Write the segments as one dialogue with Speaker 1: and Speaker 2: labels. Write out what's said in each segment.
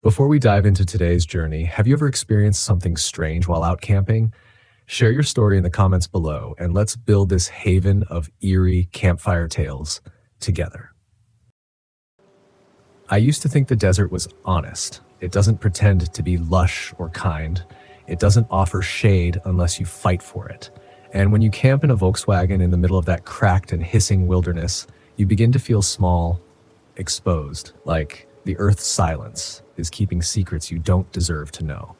Speaker 1: Before we dive into today's journey, have you ever experienced something strange while out camping? Share your story in the comments below, and let's build this haven of eerie campfire tales together. I used to think the desert was honest. It doesn't pretend to be lush or kind. It doesn't offer shade unless you fight for it. And when you camp in a Volkswagen in the middle of that cracked and hissing wilderness, you begin to feel small, exposed, like the earth's silence is keeping secrets you don't deserve to know.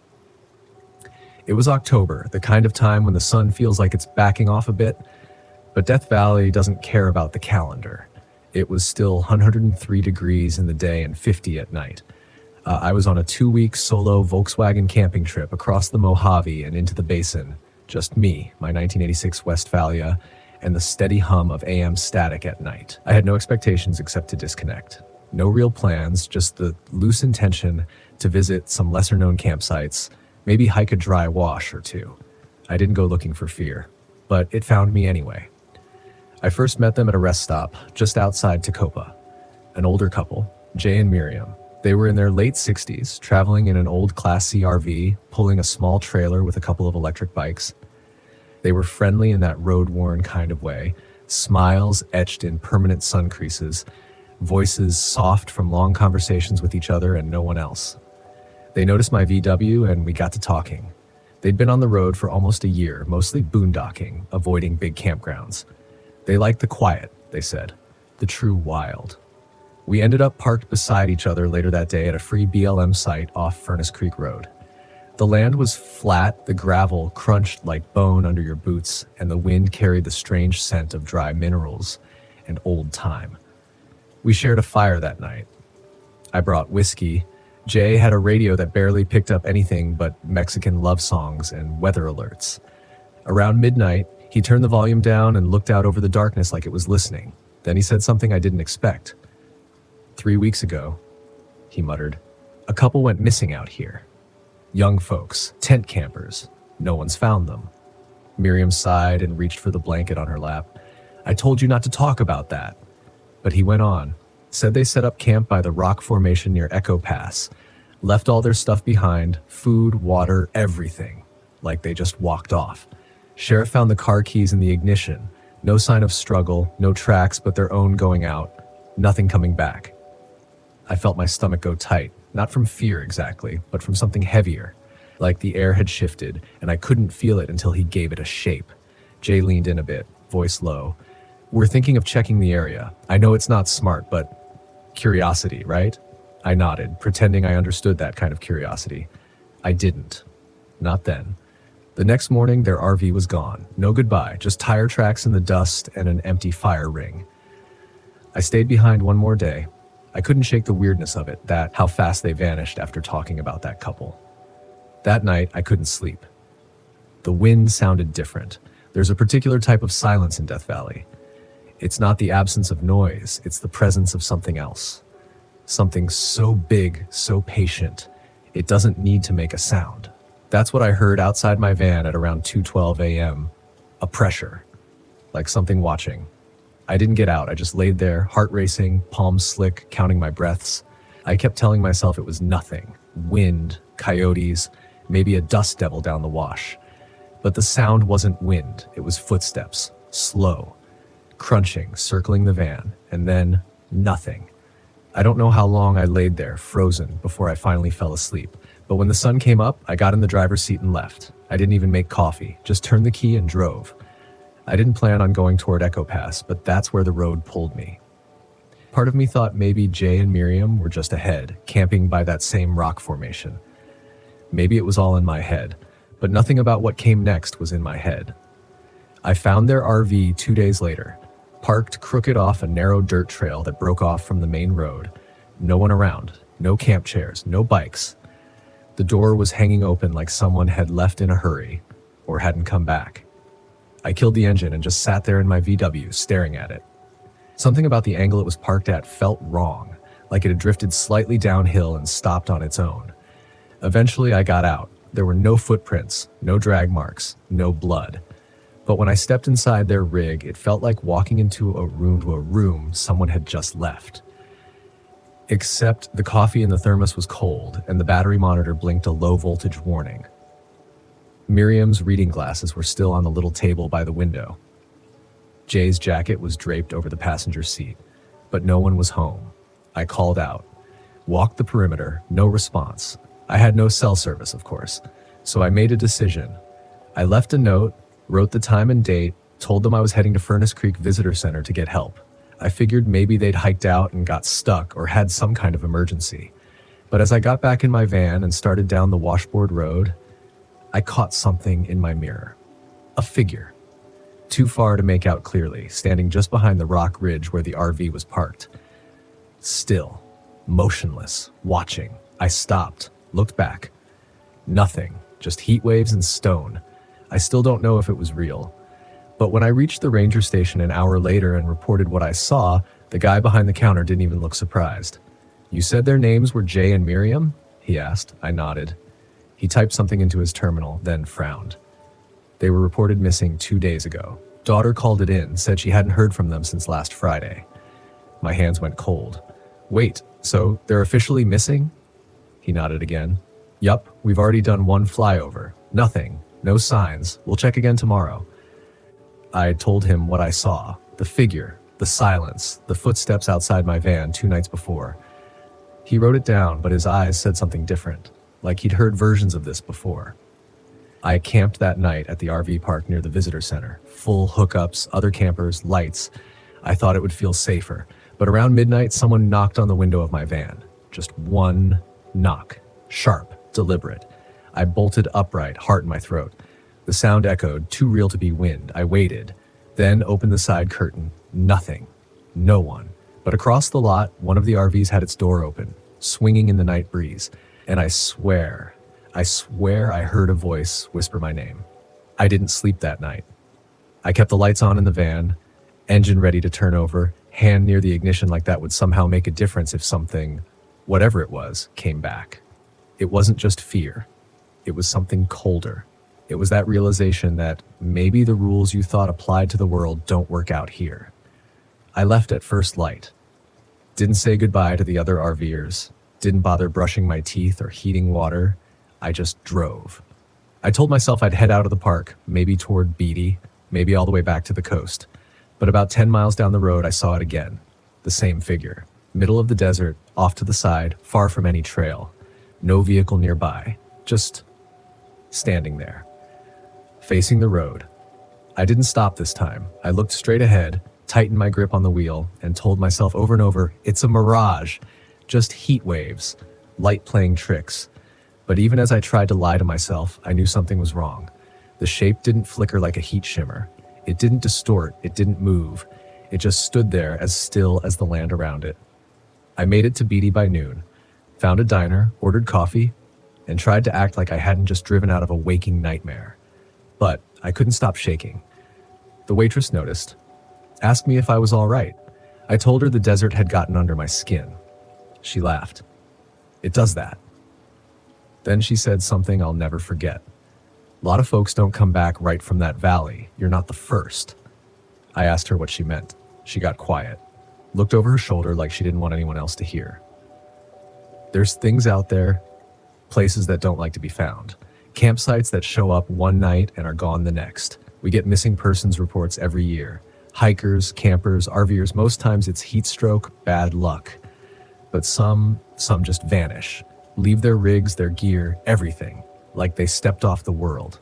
Speaker 1: It was October, the kind of time when the sun feels like it's backing off a bit, but Death Valley doesn't care about the calendar. It was still 103 degrees in the day and 50 at night. I was on a 2-week solo Volkswagen camping trip across the Mojave and into the basin. Just me, my 1986 Westphalia, and the steady hum of AM static at night. I had no expectations except to disconnect. No real plans, just the loose intention to visit some lesser-known campsites, maybe hike a dry wash or two. I didn't go looking for fear, but it found me anyway. I first met them at a rest stop just outside Tacopa. An older couple, Jay and Miriam. They were in their late 60s, traveling in an old Class C RV, pulling a small trailer with a couple of electric bikes. They were friendly in that road-worn kind of way, smiles etched in permanent sun creases, voices soft from long conversations with each other and no one else. They noticed my VW and we got to talking. They'd been on the road for almost a year, mostly boondocking, avoiding big campgrounds. They liked the quiet, they said, the true wild. We ended up parked beside each other later that day at a free BLM site off Furnace Creek Road. The land was flat, the gravel crunched like bone under your boots, and the wind carried the strange scent of dry minerals and old time. We shared a fire that night. I brought whiskey. Jay had a radio that barely picked up anything but Mexican love songs and weather alerts. Around midnight, he turned the volume down and looked out over the darkness like it was listening. Then he said something I didn't expect. 3 weeks ago, he muttered, a couple went missing out here. Young folks, tent campers. No one's found them. Miriam sighed and reached for the blanket on her lap. I told you not to talk about that. But he went on, said they set up camp by the rock formation near Echo Pass, left all their stuff behind, food, water, everything, like they just walked off. Sheriff found the car keys in the ignition. No sign of struggle, no tracks but their own going out, nothing coming back. I felt my stomach go tight, not from fear exactly, but from something heavier, like the air had shifted, and I couldn't feel it until he gave it a shape. Jay leaned in a bit, voice low. We're thinking of checking the area. I know it's not smart, but curiosity, right? I nodded, pretending I understood that kind of curiosity. I didn't. Not then. The next morning, their RV was gone. No goodbye, just tire tracks in the dust and an empty fire ring. I stayed behind one more day. I couldn't shake the weirdness of it, how fast they vanished after talking about that couple. That night, I couldn't sleep. The wind sounded different. There's a particular type of silence in Death Valley. It's not the absence of noise, it's the presence of something else. Something so big, so patient, it doesn't need to make a sound. That's what I heard outside my van at around 2:12 a.m. A pressure, like something watching. I didn't get out, I just laid there, heart racing, palms slick, counting my breaths. I kept telling myself it was nothing. Wind, coyotes, maybe a dust devil down the wash. But the sound wasn't wind, it was footsteps, slow. Crunching, circling the van, and then nothing. I don't know how long I laid there, frozen, before I finally fell asleep. But when the sun came up, I got in the driver's seat and left. I didn't even make coffee, just turned the key and drove. I didn't plan on going toward Echo Pass, but that's where the road pulled me. Part of me thought maybe Jay and Miriam were just ahead, camping by that same rock formation. Maybe it was all in my head, but nothing about what came next was in my head. I found their RV 2 days later, parked crooked off a narrow dirt trail that broke off from the main road. No one around, no camp chairs, no bikes. The door was hanging open like someone had left in a hurry, or hadn't come back. I killed the engine and just sat there in my VW, staring at it. Something about the angle it was parked at felt wrong, like it had drifted slightly downhill and stopped on its own. Eventually I got out. There were no footprints, no drag marks, no blood. But when I stepped inside their rig, it felt like walking into a room someone had just left. Except the coffee in the thermos was cold and the battery monitor blinked a low voltage warning. Miriam's reading glasses were still on the little table by the window. Jay's jacket was draped over the passenger seat, but no one was home. I called out, walked the perimeter, no response. I had no cell service, of course, so I made a decision. I left a note, wrote the time and date, told them I was heading to Furnace Creek Visitor Center to get help. I figured maybe they'd hiked out and got stuck or had some kind of emergency. But as I got back in my van and started down the washboard road, I caught something in my mirror. A figure. Too far to make out clearly, standing just behind the rock ridge where the RV was parked. Still, motionless, watching. I stopped, looked back. Nothing, just heat waves and stone. I still don't know if it was real. But when I reached the ranger station an hour later and reported what I saw, the guy behind the counter didn't even look surprised. "You said their names were Jay and Miriam?" he asked. I nodded. He typed something into his terminal, then frowned. They were reported missing 2 days ago. Daughter called it in, said she hadn't heard from them since last Friday. My hands went cold. "Wait, so they're officially missing?" He nodded again. "Yup, we've already done one flyover. Nothing. No signs. We'll check again tomorrow." I told him what I saw. The figure, the silence, the footsteps outside my van 2 nights before. He wrote it down, but his eyes said something different, like he'd heard versions of this before. I camped that night at the RV park near the visitor center. Full hookups, other campers, lights. I thought it would feel safer. But around midnight, someone knocked on the window of my van. Just one knock. Sharp, deliberate. I bolted upright, heart in my throat. The sound echoed, too real to be wind. I waited, then opened the side curtain. Nothing. No one. But across the lot, one of the RVs had its door open, swinging in the night breeze. And I swear I heard a voice whisper my name. I didn't sleep that night. I kept the lights on in the van, engine ready to turn over, hand near the ignition like that would somehow make a difference if something, whatever it was, came back. It wasn't just fear. It was something colder. It was that realization that maybe the rules you thought applied to the world don't work out here. I left at first light. Didn't say goodbye to the other RVers. Didn't bother brushing my teeth or heating water. I just drove. I told myself I'd head out of the park, maybe toward Beatty, maybe all the way back to the coast. But about 10 miles down the road, I saw it again. The same figure. Middle of the desert, off to the side, far from any trail. No vehicle nearby. Just standing there. Facing the road. I didn't stop this time. I looked straight ahead, tightened my grip on the wheel, and told myself over and over, it's a mirage. Just heat waves. Light playing tricks. But even as I tried to lie to myself, I knew something was wrong. The shape didn't flicker like a heat shimmer. It didn't distort. It didn't move. It just stood there as still as the land around it. I made it to Beatty by noon, found a diner, ordered coffee, and tried to act like I hadn't just driven out of a waking nightmare. But I couldn't stop shaking. The waitress noticed, asked me if I was all right. I told her the desert had gotten under my skin. She laughed. It does that. Then she said something I'll never forget. A lot of folks don't come back right from that valley. You're not the first. I asked her what she meant. She got quiet, looked over her shoulder like she didn't want anyone else to hear. There's things out there, places that don't like to be found. Campsites that show up one night and are gone the next. We get missing persons reports every year. Hikers, campers, RVers, most times it's heat stroke, bad luck. But some just vanish. Leave their rigs, their gear, everything, like they stepped off the world.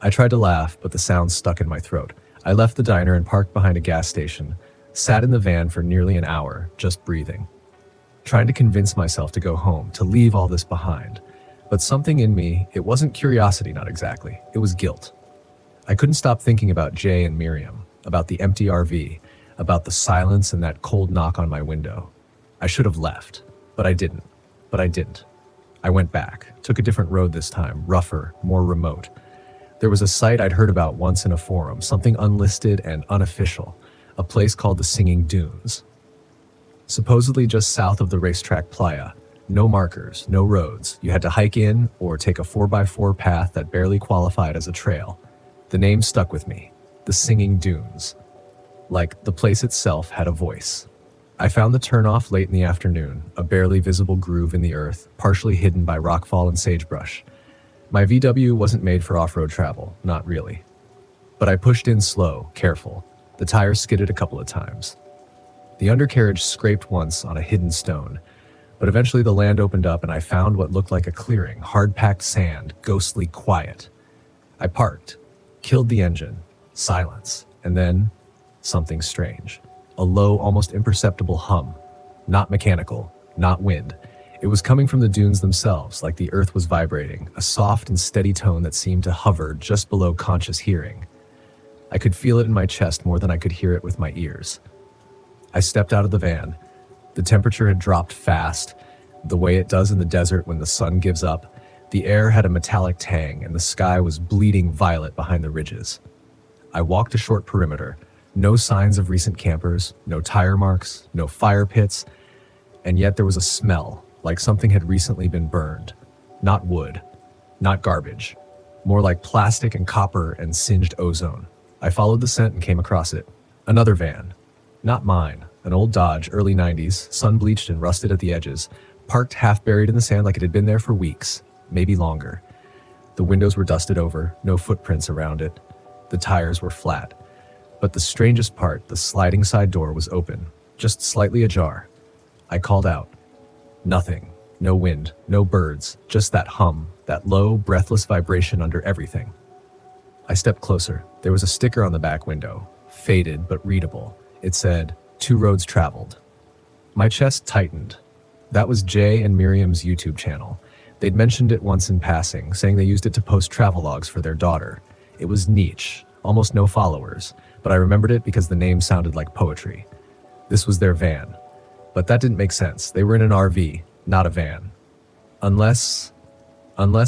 Speaker 1: I tried to laugh, but the sound stuck in my throat. I left the diner and parked behind a gas station, sat in the van for nearly an hour, just breathing. Trying to convince myself to go home, to leave all this behind. But something in me, it wasn't curiosity, not exactly, it was guilt. I couldn't stop thinking about Jay and Miriam, about the empty RV, about the silence and that cold knock on my window. I should have left, but I didn't. I went back, took a different road this time, rougher, more remote. There was a site I'd heard about once in a forum, something unlisted and unofficial, a place called the Singing Dunes. Supposedly just south of the racetrack playa. No markers, no roads. You had to hike in or take a 4x4 path that barely qualified as a trail. The name stuck with me, the Singing Dunes. Like the place itself had a voice. I found the turnoff late in the afternoon, a barely visible groove in the earth, partially hidden by rockfall and sagebrush. My VW wasn't made for off-road travel, not really. But I pushed in slow, careful. The tires skidded a couple of times. The undercarriage scraped once on a hidden stone, but eventually the land opened up and I found what looked like a clearing, hard-packed sand, ghostly quiet. I parked, killed the engine, silence, and then something strange. A low, almost imperceptible hum. Not mechanical, not wind. It was coming from the dunes themselves, like the earth was vibrating, a soft and steady tone that seemed to hover just below conscious hearing. I could feel it in my chest more than I could hear it with my ears. I stepped out of the van. The temperature had dropped fast, the way it does in the desert when the sun gives up. The air had a metallic tang, and the sky was bleeding violet behind the ridges. I walked a short perimeter. No signs of recent campers, no tire marks, no fire pits, and yet there was a smell, like something had recently been burned. Not wood, not garbage, more like plastic and copper and singed ozone. I followed the scent and came across it. Another van. Not mine, an old Dodge, early 90s, sun-bleached and rusted at the edges, parked half buried in the sand like it had been there for weeks, maybe longer. The windows were dusted over, no footprints around it. The tires were flat. But the strangest part, the sliding side door was open, just slightly ajar. I called out. Nothing. No wind, no birds, just that hum, that low, breathless vibration under everything. I stepped closer. There was a sticker on the back window, faded but readable. It said, 2 roads traveled. My chest tightened. That was Jay and Miriam's YouTube channel. They'd mentioned it once in passing, saying they used it to post travelogues for their daughter. It was niche, almost no followers, but I remembered it because the name sounded like poetry. This was their van. But that didn't make sense. They were in an RV, not a van. Unless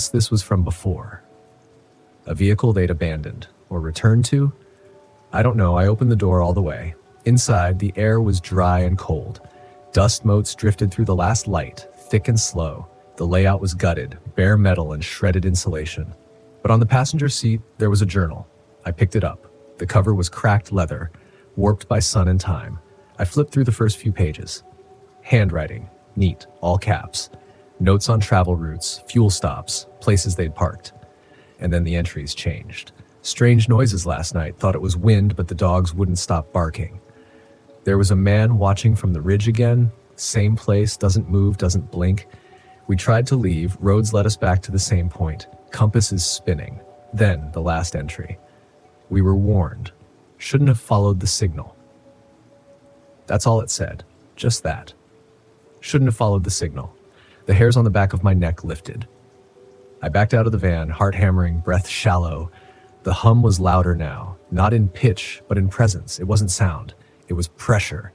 Speaker 1: this was from before. A vehicle they'd abandoned, or returned to? I don't know. I opened the door all the way. Inside, the air was dry and cold. Dust motes drifted through the last light, thick and slow. The layout was gutted, bare metal and shredded insulation. But on the passenger seat, there was a journal. I picked it up. The cover was cracked leather, warped by sun and time. I flipped through the first few pages. Handwriting, neat, all caps. Notes on travel routes, fuel stops, places they'd parked. And then the entries changed. Strange noises last night, thought it was wind, but the dogs wouldn't stop barking. There was a man watching from the ridge again, same place, doesn't move, doesn't blink. We tried to leave, roads led us back to the same point. Compass is spinning. Then the last entry. We were warned. Shouldn't have followed the signal. That's all it said. Just that. Shouldn't have followed the signal. The hairs on the back of my neck lifted. I backed out of the van, heart hammering, breath shallow. The hum was louder now, not in pitch, but in presence. It wasn't sound. It was pressure.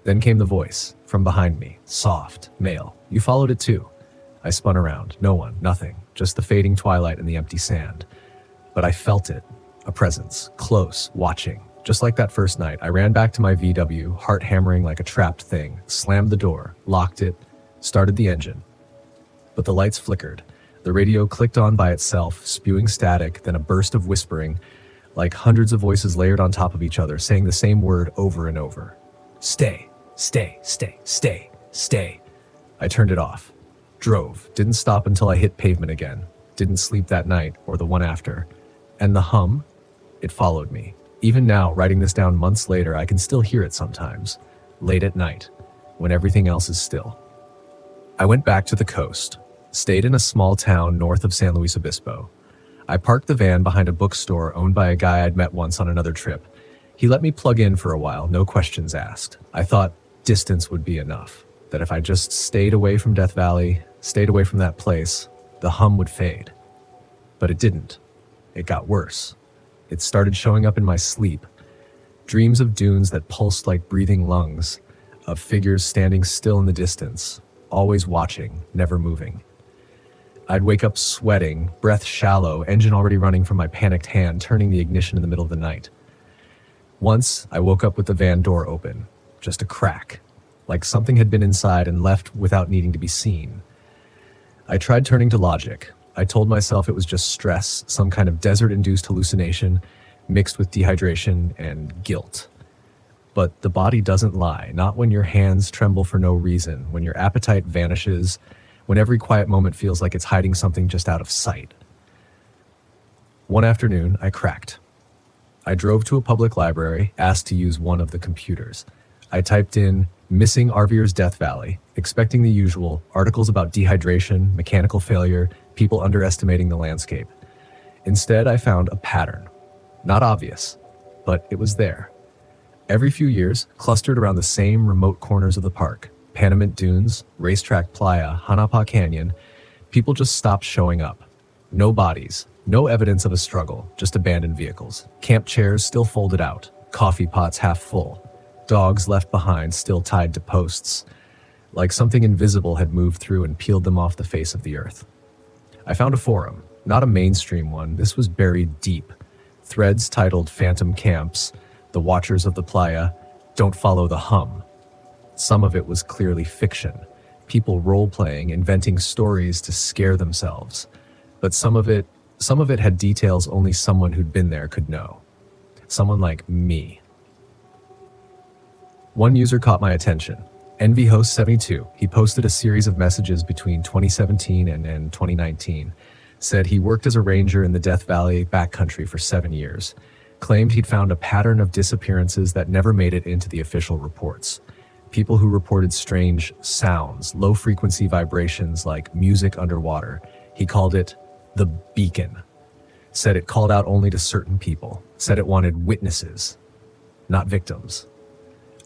Speaker 1: Then came the voice, from behind me, soft, male. You followed it too. I spun around. No one, nothing, just the fading twilight and the empty sand. But I felt it, a presence, close, watching. Just like that first night, I ran back to my VW, heart hammering like a trapped thing, slammed the door, locked it, started the engine. But the lights flickered. The radio clicked on by itself, spewing static, then a burst of whispering, like hundreds of voices layered on top of each other, saying the same word over and over. Stay, stay, stay, stay, stay. I turned it off. Drove, didn't stop until I hit pavement again. Didn't sleep that night or the one after. And the hum, it followed me. Even now, writing this down months later, I can still hear it sometimes, late at night, when everything else is still. I went back to the coast, stayed in a small town north of San Luis Obispo. I parked the van behind a bookstore owned by a guy I'd met once on another trip. He let me plug in for a while, no questions asked. I thought distance would be enough, that if I just stayed away from Death Valley, stayed away from that place, the hum would fade. But it didn't. It got worse. It started showing up in my sleep. Dreams of dunes that pulsed like breathing lungs, of figures standing still in the distance, always watching, never moving. I'd wake up sweating, breath shallow, engine already running from my panicked hand, turning the ignition in the middle of the night. Once, I woke up with the van door open, just a crack, like something had been inside and left without needing to be seen. I tried turning to logic. I told myself it was just stress, some kind of desert-induced hallucination, mixed with dehydration and guilt. But the body doesn't lie, not when your hands tremble for no reason, when your appetite vanishes, when every quiet moment feels like it's hiding something just out of sight. One afternoon, I cracked. I drove to a public library, asked to use one of the computers. I typed in "missing RVers Death Valley," expecting the usual articles about dehydration, mechanical failure, people underestimating the landscape. Instead, I found a pattern. Not obvious, but it was there. Every few years, clustered around the same remote corners of the park, Panamint Dunes, Racetrack Playa, Hanapa Canyon, people just stopped showing up. No bodies, no evidence of a struggle, just abandoned vehicles. Camp chairs still folded out, coffee pots half full, dogs left behind still tied to posts, like something invisible had moved through and peeled them off the face of the earth. I found a forum, not a mainstream one. This was buried deep. Threads titled "Phantom Camps," "The Watchers of the Playa," "Don't Follow the Hum." Some of it was clearly fiction, people role-playing, inventing stories to scare themselves. But some of it had details only someone who'd been there could know. Someone like me. One user caught my attention. EnvyHost72. He posted a series of messages between 2017 and 2019. Said he worked as a ranger in the Death Valley backcountry for 7 years. Claimed he'd found a pattern of disappearances that never made it into the official reports. People who reported strange sounds, low-frequency vibrations like music underwater. He called it the beacon. Said it called out only to certain people. Said it wanted witnesses, not victims.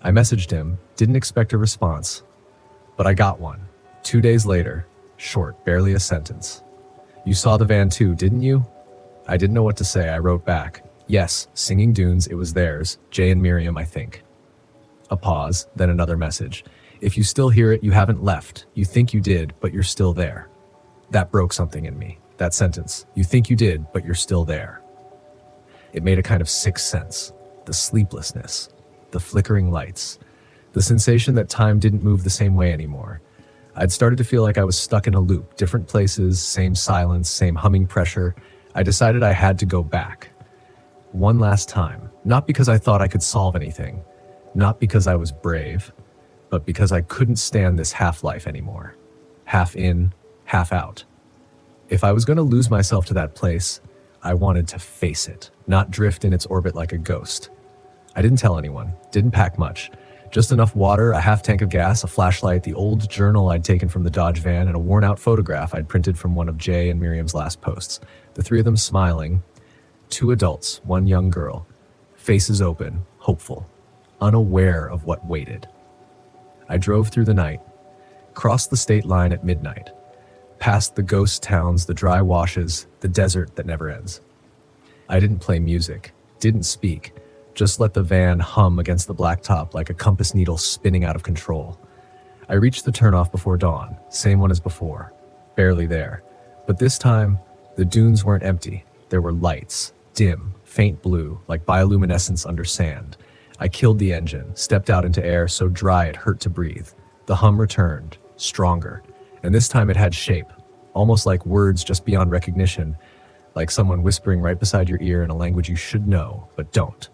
Speaker 1: I messaged him, didn't expect a response, but I got one. 2 days later, short, barely a sentence. "You saw the van too, didn't you?" I didn't know what to say. I wrote back, "Yes, Singing Dunes, it was theirs. Jay and Miriam, I think." A pause, then another message. "If you still hear it, you haven't left. You think you did, but you're still there." That broke something in me. That sentence. "You think you did, but you're still there." It made a kind of sixth sense. The sleeplessness, the flickering lights, the sensation that time didn't move the same way anymore. I'd started to feel like I was stuck in a loop, different places, same silence, same humming pressure. I decided I had to go back. One last time, not because I thought I could solve anything, not because I was brave, but because I couldn't stand this half-life anymore. Half in, half out. If I was going to lose myself to that place, I wanted to face it, not drift in its orbit like a ghost. I didn't tell anyone, didn't pack much. Just enough water, a half tank of gas, a flashlight, the old journal I'd taken from the Dodge van, and a worn-out photograph I'd printed from one of Jay and Miriam's last posts. The three of them smiling. 2 adults, 1 young girl. Faces open, hopeful, unaware of what waited. I drove through the night, crossed the state line at midnight, past the ghost towns, the dry washes, the desert that never ends. I didn't play music, didn't speak. Just let the van hum against the blacktop like a compass needle spinning out of control. I reached the turnoff before dawn, same one as before, barely there. But this time, the dunes weren't empty. There were lights, dim, faint blue, like bioluminescence under sand. I killed the engine, stepped out into air so dry it hurt to breathe. The hum returned, stronger, and this time it had shape, almost like words just beyond recognition, like someone whispering right beside your ear in a language you should know, but don't.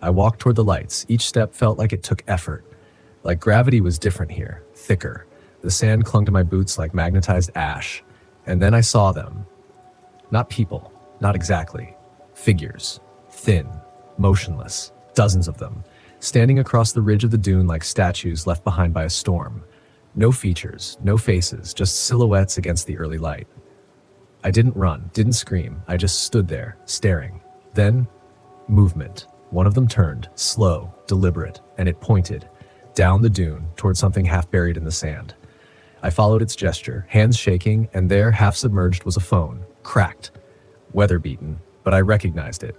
Speaker 1: I walked toward the lights. Each step felt like it took effort. Like gravity was different here, thicker. The sand clung to my boots like magnetized ash. And then I saw them. Not people, not exactly. Figures. Thin, motionless, dozens of them, standing across the ridge of the dune like statues left behind by a storm. No features, no faces, just silhouettes against the early light. I didn't run, didn't scream. I just stood there, staring. Then, movement. One of them turned, slow, deliberate, and it pointed, down the dune, toward something half buried in the sand. I followed its gesture, hands shaking, and there, half submerged, was a phone, cracked, weather-beaten, but I recognized it.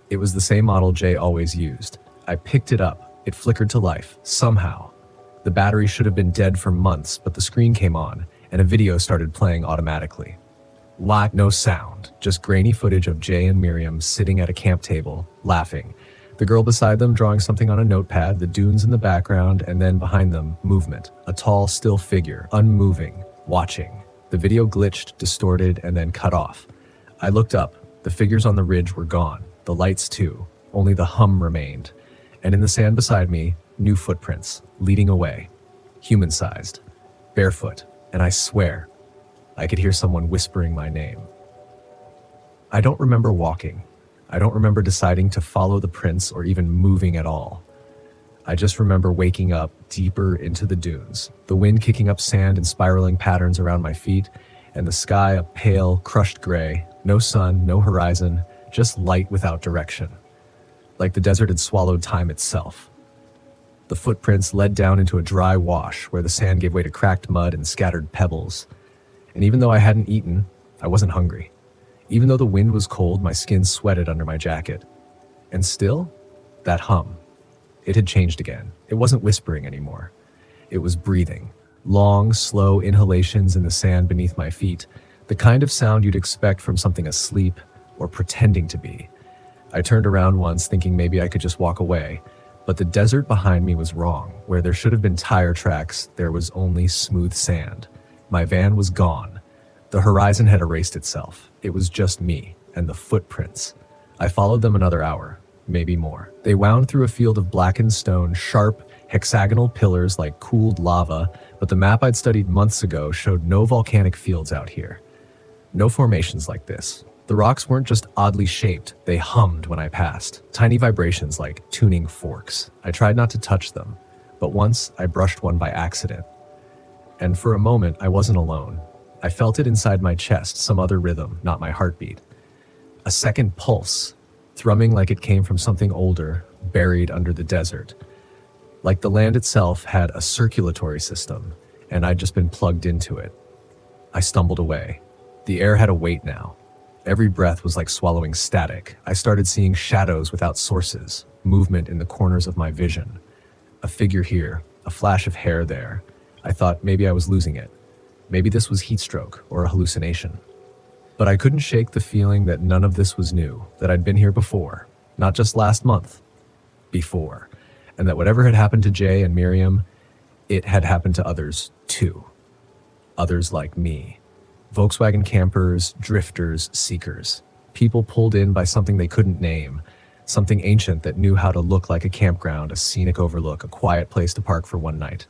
Speaker 1: It was the same model Jay always used. I picked it up. It flickered to life, somehow. The battery should have been dead for months, but the screen came on, and a video started playing automatically. No sound, just grainy footage of Jay and Miriam sitting at a camp table, laughing. The girl beside them drawing something on a notepad, the dunes in the background, and then behind them, movement. A tall, still figure, unmoving, watching. The video glitched, distorted, and then cut off. I looked up. The figures on the ridge were gone. The lights too. Only the hum remained. And in the sand beside me, new footprints, leading away, human-sized, barefoot, and I swear, I could hear someone whispering my name. I don't remember walking. I don't remember deciding to follow the prints or even moving at all. I just remember waking up deeper into the dunes, the wind kicking up sand in spiraling patterns around my feet, and the sky a pale, crushed gray, no sun, no horizon, just light without direction. Like the desert had swallowed time itself. The footprints led down into a dry wash where the sand gave way to cracked mud and scattered pebbles. And even though I hadn't eaten, I wasn't hungry. Even though the wind was cold, my skin sweated under my jacket. And still, that hum. It had changed again. It wasn't whispering anymore. It was breathing. Long, slow inhalations in the sand beneath my feet, the kind of sound you'd expect from something asleep or pretending to be. I turned around once thinking maybe I could just walk away, but the desert behind me was wrong. Where there should have been tire tracks, there was only smooth sand. My van was gone. The horizon had erased itself. It was just me and the footprints. I followed them another hour, maybe more. They wound through a field of blackened stone, sharp, hexagonal pillars like cooled lava, but the map I'd studied months ago showed no volcanic fields out here. No formations like this. The rocks weren't just oddly shaped, they hummed when I passed. Tiny vibrations like tuning forks. I tried not to touch them, but once I brushed one by accident. And for a moment, I wasn't alone. I felt it inside my chest, some other rhythm, not my heartbeat. A second pulse, thrumming like it came from something older, buried under the desert. Like the land itself had a circulatory system, and I'd just been plugged into it. I stumbled away. The air had a weight now. Every breath was like swallowing static. I started seeing shadows without sources, movement in the corners of my vision. A figure here, a flash of hair there. I thought maybe I was losing it. Maybe this was heat stroke or a hallucination. But I couldn't shake the feeling that none of this was new, that I'd been here before, not just last month, before, and that whatever had happened to Jay and Miriam, it had happened to others too. Others like me. Volkswagen campers, drifters, seekers. People pulled in by something they couldn't name, something ancient that knew how to look like a campground, a scenic overlook, a quiet place to park for one night.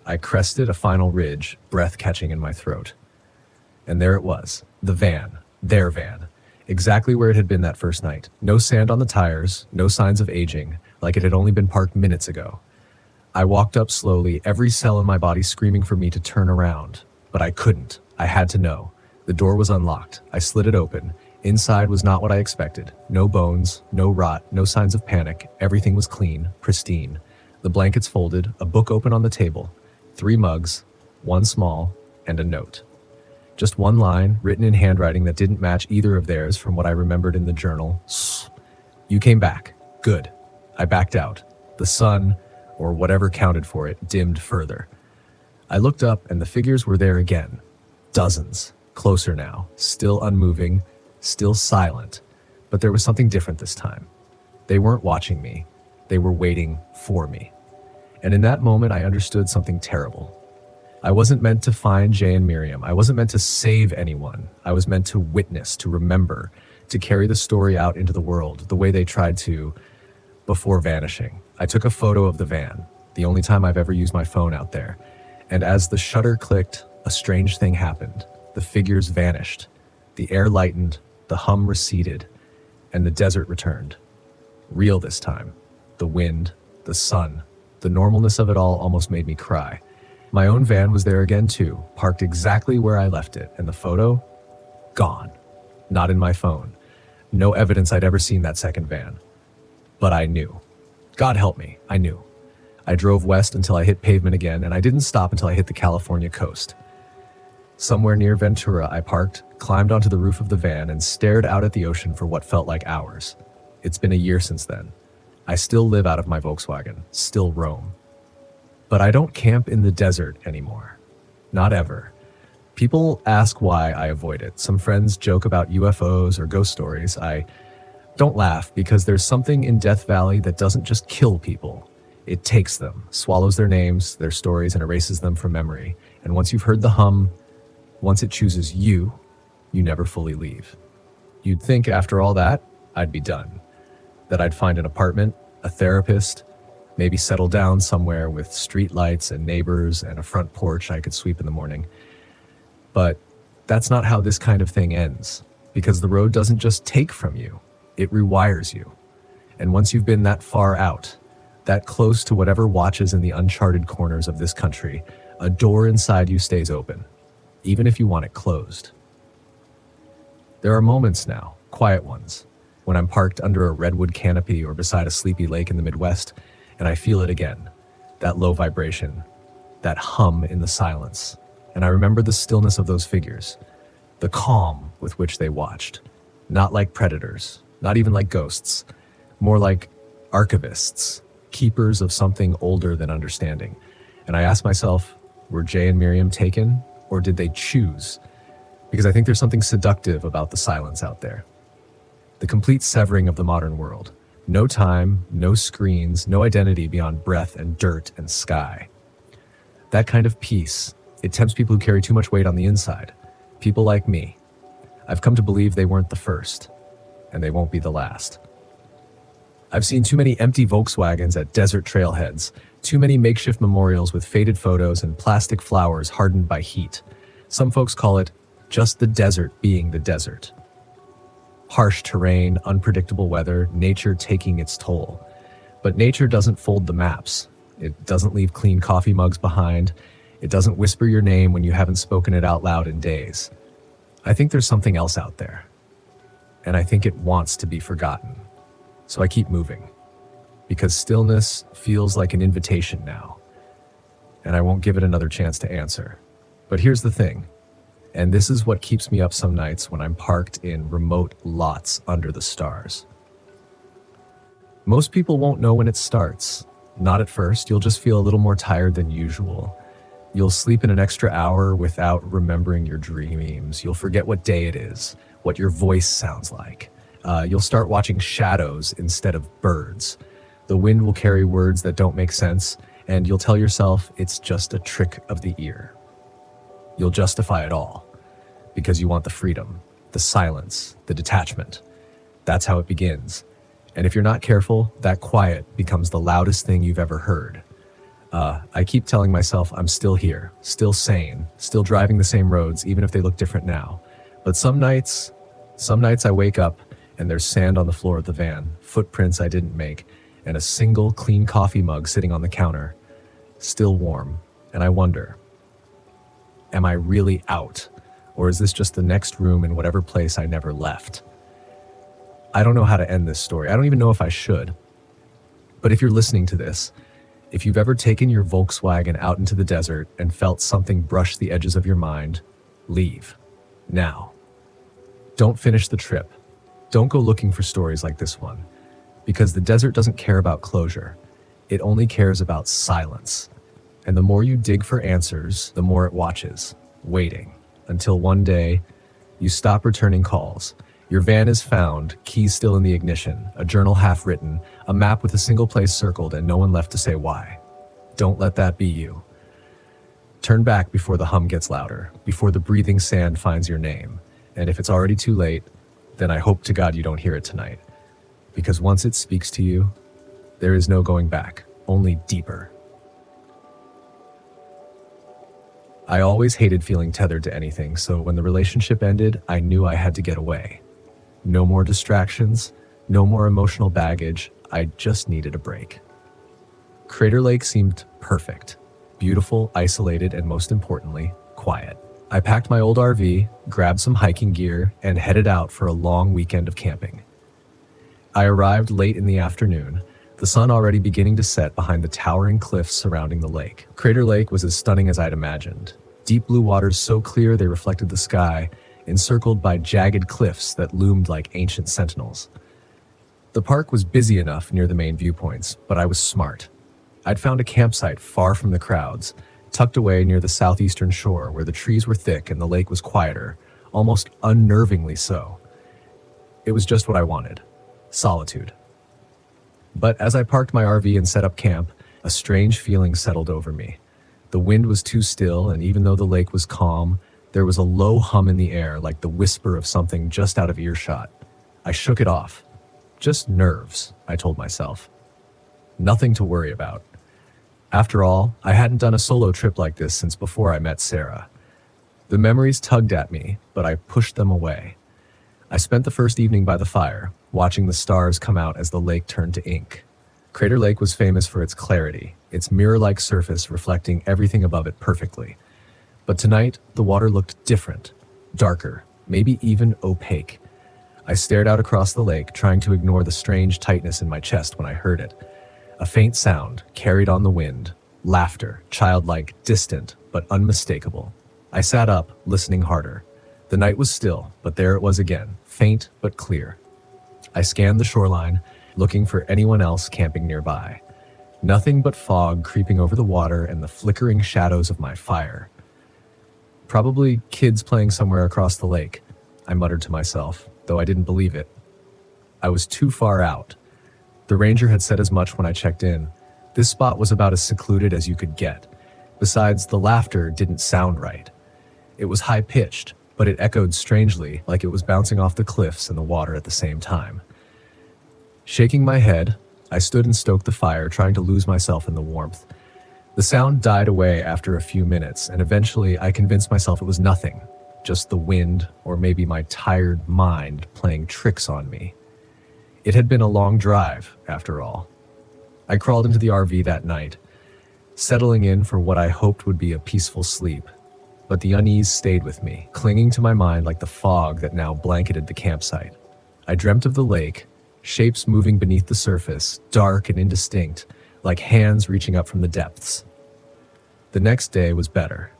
Speaker 1: I crested a final ridge, breath catching in my throat. And there it was, the van, their van, exactly where it had been that first night. No sand on the tires, no signs of aging, like it had only been parked minutes ago. I walked up slowly, every cell in my body screaming for me to turn around, but I couldn't. I had to know. The door was unlocked. I slid it open. Inside was not what I expected. No bones, no rot, no signs of panic. Everything was clean, pristine. The blankets folded, a book open on the table, 3 mugs, 1 small, and a note. Just one line, written in handwriting that didn't match either of theirs from what I remembered in the journal. You came back. Good. I backed out. The sun, or whatever counted for it, dimmed further. I looked up and the figures were there again. Dozens. Closer now. Still unmoving. Still silent. But there was something different this time. They weren't watching me. They were waiting for me. And in that moment, I understood something terrible. I wasn't meant to find Jay and Miriam. I wasn't meant to save anyone. I was meant to witness, to remember, to carry the story out into the world, the way they tried to before vanishing. I took a photo of the van, the only time I've ever used my phone out there. And as the shutter clicked, a strange thing happened. The figures vanished. The air lightened, the hum receded, and the desert returned. Real this time. The wind, the sun, the normalness of it all almost made me cry. My own van was there again too, parked exactly where I left it, and the photo? Gone. Not in my phone. No evidence I'd ever seen that second van. But I knew. God help me, I knew. I drove west until I hit pavement again, and I didn't stop until I hit the California coast. Somewhere near Ventura, I parked, climbed onto the roof of the van, and stared out at the ocean for what felt like hours. It's been a year since then. I still live out of my Volkswagen, still roam. But I don't camp in the desert anymore. Not ever. People ask why I avoid it. Some friends joke about UFOs or ghost stories. I don't laugh because there's something in Death Valley that doesn't just kill people. It takes them, swallows their names, their stories, and erases them from memory. And once you've heard the hum, once it chooses you, you never fully leave. You'd think after all that, I'd be done. That I'd find an apartment, a therapist, maybe settle down somewhere with street lights and neighbors and a front porch I could sweep in the morning. But that's not how this kind of thing ends, because the road doesn't just take from you, it rewires you. And once you've been that far out, that close to whatever watches in the uncharted corners of this country, a door inside you stays open, even if you want it closed. There are moments now, quiet ones, when I'm parked under a redwood canopy or beside a sleepy lake in the Midwest, and I feel it again, that low vibration, that hum in the silence. And I remember the stillness of those figures, the calm with which they watched, not like predators, not even like ghosts, more like archivists, keepers of something older than understanding. And I asked myself, were Jay and Miriam taken, or did they choose? Because I think there's something seductive about the silence out there. The complete severing of the modern world. No time, no screens, no identity beyond breath and dirt and sky. That kind of peace, it tempts people who carry too much weight on the inside. People like me. I've come to believe they weren't the first, and they won't be the last. I've seen too many empty Volkswagens at desert trailheads, too many makeshift memorials with faded photos and plastic flowers hardened by heat. Some folks call it just the desert being the desert. Harsh terrain, unpredictable weather, nature taking its toll. But nature doesn't fold the maps. It doesn't leave clean coffee mugs behind. It doesn't whisper your name when you haven't spoken it out loud in days. I think there's something else out there. And I think it wants to be forgotten. So I keep moving. Because stillness feels like an invitation now. And I won't give it another chance to answer. But here's the thing. And this is what keeps me up some nights when I'm parked in remote lots under the stars. Most people won't know when it starts. Not at first. You'll just feel a little more tired than usual. You'll sleep in an extra hour without remembering your dreams. You'll forget what day it is, what your voice sounds like. You'll start watching shadows instead of birds. The wind will carry words that don't make sense, and you'll tell yourself it's just a trick of the ear. You'll justify it all, because you want the freedom, the silence, the detachment. That's how it begins. And if you're not careful, that quiet becomes the loudest thing you've ever heard. I keep telling myself I'm still here, still sane, still driving the same roads, even if they look different now. But some nights I wake up and there's sand on the floor of the van, footprints I didn't make, and a single clean coffee mug sitting on the counter, still warm. And I wonder, am I really out? Or is this just the next room in whatever place I never left? I don't know how to end this story. I don't even know if I should. But if you're listening to this, if you've ever taken your Volkswagen out into the desert and felt something brush the edges of your mind, leave. Now. Don't finish the trip. Don't go looking for stories like this one. Because the desert doesn't care about closure. It only cares about silence. And the more you dig for answers, the more it watches, waiting, until one day, you stop returning calls. Your van is found, keys still in the ignition, a journal half written, a map with a single place circled, and no one left to say why. Don't let that be you. Turn back before the hum gets louder, before the breathing sand finds your name. And if it's already too late, then I hope to God you don't hear it tonight. Because once it speaks to you, there is no going back, only deeper. I always hated feeling tethered to anything, so when the relationship ended, I knew I had to get away. No more distractions, no more emotional baggage, I just needed a break. Crater Lake seemed perfect, beautiful, isolated, and most importantly, quiet. I packed my old RV, grabbed some hiking gear, and headed out for a long weekend of camping. I arrived late in the afternoon, the sun already beginning to set behind the towering cliffs surrounding the lake. Crater Lake was as stunning as I'd imagined. Deep blue waters so clear they reflected the sky, encircled by jagged cliffs that loomed like ancient sentinels. The park was busy enough near the main viewpoints, but I was smart. I'd found a campsite far from the crowds, tucked away near the southeastern shore where the trees were thick and the lake was quieter, almost unnervingly so. It was just what I wanted. Solitude. But as I parked my RV and set up camp, a strange feeling settled over me. The wind was too still, and even though the lake was calm, there was a low hum in the air like the whisper of something just out of earshot. I shook it off. Just nerves, I told myself. Nothing to worry about. After all, I hadn't done a solo trip like this since before I met Sarah. The memories tugged at me, but I pushed them away. I spent the first evening by the fire, watching the stars come out as the lake turned to ink. Crater Lake was famous for its clarity, its mirror-like surface reflecting everything above it perfectly. But tonight, the water looked different, darker, maybe even opaque. I stared out across the lake, trying to ignore the strange tightness in my chest when I heard it. A faint sound, carried on the wind, laughter, childlike, distant, but unmistakable. I sat up, listening harder. The night was still, but there it was again, faint but clear. I scanned the shoreline, looking for anyone else camping nearby. Nothing but fog creeping over the water and the flickering shadows of my fire. Probably kids playing somewhere across the lake, I muttered to myself, though I didn't believe it. I was too far out. The ranger had said as much when I checked in. This spot was about as secluded as you could get. Besides, the laughter didn't sound right. It was high-pitched, but it echoed strangely, like it was bouncing off the cliffs and the water at the same time. Shaking my head, I stood and stoked the fire, trying to lose myself in the warmth. The sound died away after a few minutes, and eventually I convinced myself it was nothing, just the wind, or maybe my tired mind playing tricks on me. It had been a long drive, after all. I crawled into the RV that night, settling in for what I hoped would be a peaceful sleep. But the unease stayed with me, clinging to my mind like the fog that now blanketed the campsite. I dreamt of the lake, shapes moving beneath the surface, dark and indistinct, like hands reaching up from the depths. The next day was better.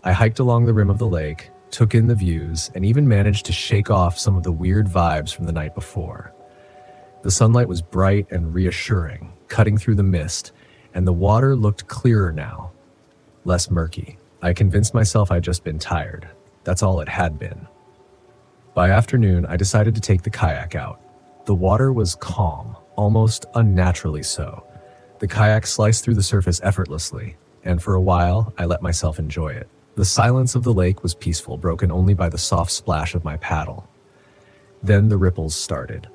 Speaker 1: I hiked along the rim of the lake, took in the views, and even managed to shake off some of the weird vibes from the night before. The sunlight was bright and reassuring, cutting through the mist, and the water looked clearer now, less murky. I convinced myself I'd just been tired. That's all it had been. By afternoon, I decided to take the kayak out. The water was calm, almost unnaturally so. The kayak sliced through the surface effortlessly, and for a while, I let myself enjoy it. The silence of the lake was peaceful, broken only by the soft splash of my paddle. Then the ripples started.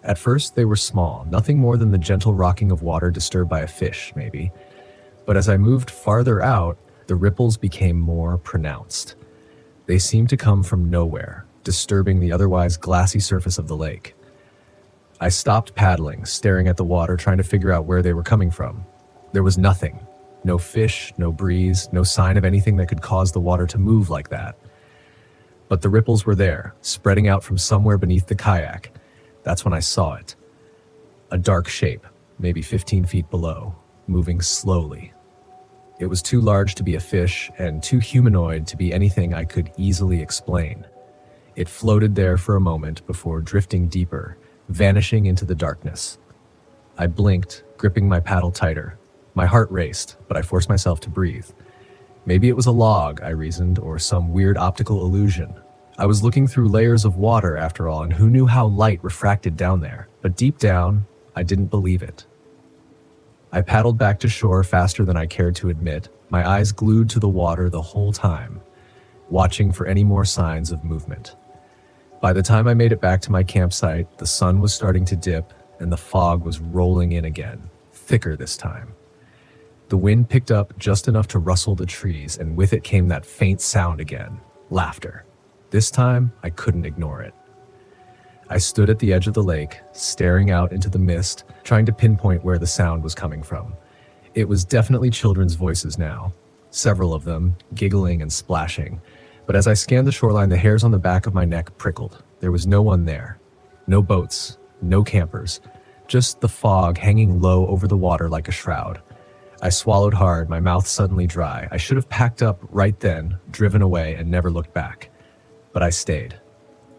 Speaker 1: At first, they were small, nothing more than the gentle rocking of water disturbed by a fish, maybe. But as I moved farther out, the ripples became more pronounced. They seemed to come from nowhere, disturbing the otherwise glassy surface of the lake. I stopped paddling, staring at the water, trying to figure out where they were coming from. There was nothing. No fish, no breeze, no sign of anything that could cause the water to move like that. But the ripples were there, spreading out from somewhere beneath the kayak. That's when I saw it. A dark shape, maybe 15 feet below, moving slowly. It was too large to be a fish and too humanoid to be anything I could easily explain. It floated there for a moment before drifting deeper, vanishing into the darkness. I blinked, gripping my paddle tighter. My heart raced, but I forced myself to breathe. Maybe it was a log, I reasoned, or some weird optical illusion. I was looking through layers of water after all, and who knew how light refracted down there? But deep down, I didn't believe it. I paddled back to shore faster than I cared to admit, my eyes glued to the water the whole time, watching for any more signs of movement. By the time I made it back to my campsite, the sun was starting to dip and the fog was rolling in again, thicker this time. The wind picked up just enough to rustle the trees, and with it came that faint sound again, laughter. This time, I couldn't ignore it. I stood at the edge of the lake, staring out into the mist, trying to pinpoint where the sound was coming from. It was definitely children's voices now, several of them, giggling and splashing. But as I scanned the shoreline, the hairs on the back of my neck prickled. There was no one there. No boats, no campers, just the fog hanging low over the water like a shroud. I swallowed hard, my mouth suddenly dry. I should have packed up right then, driven away, and never looked back. But I stayed.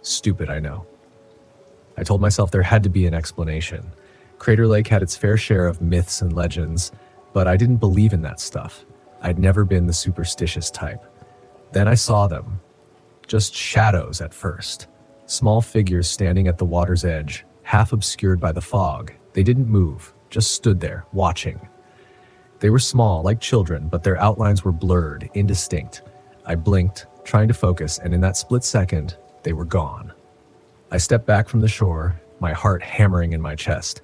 Speaker 1: Stupid, I know. I told myself there had to be an explanation. Crater Lake had its fair share of myths and legends, but I didn't believe in that stuff. I'd never been the superstitious type. Then I saw them. Just shadows at first. Small figures standing at the water's edge, half obscured by the fog. They didn't move, just stood there, watching. They were small, like children, but their outlines were blurred, indistinct. I blinked, trying to focus, and in that split second, they were gone. I stepped back from the shore, my heart hammering in my chest.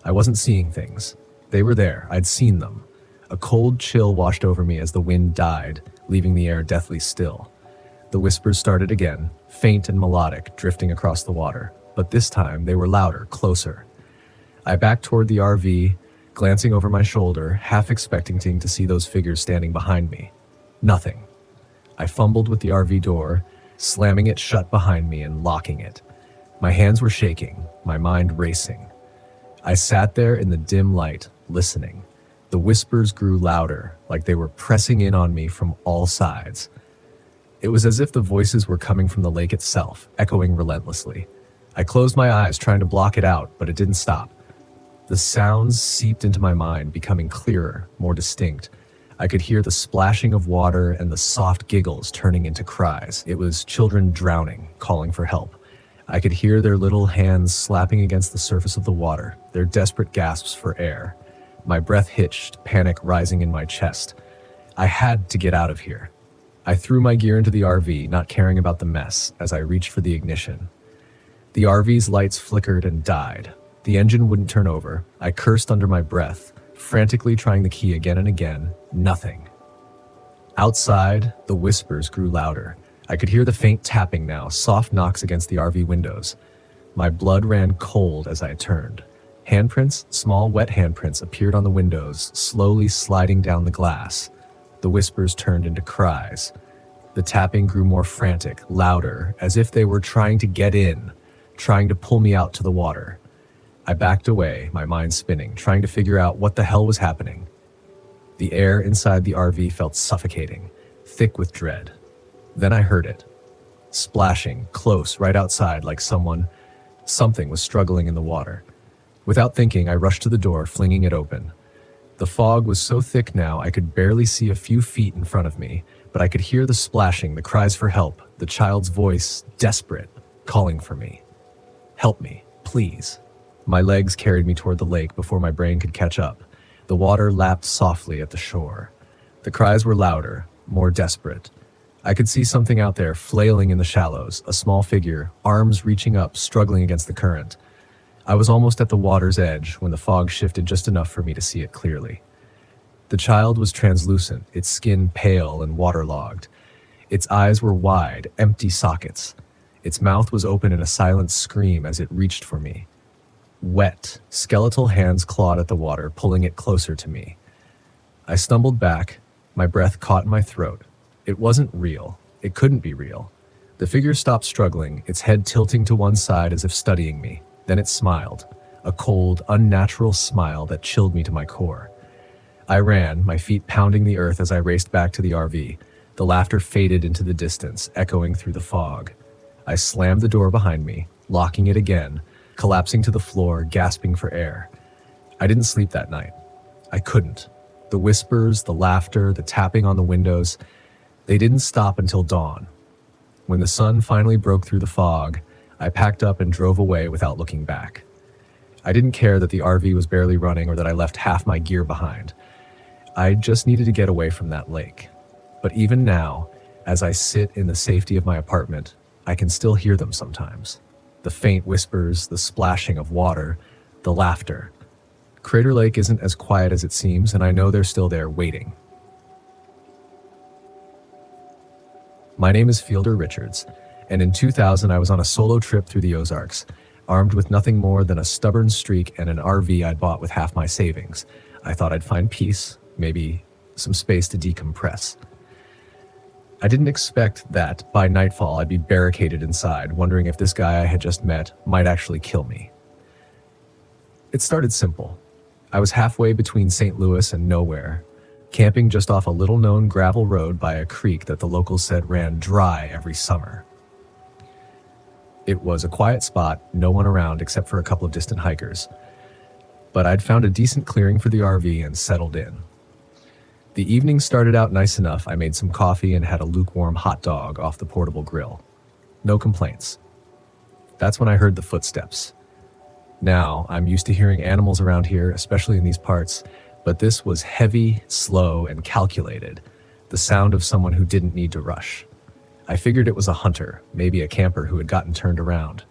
Speaker 1: I wasn't seeing things. They were there. I'd seen them. A cold chill washed over me as the wind died, leaving the air deathly still. The whispers started again, faint and melodic, drifting across the water. But this time, they were louder, closer. I backed toward the RV, glancing over my shoulder, half expecting to see those figures standing behind me. Nothing. I fumbled with the RV door, slamming it shut behind me and locking it. My hands were shaking, my mind racing. I sat there in the dim light, listening. The whispers grew louder, like they were pressing in on me from all sides. It was as if the voices were coming from the lake itself, echoing relentlessly. I closed my eyes, trying to block it out, but it didn't stop. The sounds seeped into my mind, becoming clearer, more distinct. I could hear the splashing of water and the soft giggles turning into cries. It was children drowning, calling for help. I could hear their little hands slapping against the surface of the water, their desperate gasps for air. My breath hitched, panic rising in my chest. I had to get out of here. I threw my gear into the RV, not caring about the mess, as I reached for the ignition. The RV's lights flickered and died. The engine wouldn't turn over. I cursed under my breath, frantically trying the key again and again. Nothing. Outside, the whispers grew louder. I could hear the faint tapping now, soft knocks against the RV windows. My blood ran cold as I turned. Handprints, small wet handprints, appeared on the windows, slowly sliding down the glass. The whispers turned into cries. The tapping grew more frantic, louder, as if they were trying to get in, trying to pull me out to the water. I backed away, my mind spinning, trying to figure out what the hell was happening. The air inside the RV felt suffocating, thick with dread. Then I heard it. Splashing, close, right outside, like something was struggling in the water. Without thinking, I rushed to the door, flinging it open. The fog was so thick now I could barely see a few feet in front of me, but I could hear the splashing, the cries for help, the child's voice, desperate, calling for me. Help me, please. My legs carried me toward the lake before my brain could catch up. The water lapped softly at the shore. The cries were louder, more desperate. I could see something out there flailing in the shallows, a small figure, arms reaching up, struggling against the current. I was almost at the water's edge when the fog shifted just enough for me to see it clearly. The child was translucent, its skin pale and waterlogged. Its eyes were wide, empty sockets. Its mouth was open in a silent scream as it reached for me. Wet, skeletal hands clawed at the water, pulling it closer to me. I stumbled back, my breath caught in my throat. It wasn't real. It couldn't be real. The figure stopped struggling, its head tilting to one side as if studying me. Then it smiled, a cold, unnatural smile that chilled me to my core. I ran, my feet pounding the earth as I raced back to the RV. The laughter faded into the distance, echoing through the fog. I slammed the door behind me, locking it again, collapsing to the floor, gasping for air. I didn't sleep that night. I couldn't. The whispers, the laughter, the tapping on the windows, they didn't stop until dawn. When the sun finally broke through the fog, I packed up and drove away without looking back. I didn't care that the RV was barely running or that I left half my gear behind. I just needed to get away from that lake. But even now, as I sit in the safety of my apartment, I can still hear them sometimes. The faint whispers, the splashing of water, the laughter. Crater Lake isn't as quiet as it seems, and I know they're still there waiting. My name is Fielder Richards, and in 2000 I was on a solo trip through the Ozarks, armed with nothing more than a stubborn streak and an RV I'd bought with half my savings. I thought I'd find peace, maybe some space to decompress. I didn't expect that by nightfall I'd be barricaded inside, wondering if this guy I had just met might actually kill me. It started simple. I was halfway between St. Louis and nowhere, camping just off a little-known gravel road by a creek that the locals said ran dry every summer. It was a quiet spot, no one around except for a couple of distant hikers. But I'd found a decent clearing for the RV and settled in. The evening started out nice enough. I made some coffee and had a lukewarm hot dog off the portable grill. No complaints. That's when I heard the footsteps. Now, I'm used to hearing animals around here, especially in these parts, but this was heavy, slow, and calculated, the sound of someone who didn't need to rush. I figured it was a hunter, maybe a camper who had gotten turned around.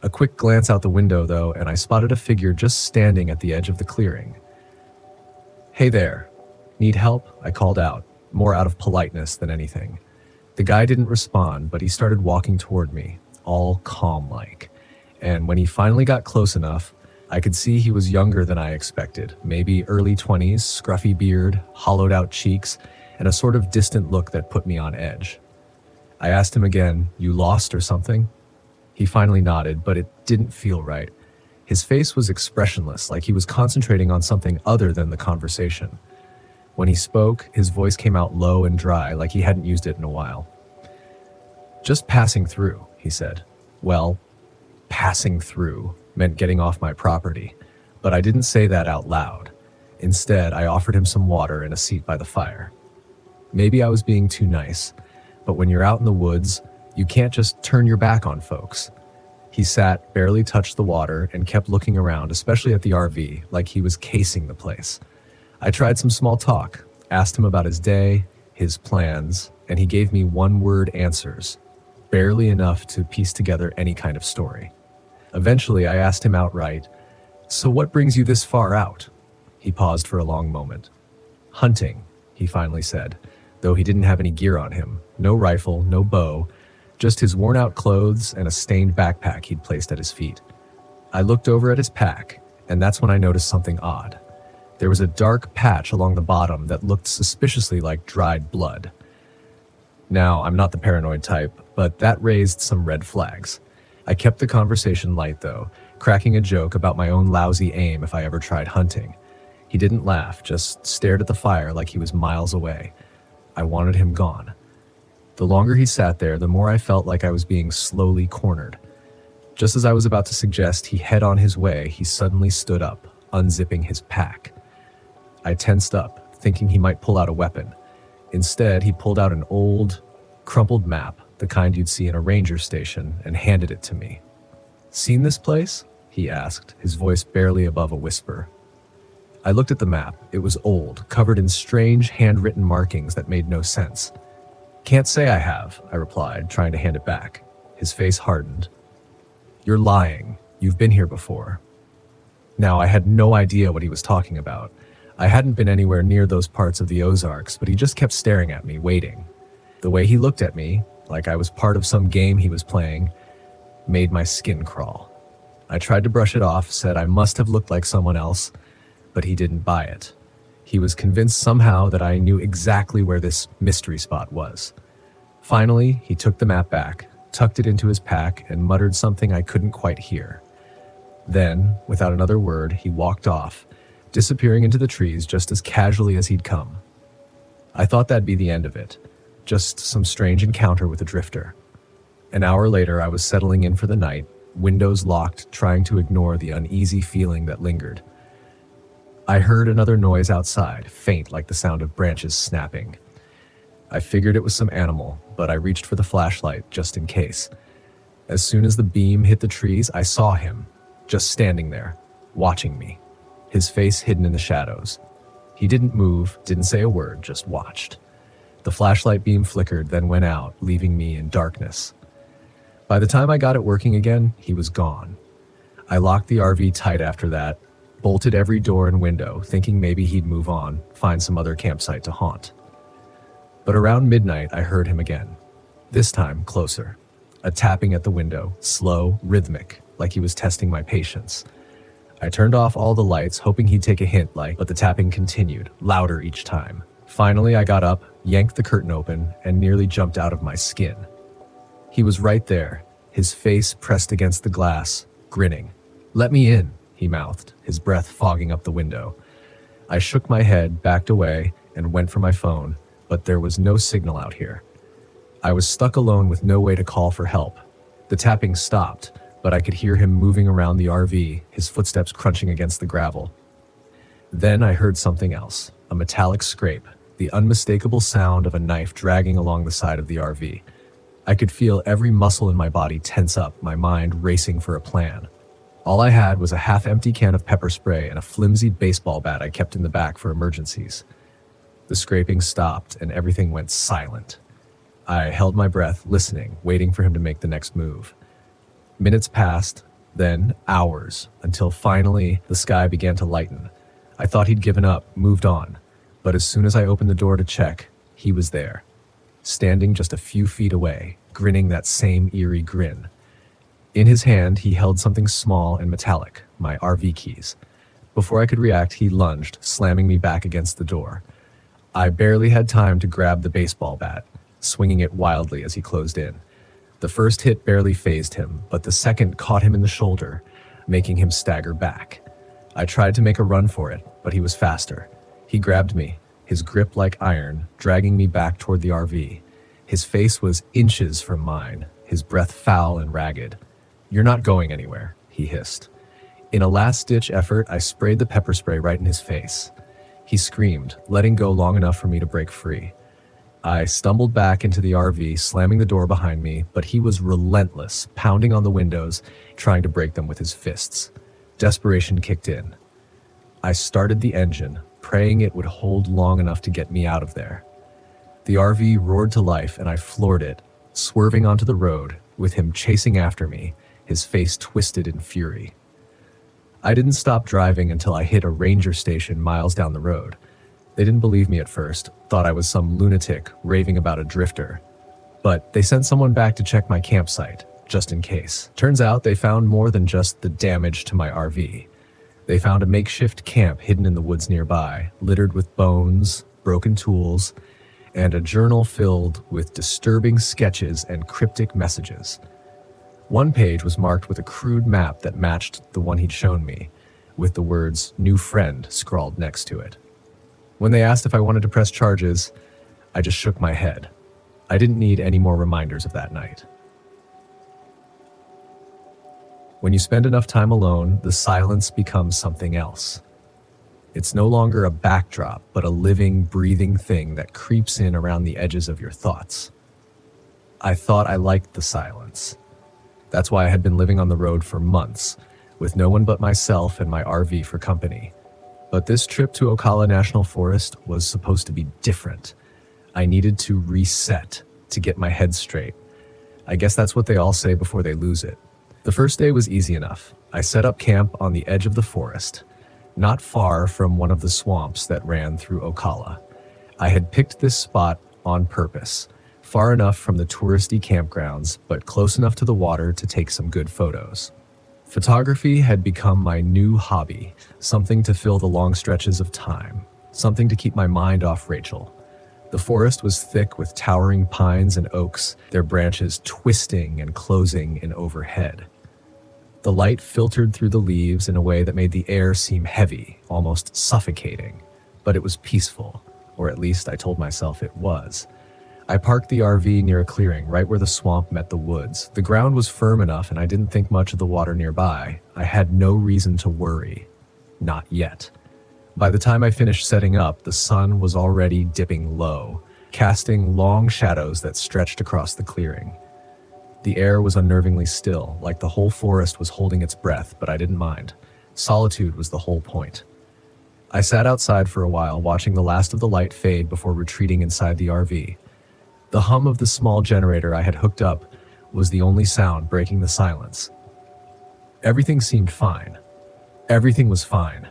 Speaker 1: A quick glance out the window, though, and I spotted a figure just standing at the edge of the clearing. "Hey there. Need help?" I called out, more out of politeness than anything. The guy didn't respond, but he started walking toward me, all calm-like. And when he finally got close enough, I could see he was younger than I expected, maybe early 20s, scruffy beard, hollowed-out cheeks, and a sort of distant look that put me on edge. I asked him again, "You lost or something?" He finally nodded, but it didn't feel right. His face was expressionless, like he was concentrating on something other than the conversation. When he spoke, his voice came out low and dry, like he hadn't used it in a while. "Just passing through," he said. Well, passing through meant getting off my property, but I didn't say that out loud. Instead, I offered him some water and a seat by the fire. Maybe I was being too nice, but when you're out in the woods, you can't just turn your back on folks. He sat, barely touched the water, and kept looking around, especially at the RV, like he was casing the place. I tried some small talk, asked him about his day, his plans, and he gave me one-word answers, barely enough to piece together any kind of story. Eventually, I asked him outright, "So what brings you this far out?" He paused for a long moment. "Hunting," he finally said, though he didn't have any gear on him. No rifle, no bow, just his worn-out clothes and a stained backpack he'd placed at his feet. I looked over at his pack, and that's when I noticed something odd. There was a dark patch along the bottom that looked suspiciously like dried blood. Now, I'm not the paranoid type, but that raised some red flags. I kept the conversation light, though, cracking a joke about my own lousy aim if I ever tried hunting. He didn't laugh, just stared at the fire like he was miles away. I wanted him gone. The longer he sat there, the more I felt like I was being slowly cornered. Just as I was about to suggest he head on his way, he suddenly stood up, unzipping his pack. I tensed up, thinking he might pull out a weapon. Instead, he pulled out an old, crumpled map, the kind you'd see in a ranger station, and handed it to me. "Seen this place?" he asked, his voice barely above a whisper. I looked at the map. It was old, covered in strange handwritten markings that made no sense. "Can't say I have," I replied, trying to hand it back. His face hardened. "You're lying. You've been here before." Now, I had no idea what he was talking about. I hadn't been anywhere near those parts of the Ozarks, but he just kept staring at me, waiting. The way he looked at me, like I was part of some game he was playing, made my skin crawl. I tried to brush it off, said I must have looked like someone else, but he didn't buy it. He was convinced somehow that I knew exactly where this mystery spot was. Finally, he took the map back, tucked it into his pack, and muttered something I couldn't quite hear. Then, without another word, he walked off, disappearing into the trees just as casually as he'd come. I thought that'd be the end of it, just some strange encounter with a drifter. An hour later, I was settling in for the night, windows locked, trying to ignore the uneasy feeling that lingered. I heard another noise outside, faint like the sound of branches snapping. I figured it was some animal, but I reached for the flashlight just in case. As soon as the beam hit the trees, I saw him, just standing there, watching me, his face hidden in the shadows. He didn't move, didn't say a word, just watched. The flashlight beam flickered, then went out, leaving me in darkness. By the time I got it working again, he was gone. I locked the RV tight after that, bolted every door and window, thinking maybe he'd move on, find some other campsite to haunt. But around midnight, I heard him again. This time, closer. A tapping at the window, slow, rhythmic, like he was testing my patience. I turned off all the lights, hoping he'd take a hint, but the tapping continued, louder each time. Finally, I got up, yanked the curtain open, and nearly jumped out of my skin. He was right there, his face pressed against the glass, grinning. "Let me in," he mouthed, his breath fogging up the window. I shook my head, backed away, and went for my phone, but there was no signal out here. I was stuck alone with no way to call for help. The tapping stopped, but I could hear him moving around the RV, his footsteps crunching against the gravel. Then I heard something else, a metallic scrape, the unmistakable sound of a knife dragging along the side of the RV. I could feel every muscle in my body tense up, my mind racing for a plan. All I had was a half-empty can of pepper spray and a flimsy baseball bat I kept in the back for emergencies. The scraping stopped and everything went silent. I held my breath, listening, waiting for him to make the next move. Minutes passed, Then hours, until finally the sky began to lighten. I thought he'd given up, moved on. But as soon as I opened the door to check, he was there, standing just a few feet away, grinning that same eerie grin. In his hand, he held something small and metallic, my RV keys. Before I could react, he lunged, slamming me back against the door. I barely had time to grab the baseball bat, swinging it wildly as he closed in. The first hit barely fazed him, but the second caught him in the shoulder, making him stagger back. I tried to make a run for it, but he was faster. He grabbed me, his grip like iron, dragging me back toward the RV. His face was inches from mine, his breath foul and ragged. "You're not going anywhere," he hissed. In a last-ditch effort, I sprayed the pepper spray right in his face. He screamed, letting go long enough for me to break free. I stumbled back into the RV, slamming the door behind me, but he was relentless, pounding on the windows, trying to break them with his fists. Desperation kicked in. I started the engine, praying it would hold long enough to get me out of there. The RV roared to life and I floored it, swerving onto the road, with him chasing after me, his face twisted in fury. I didn't stop driving until I hit a ranger station miles down the road. They didn't believe me at first, thought I was some lunatic raving about a drifter. But they sent someone back to check my campsite, just in case. Turns out they found more than just the damage to my RV. They found a makeshift camp hidden in the woods nearby, littered with bones, broken tools, and a journal filled with disturbing sketches and cryptic messages. One page was marked with a crude map that matched the one he'd shown me, with the words "new friend" scrawled next to it. When they asked if I wanted to press charges, I just shook my head. I didn't need any more reminders of that night. When you spend enough time alone, the silence becomes something else. It's no longer a backdrop, but a living, breathing thing that creeps in around the edges of your thoughts. I thought I liked the silence. That's why I had been living on the road for months, with no one but myself and my RV for company. But this trip to Ocala National Forest was supposed to be different. I needed to reset, to get my head straight. I guess that's what they all say before they lose it. The first day was easy enough. I set up camp on the edge of the forest, not far from one of the swamps that ran through Ocala. I had picked this spot on purpose, far enough from the touristy campgrounds, but close enough to the water to take some good photos. Photography had become my new hobby, something to fill the long stretches of time, something to keep my mind off Rachel. The forest was thick with towering pines and oaks, their branches twisting and closing in overhead. The light filtered through the leaves in a way that made the air seem heavy, almost suffocating, but it was peaceful, or at least I told myself it was. I parked the RV near a clearing right where the swamp met the woods. The ground was firm enough and I didn't think much of the water nearby. I had no reason to worry. Not yet. By the time I finished setting up, the sun was already dipping low, casting long shadows that stretched across the clearing. The air was unnervingly still, like the whole forest was holding its breath, but I didn't mind. Solitude was the whole point. I sat outside for a while, watching the last of the light fade before retreating inside the RV. The hum of the small generator I had hooked up was the only sound breaking the silence. Everything seemed fine. Everything was fine,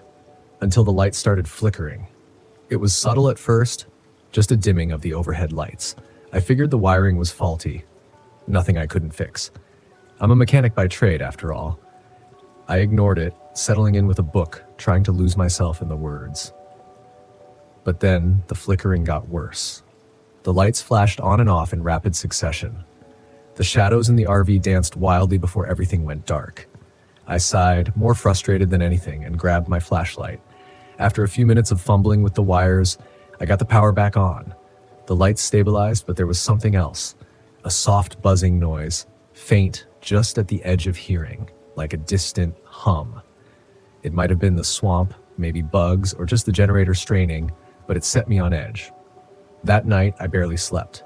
Speaker 1: until the light started flickering. It was subtle at first, just a dimming of the overhead lights. I figured the wiring was faulty. Nothing I couldn't fix. I'm a mechanic by trade, after all. I ignored it, settling in with a book, trying to lose myself in the words. But then the flickering got worse. The lights flashed on and off in rapid succession. The shadows in the RV danced wildly before everything went dark. I sighed, more frustrated than anything, and grabbed my flashlight. After a few minutes of fumbling with the wires, I got the power back on. The lights stabilized, but there was something else. A soft buzzing noise, faint just at the edge of hearing, like a distant hum. It might have been the swamp, maybe bugs, or just the generator straining, but it set me on edge. That night, I barely slept.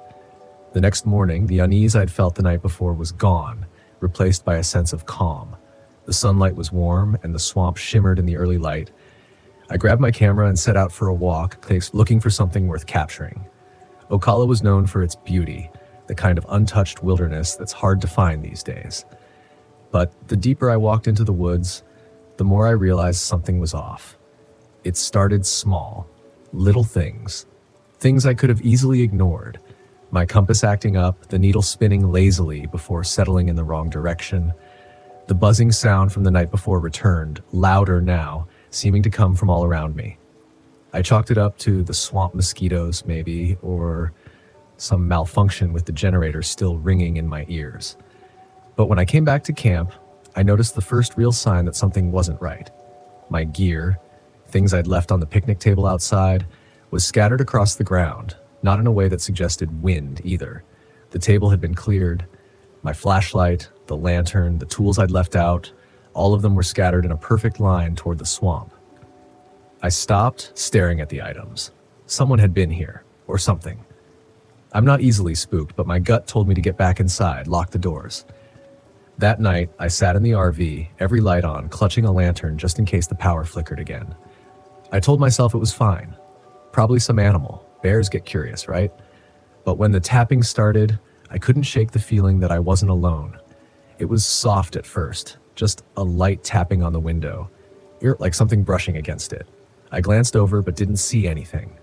Speaker 1: The next morning, the unease I'd felt the night before was gone, replaced by a sense of calm. The sunlight was warm, and the swamp shimmered in the early light. I grabbed my camera and set out for a walk, looking for something worth capturing. Ocala was known for its beauty, the kind of untouched wilderness that's hard to find these days. But the deeper I walked into the woods, the more I realized something was off. It started small, little things I could have easily ignored. My compass acting up, the needle spinning lazily before settling in the wrong direction. The buzzing sound from the night before returned, louder now, seeming to come from all around me. I chalked it up to the swamp mosquitoes, maybe, or some malfunction with the generator still ringing in my ears. But when I came back to camp, I noticed the first real sign that something wasn't right. My gear, things I'd left on the picnic table outside, was scattered across the ground, not in a way that suggested wind either. The table had been cleared. My flashlight, the lantern, the tools I'd left out, all of them were scattered in a perfect line toward the swamp. I stopped, staring at the items. Someone had been here, or something. I'm not easily spooked, but my gut told me to get back inside, lock the doors. That night, I sat in the RV, every light on, clutching a lantern just in case the power flickered again. I told myself it was fine. Probably some animal. Bears get curious, right? But when the tapping started, I couldn't shake the feeling that I wasn't alone. It was soft at first, just a light tapping on the window, like something brushing against it. I glanced over but didn't see anything.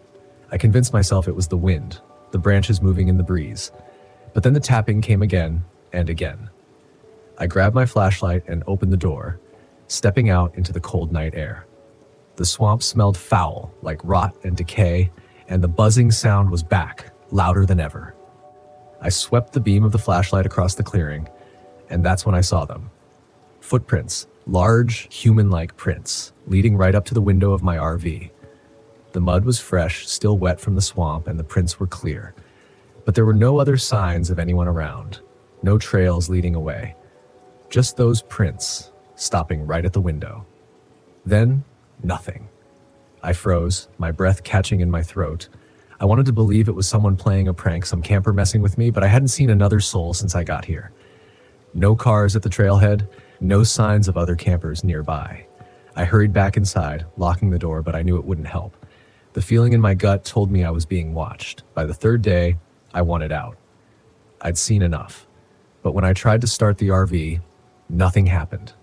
Speaker 1: I convinced myself it was the wind, the branches moving in the breeze. But then the tapping came again and again. I grabbed my flashlight and opened the door, stepping out into the cold night air. The swamp smelled foul, like rot and decay, and the buzzing sound was back, louder than ever. I swept the beam of the flashlight across the clearing, and that's when I saw them. Footprints, large, human-like prints, leading right up to the window of my RV. The mud was fresh, still wet from the swamp, and the prints were clear. But there were no other signs of anyone around, no trails leading away. Just those prints, stopping right at the window. Then, nothing. I froze, my breath catching in my throat. I wanted to believe it was someone playing a prank, some camper messing with me, but I hadn't seen another soul since I got here. No cars at the trailhead, no signs of other campers nearby. I hurried back inside, locking the door, but I knew it wouldn't help. The feeling in my gut told me I was being watched. By the third day, I wanted out. I'd seen enough. But when I tried to start the RV, nothing happened.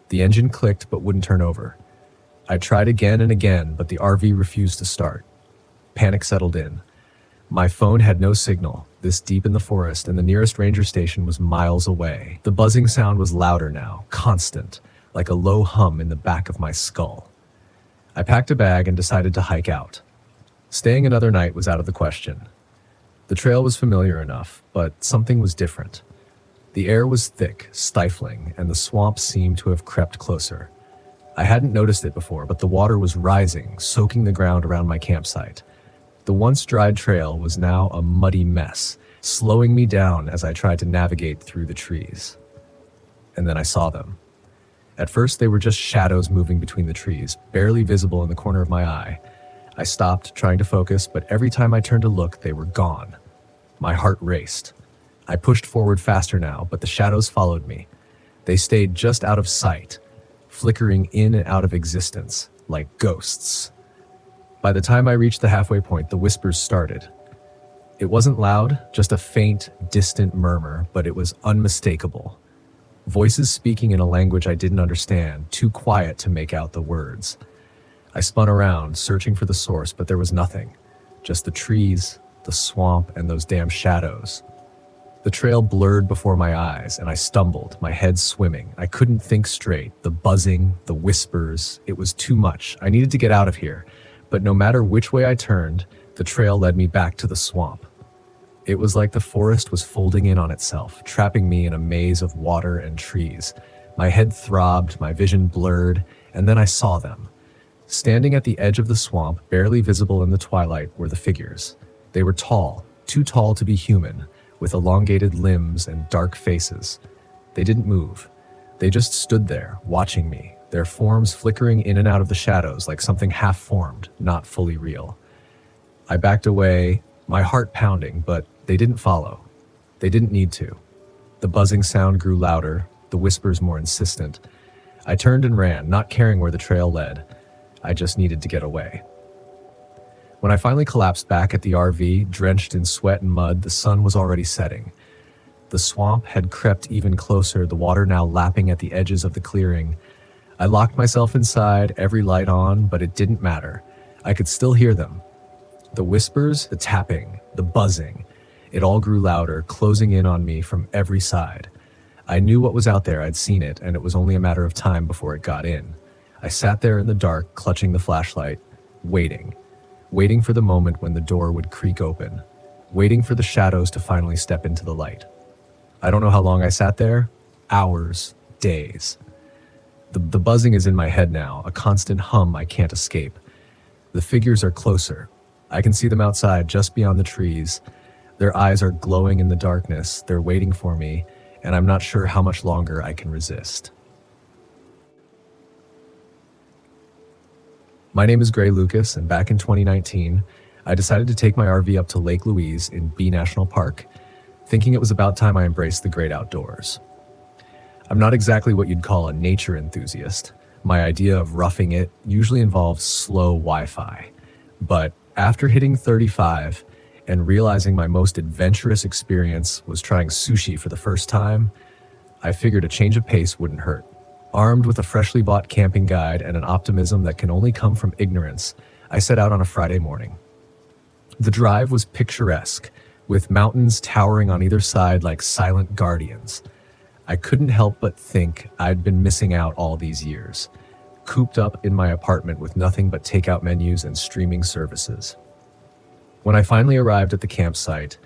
Speaker 1: The engine clicked but wouldn't turn over. I tried again and again, but the RV refused to start. Panic settled in. My phone had no signal, this deep in the forest, and the nearest ranger station was miles away. The buzzing sound was louder now, constant, like a low hum in the back of my skull. I packed a bag and decided to hike out. Staying another night was out of the question. The trail was familiar enough, but something was different. The air was thick, stifling, and the swamp seemed to have crept closer. I hadn't noticed it before, but the water was rising, soaking the ground around my campsite. The once dried trail was now a muddy mess, slowing me down as I tried to navigate through the trees. And then I saw them. At first, they were just shadows moving between the trees, barely visible in the corner of my eye. I stopped, trying to focus, but every time I turned to look, they were gone. My heart raced. I pushed forward faster now, but the shadows followed me. They stayed just out of sight, flickering in and out of existence, like ghosts. By the time I reached the halfway point, the whispers started. It wasn't loud, just a faint, distant murmur, but it was unmistakable. Voices speaking in a language I didn't understand, too quiet to make out the words. I spun around, searching for the source, but there was nothing. Just the trees, the swamp, and those damn shadows. The trail blurred before my eyes, and I stumbled, my head swimming. I couldn't think straight. The buzzing, the whispers, it was too much. I needed to get out of here. But no matter which way I turned, the trail led me back to the swamp. It was like the forest was folding in on itself, trapping me in a maze of water and trees. My head throbbed, my vision blurred, and then I saw them. Standing at the edge of the swamp, barely visible in the twilight, were the figures. They were tall, too tall to be human, with elongated limbs and dark faces. They didn't move. They just stood there, watching me, their forms flickering in and out of the shadows like something half-formed, not fully real. I backed away, my heart pounding, but they didn't follow. They didn't need to. The buzzing sound grew louder, the whispers more insistent. I turned and ran, not caring where the trail led. I just needed to get away. When I finally collapsed back at the RV, drenched in sweat and mud, the sun was already setting. The swamp had crept even closer, the water now lapping at the edges of the clearing. I locked myself inside, every light on, but it didn't matter. I could still hear them. The whispers, the tapping, the buzzing. It all grew louder, closing in on me from every side. I knew what was out there, I'd seen it, and it was only a matter of time before it got in. I sat there in the dark, clutching the flashlight, waiting for the moment when the door would creak open, waiting for the shadows to finally step into the light. I don't know how long I sat there. Hours, days. The buzzing is in my head now, a constant hum I can't escape. The figures are closer. I can see them outside, just beyond the trees. Their eyes are glowing in the darkness. They're waiting for me, and I'm not sure how much longer I can resist. My name is Gray Lucas, and back in 2019, I decided to take my RV up to Lake Louise in B National Park, thinking it was about time I embraced the great outdoors. I'm not exactly what you'd call a nature enthusiast. My idea of roughing it usually involves slow Wi-Fi. But after hitting 35 and realizing my most adventurous experience was trying sushi for the first time, I figured a change of pace wouldn't hurt. Armed with a freshly bought camping guide and an optimism that can only come from ignorance, I set out on a Friday morning. The drive was picturesque, with mountains towering on either side like silent guardians. I couldn't help but think I'd been missing out all these years, cooped up in my apartment with nothing but takeout menus and streaming services. When I finally arrived at the campsite,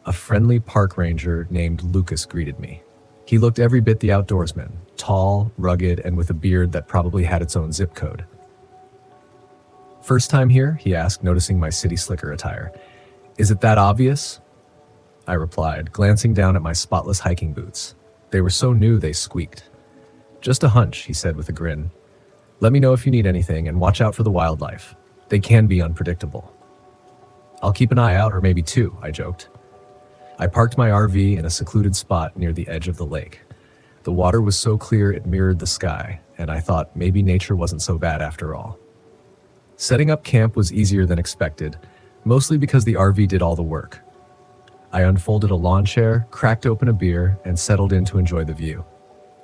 Speaker 1: a friendly park ranger named Lucas greeted me. He looked every bit the outdoorsman, tall, rugged, and with a beard that probably had its own zip code. "First time here?" he asked, noticing my city slicker attire. "Is it that obvious?" I replied, glancing down at my spotless hiking boots. They were so new they squeaked. "Just a hunch," he said with a grin. "Let me know if you need anything, and watch out for the wildlife. They can be unpredictable." "I'll keep an eye out, or maybe two," I joked. I parked my RV in a secluded spot near the edge of the lake. The water was so clear it mirrored the sky, and I thought maybe nature wasn't so bad after all. Setting up camp was easier than expected, mostly because the RV did all the work. I unfolded a lawn chair, cracked open a beer, and settled in to enjoy the view.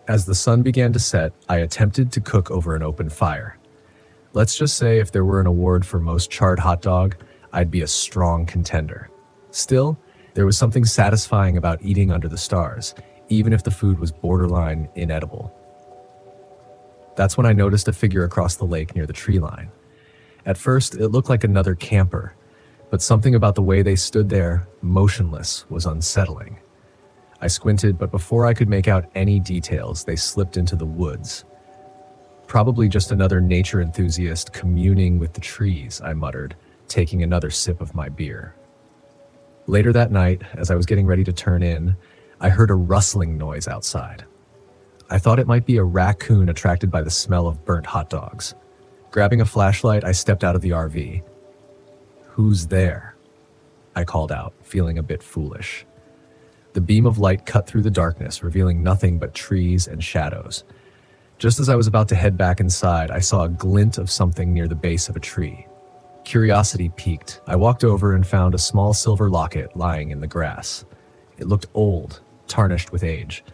Speaker 1: As the sun began to set, I attempted to cook over an open fire. Let's just say if there were an award for most charred hot dog, I'd be a strong contender. Still, there was something satisfying about eating under the stars, even if the food was borderline inedible. That's when I noticed a figure across the lake near the tree line. At first, it looked like another camper, but something about the way they stood there, motionless, was unsettling. I squinted, but before I could make out any details, they slipped into the woods. "Probably just another nature enthusiast communing with the trees," I muttered, taking another sip of my beer. Later that night, as I was getting ready to turn in, I heard a rustling noise outside. I thought it might be a raccoon attracted by the smell of burnt hot dogs. Grabbing a flashlight, I stepped out of the RV. "Who's there?" I called out, feeling a bit foolish. The beam of light cut through the darkness, revealing nothing but trees and shadows. Just as I was about to head back inside, I saw a glint of something near the base of a tree. Curiosity piqued. I walked over and found a small silver locket lying in the grass. It looked old, tarnished with age.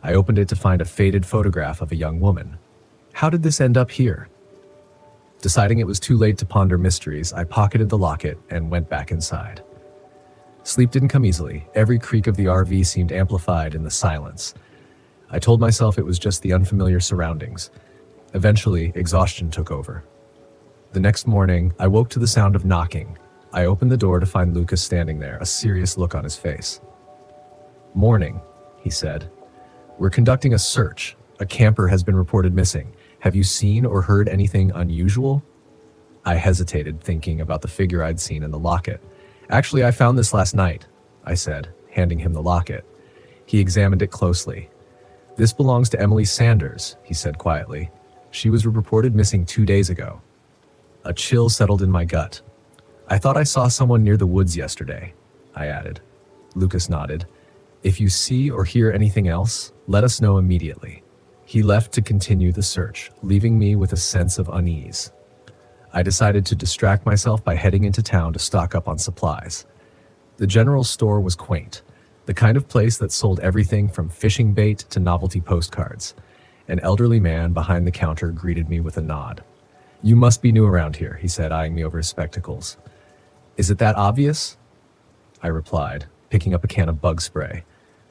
Speaker 1: I opened it to find a faded photograph of a young woman. How did this end up here? Deciding it was too late to ponder mysteries, I pocketed the locket and went back inside. Sleep didn't come easily. Every creak of the RV seemed amplified in the silence. I told myself it was just the unfamiliar surroundings. Eventually, exhaustion took over. The next morning, I woke to the sound of knocking. I opened the door to find Lucas standing there, a serious look on his face. "Morning," he said. "We're conducting a search. A camper has been reported missing. Have you seen or heard anything unusual?" I hesitated, thinking about the figure I'd seen in the locket. "Actually, I found this last night," I said, handing him the locket. He examined it closely. "This belongs to Emily Sanders," he said quietly. "She was reported missing 2 days ago." A chill settled in my gut. "I thought I saw someone near the woods yesterday," I added. Lucas nodded. "If you see or hear anything else, let us know immediately." He left to continue the search, leaving me with a sense of unease. I decided to distract myself by heading into town to stock up on supplies. The general store was quaint. The kind of place that sold everything from fishing bait to novelty postcards. An elderly man behind the counter greeted me with a nod. "You must be new around here," he said, eyeing me over his spectacles. "Is it that obvious?" I replied, picking up a can of bug spray.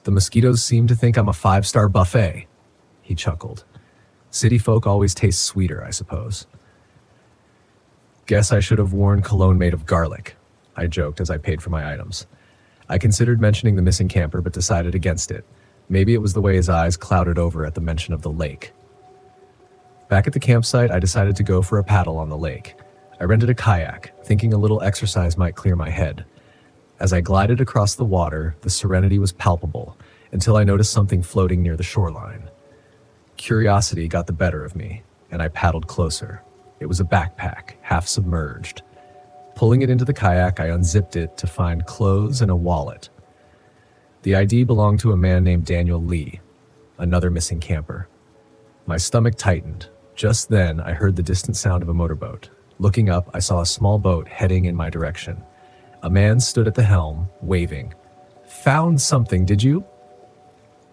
Speaker 1: "The mosquitoes seem to think I'm a 5-star buffet." He chuckled. "City folk always taste sweeter, I suppose." "Guess I should have worn cologne made of garlic," I joked as I paid for my items. I considered mentioning the missing camper but decided against it. Maybe it was the way his eyes clouded over at the mention of the lake. Back at the campsite, I decided to go for a paddle on the lake. I rented a kayak, thinking a little exercise might clear my head. As I glided across the water, the serenity was palpable, until I noticed something floating near the shoreline. Curiosity got the better of me, and I paddled closer. It was a backpack, half submerged. Pulling it into the kayak, I unzipped it to find clothes and a wallet. The ID belonged to a man named Daniel Lee, another missing camper. My stomach tightened. Just then, I heard the distant sound of a motorboat. Looking up, I saw a small boat heading in my direction. A man stood at the helm, waving. "Found something, did you?"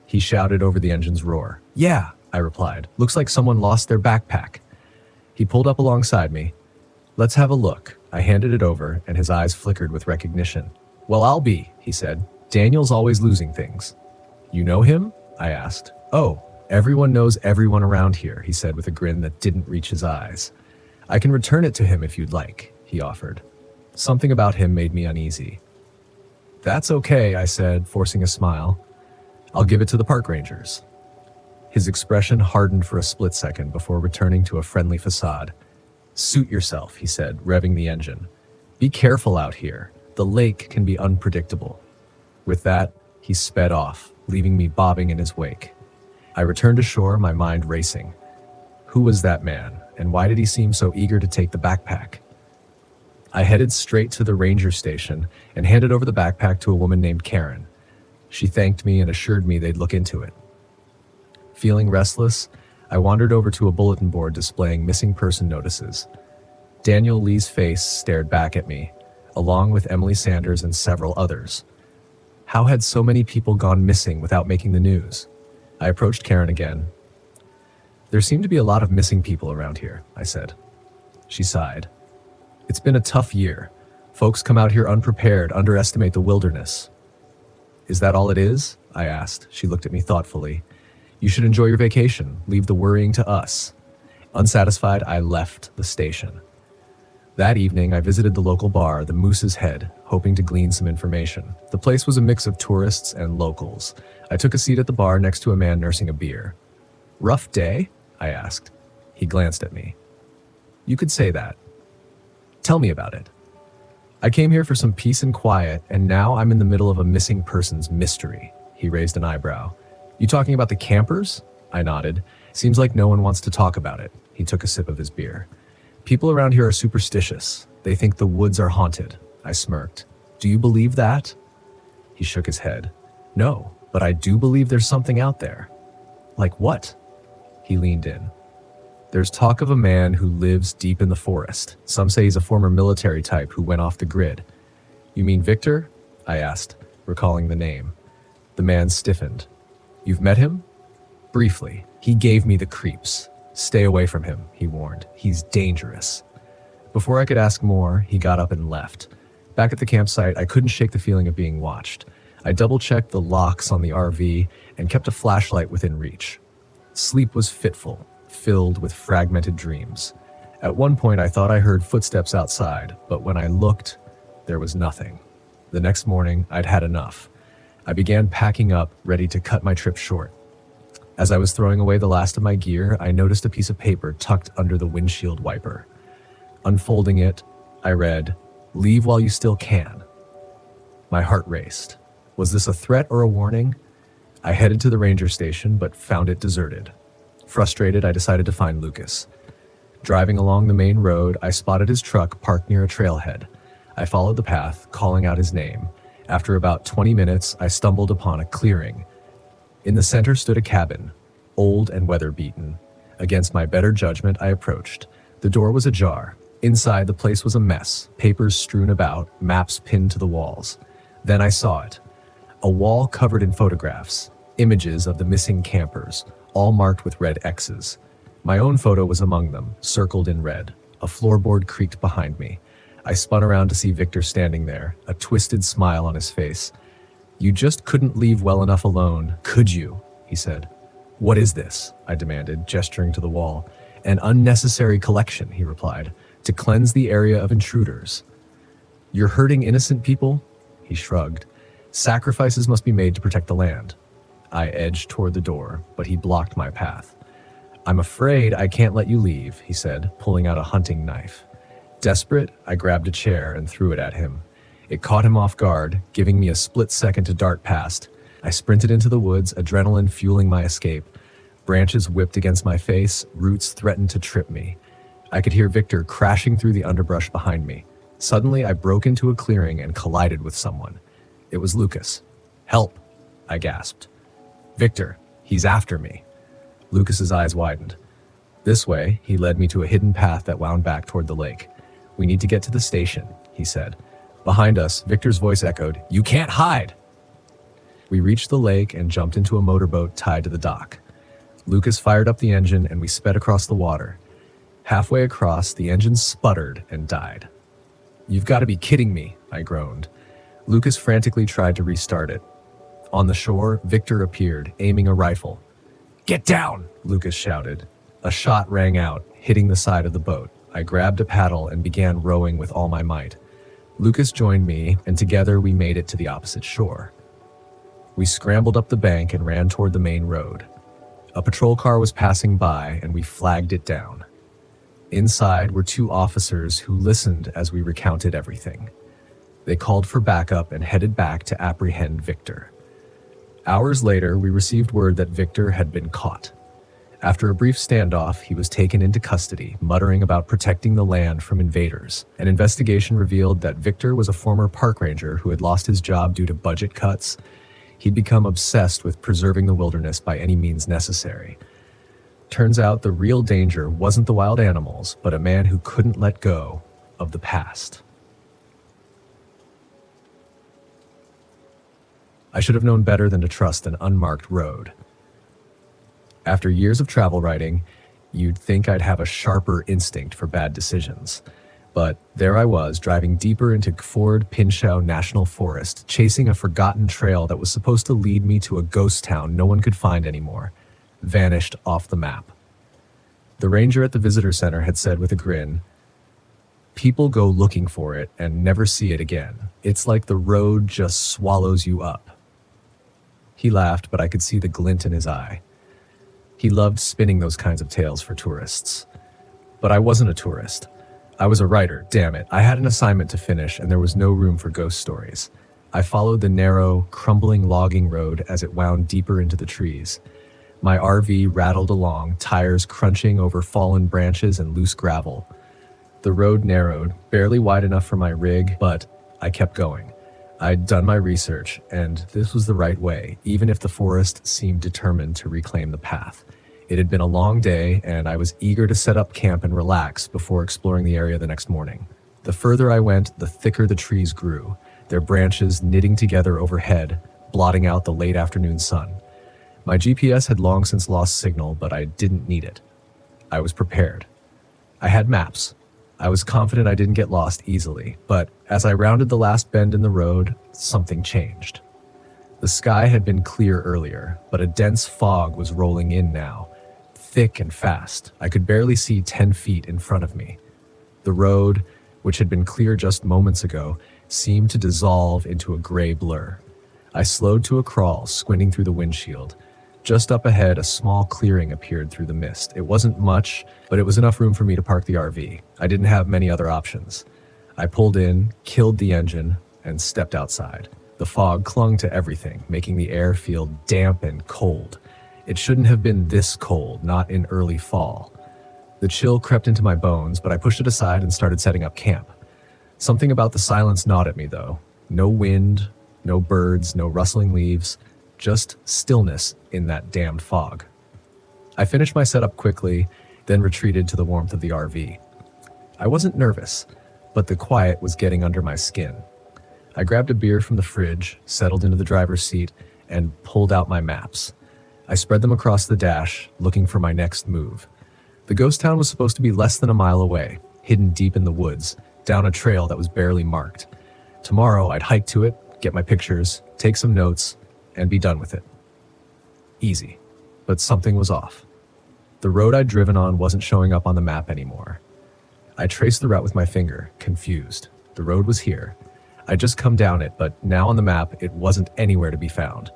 Speaker 1: He shouted over the engine's roar. "Yeah," I replied. "Looks like someone lost their backpack." He pulled up alongside me. "Let's have a look." I handed it over, and his eyes flickered with recognition. "Well, I'll be," he said. "Daniel's always losing things." "You know him?" I asked. "Oh, everyone knows everyone around here," he said with a grin that didn't reach his eyes. "I can return it to him if you'd like," he offered. Something about him made me uneasy. "That's okay," I said, forcing a smile. "I'll give it to the park rangers." His expression hardened for a split second before returning to a friendly facade. "Suit yourself," he said, revving the engine. "Be careful out here. The lake can be unpredictable." With that, he sped off, leaving me bobbing in his wake. I returned to shore, my mind racing. Who was that man, and why did he seem so eager to take the backpack? I headed straight to the ranger station and handed over the backpack to a woman named Karen. She thanked me and assured me they'd look into it. Feeling restless, I wandered over to a bulletin board displaying missing person notices. Daniel Lee's face stared back at me, along with Emily Sanders and several others. How had so many people gone missing without making the news? I approached Karen again. "There seem to be a lot of missing people around here," I said. She sighed. "It's been a tough year. Folks come out here unprepared, underestimate the wilderness." "Is that all it is?" I asked. She looked at me thoughtfully. "You should enjoy your vacation. Leave the worrying to us." Unsatisfied, I left the station. That evening, I visited the local bar, the Moose's Head, hoping to glean some information. The place was a mix of tourists and locals. I took a seat at the bar next to a man nursing a beer. "Rough day?" I asked. He glanced at me. "You could say that. Tell me about it." "I came here for some peace and quiet, and now I'm in the middle of a missing persons mystery." He raised an eyebrow. "You talking about the campers?" I nodded. "Seems like no one wants to talk about it." He took a sip of his beer. "People around here are superstitious. They think the woods are haunted." I smirked. "Do you believe that?" He shook his head. "No, but I do believe there's something out there." "Like what?" He leaned in. "There's talk of a man who lives deep in the forest. Some say he's a former military type who went off the grid." "You mean Victor?" I asked, recalling the name. The man stiffened. "You've met him?" "Briefly. He gave me the creeps." "Stay away from him," he warned. "He's dangerous." Before I could ask more, he got up and left. Back at the campsite, I couldn't shake the feeling of being watched. I double-checked the locks on the RV and kept a flashlight within reach. Sleep was fitful, filled with fragmented dreams. At one point, I thought I heard footsteps outside, but when I looked, there was nothing. The next morning, I'd had enough. I began packing up, ready to cut my trip short. As I was throwing away the last of my gear, I noticed a piece of paper tucked under the windshield wiper. Unfolding it, I read, "Leave while you still can." My heart raced. Was this a threat or a warning? I headed to the ranger station, but found it deserted. Frustrated, I decided to find Lucas. Driving along the main road, I spotted his truck parked near a trailhead. I followed the path, calling out his name. After about 20 minutes, I stumbled upon a clearing. In the center stood a cabin, old and weather-beaten. Against my better judgment, I approached. The door was ajar. Inside, the place was a mess, papers strewn about, maps pinned to the walls. Then I saw it. A wall covered in photographs, images of the missing campers, all marked with red X's. My own photo was among them, circled in red. A floorboard creaked behind me. I spun around to see Victor standing there, a twisted smile on his face. "You just couldn't leave well enough alone, could you?" he said. "What is this?" I demanded, gesturing to the wall. "An unnecessary collection," he replied, "to cleanse the area of intruders." "You're hurting innocent people?" He shrugged. "Sacrifices must be made to protect the land." I edged toward the door, but he blocked my path. "I'm afraid I can't let you leave," he said, pulling out a hunting knife. Desperate, I grabbed a chair and threw it at him. It caught him off guard, giving me a split second to dart past. I sprinted into the woods, adrenaline fueling my escape. Branches whipped against my face, roots threatened to trip me. I could hear Victor crashing through the underbrush behind me. Suddenly, I broke into a clearing and collided with someone. It was Lucas. "Help!" I gasped. "Victor, he's after me." Lucas's eyes widened. "This way," he led me to a hidden path that wound back toward the lake. "We need to get to the station," he said. Behind us, Victor's voice echoed, "You can't hide!" We reached the lake and jumped into a motorboat tied to the dock. Lucas fired up the engine and we sped across the water. Halfway across, the engine sputtered and died. "You've got to be kidding me," I groaned. Lucas frantically tried to restart it. On the shore, Victor appeared, aiming a rifle. "Get down!" Lucas shouted. A shot rang out, hitting the side of the boat. I grabbed a paddle and began rowing with all my might. Lucas joined me, and together we made it to the opposite shore. We scrambled up the bank and ran toward the main road. A patrol car was passing by, and we flagged it down. Inside were two officers who listened as we recounted everything. They called for backup and headed back to apprehend Victor. Hours later, we received word that Victor had been caught. After a brief standoff, he was taken into custody, muttering about protecting the land from invaders. An investigation revealed that Victor was a former park ranger who had lost his job due to budget cuts. He'd become obsessed with preserving the wilderness by any means necessary. Turns out the real danger wasn't the wild animals, but a man who couldn't let go of the past. I should have known better than to trust an unmarked road. After years of travel writing, you'd think I'd have a sharper instinct for bad decisions. But there I was, driving deeper into Ford Pinchot National Forest, chasing a forgotten trail that was supposed to lead me to a ghost town no one could find anymore, vanished off the map. The ranger at the visitor center had said with a grin, "People go looking for it and never see it again. It's like the road just swallows you up." He laughed, but I could see the glint in his eye. He loved spinning those kinds of tales for tourists. But I wasn't a tourist. I was a writer, damn it. I had an assignment to finish, and there was no room for ghost stories. I followed the narrow, crumbling logging road as it wound deeper into the trees. My RV rattled along, tires crunching over fallen branches and loose gravel. The road narrowed, barely wide enough for my rig, but I kept going. I'd done my research, and this was the right way, even if the forest seemed determined to reclaim the path. It had been a long day, and I was eager to set up camp and relax before exploring the area the next morning. The further I went, the thicker the trees grew, their branches knitting together overhead, blotting out the late afternoon sun. My GPS had long since lost signal, but I didn't need it. I was prepared. I had maps. I was confident I didn't get lost easily, but as I rounded the last bend in the road, something changed. The sky had been clear earlier, but a dense fog was rolling in now, thick and fast. I could barely see 10 feet in front of me. The road, which had been clear just moments ago, seemed to dissolve into a gray blur. I slowed to a crawl, squinting through the windshield. Just up ahead, a small clearing appeared through the mist. It wasn't much, but it was enough room for me to park the RV. I didn't have many other options. I pulled in, killed the engine, and stepped outside. The fog clung to everything, making the air feel damp and cold. It shouldn't have been this cold, not in early fall. The chill crept into my bones, but I pushed it aside and started setting up camp. Something about the silence gnawed at me, though. No wind, no birds, no rustling leaves. Just stillness in that damned fog. I finished my setup quickly, then retreated to the warmth of the RV. I wasn't nervous, but the quiet was getting under my skin. I grabbed a beer from the fridge, settled into the driver's seat, and pulled out my maps. I spread them across the dash, looking for my next move. The ghost town was supposed to be less than a mile away, hidden deep in the woods, down a trail that was barely marked. Tomorrow, I'd hike to it, get my pictures, take some notes, and be done with it. Easy. But something was off. The road I'd driven on wasn't showing up on the map anymore. I traced the route with my finger, confused. The road was here. I'd just come down it, but now on the map, it wasn't anywhere to be found.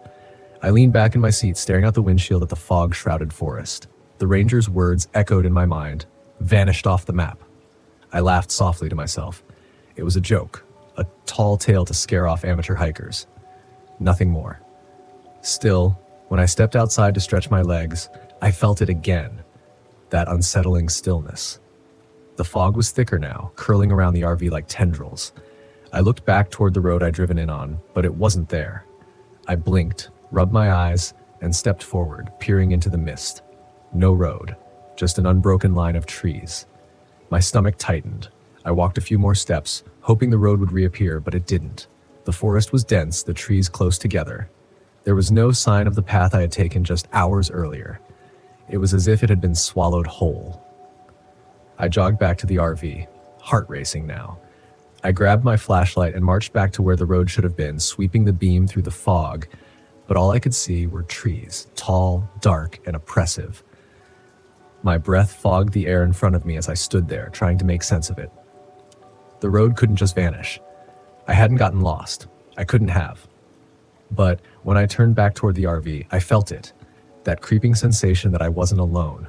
Speaker 1: I leaned back in my seat, staring out the windshield at the fog-shrouded forest. The ranger's words echoed in my mind, vanished off the map. I laughed softly to myself. It was a joke, a tall tale to scare off amateur hikers. Nothing more. Still, when I stepped outside to stretch my legs, I felt it again, that unsettling stillness. The fog was thicker now, curling around the RV like tendrils. I looked back toward the road I'd driven in on, but it wasn't there. I blinked, rubbed my eyes, and stepped forward, peering into the mist. No road, just an unbroken line of trees. My stomach tightened. I walked a few more steps, hoping the road would reappear, but it didn't. The forest was dense, the trees close together. There was no sign of the path I had taken just hours earlier. It was as if it had been swallowed whole. I jogged back to the RV, heart racing now. I grabbed my flashlight and marched back to where the road should have been, sweeping the beam through the fog, but all I could see were trees, tall, dark, and oppressive. My breath fogged the air in front of me as I stood there, trying to make sense of it. The road couldn't just vanish. I hadn't gotten lost. I couldn't have. But when I turned back toward the RV, I felt it, that creeping sensation that I wasn't alone.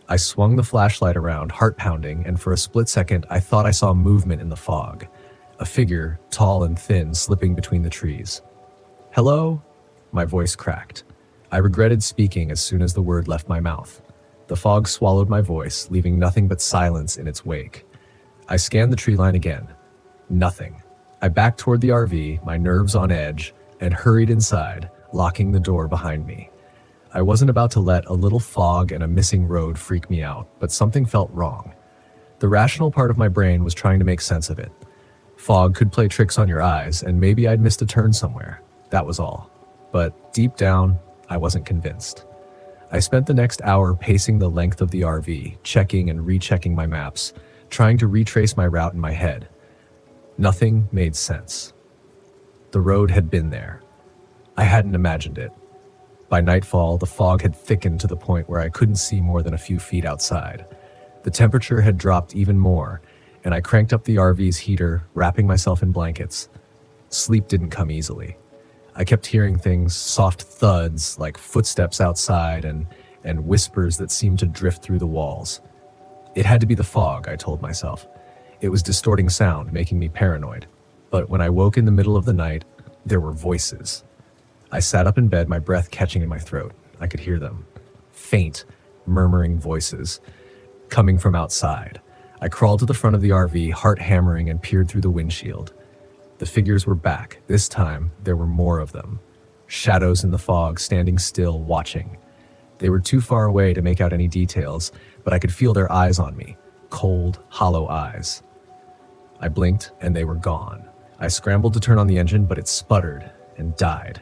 Speaker 1: I swung the flashlight around, heart pounding, and for a split second, I thought I saw movement in the fog. A figure, tall and thin, slipping between the trees. "Hello?" My voice cracked. I regretted speaking as soon as the word left my mouth. The fog swallowed my voice, leaving nothing but silence in its wake. I scanned the tree line again. Nothing. I backed toward the RV, my nerves on edge, and hurried inside, locking the door behind me. I wasn't about to let a little fog and a missing road freak me out, but something felt wrong. The rational part of my brain was trying to make sense of it. Fog could play tricks on your eyes, and maybe I'd missed a turn somewhere. That was all. But deep down, I wasn't convinced. I spent the next hour pacing the length of the RV, checking and rechecking my maps, trying to retrace my route in my head. Nothing made sense. The road had been there. I hadn't imagined it. By nightfall, the fog had thickened to the point where I couldn't see more than a few feet outside. The temperature had dropped even more, and I cranked up the RV's heater, wrapping myself in blankets. Sleep didn't come easily. I kept hearing things, soft thuds like footsteps outside and whispers that seemed to drift through the walls. It had to be the fog, I told myself. It was distorting sound, making me paranoid. But when I woke in the middle of the night, there were voices. I sat up in bed, my breath catching in my throat. I could hear them. Faint, murmuring voices coming from outside. I crawled to the front of the RV, heart hammering, and peered through the windshield. The figures were back. This time, there were more of them. Shadows in the fog, standing still, watching. They were too far away to make out any details, but I could feel their eyes on me. Cold, hollow eyes. I blinked, and they were gone. I scrambled to turn on the engine, but it sputtered and died.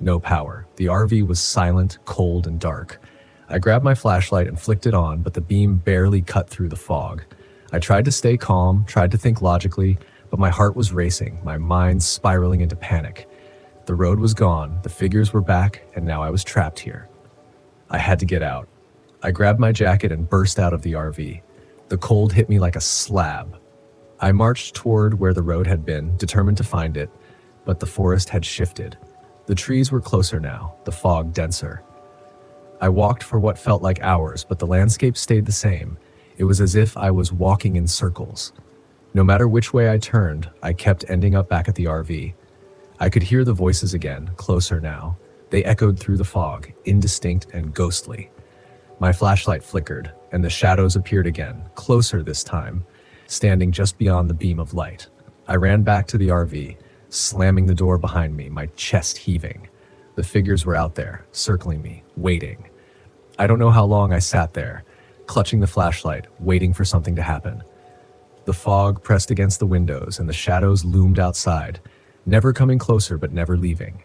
Speaker 1: No power. The RV was silent, cold, and dark. I grabbed my flashlight and flicked it on, but the beam barely cut through the fog. I tried to stay calm, tried to think logically, but my heart was racing, my mind spiraling into panic. The road was gone, the figures were back, and now I was trapped here. I had to get out. I grabbed my jacket and burst out of the RV. The cold hit me like a slab. I marched toward where the road had been, determined to find it, but the forest had shifted. The trees were closer now, the fog denser. I walked for what felt like hours, but the landscape stayed the same. It was as if I was walking in circles. No matter which way I turned, I kept ending up back at the RV. I could hear the voices again, closer now. They echoed through the fog, indistinct and ghostly. My flashlight flickered, and the shadows appeared again, closer this time, standing just beyond the beam of light. I ran back to the RV, slamming the door behind me, my chest heaving. The figures were out there, circling me, waiting. I don't know how long I sat there, clutching the flashlight, waiting for something to happen. The fog pressed against the windows, and the shadows loomed outside, never coming closer but never leaving.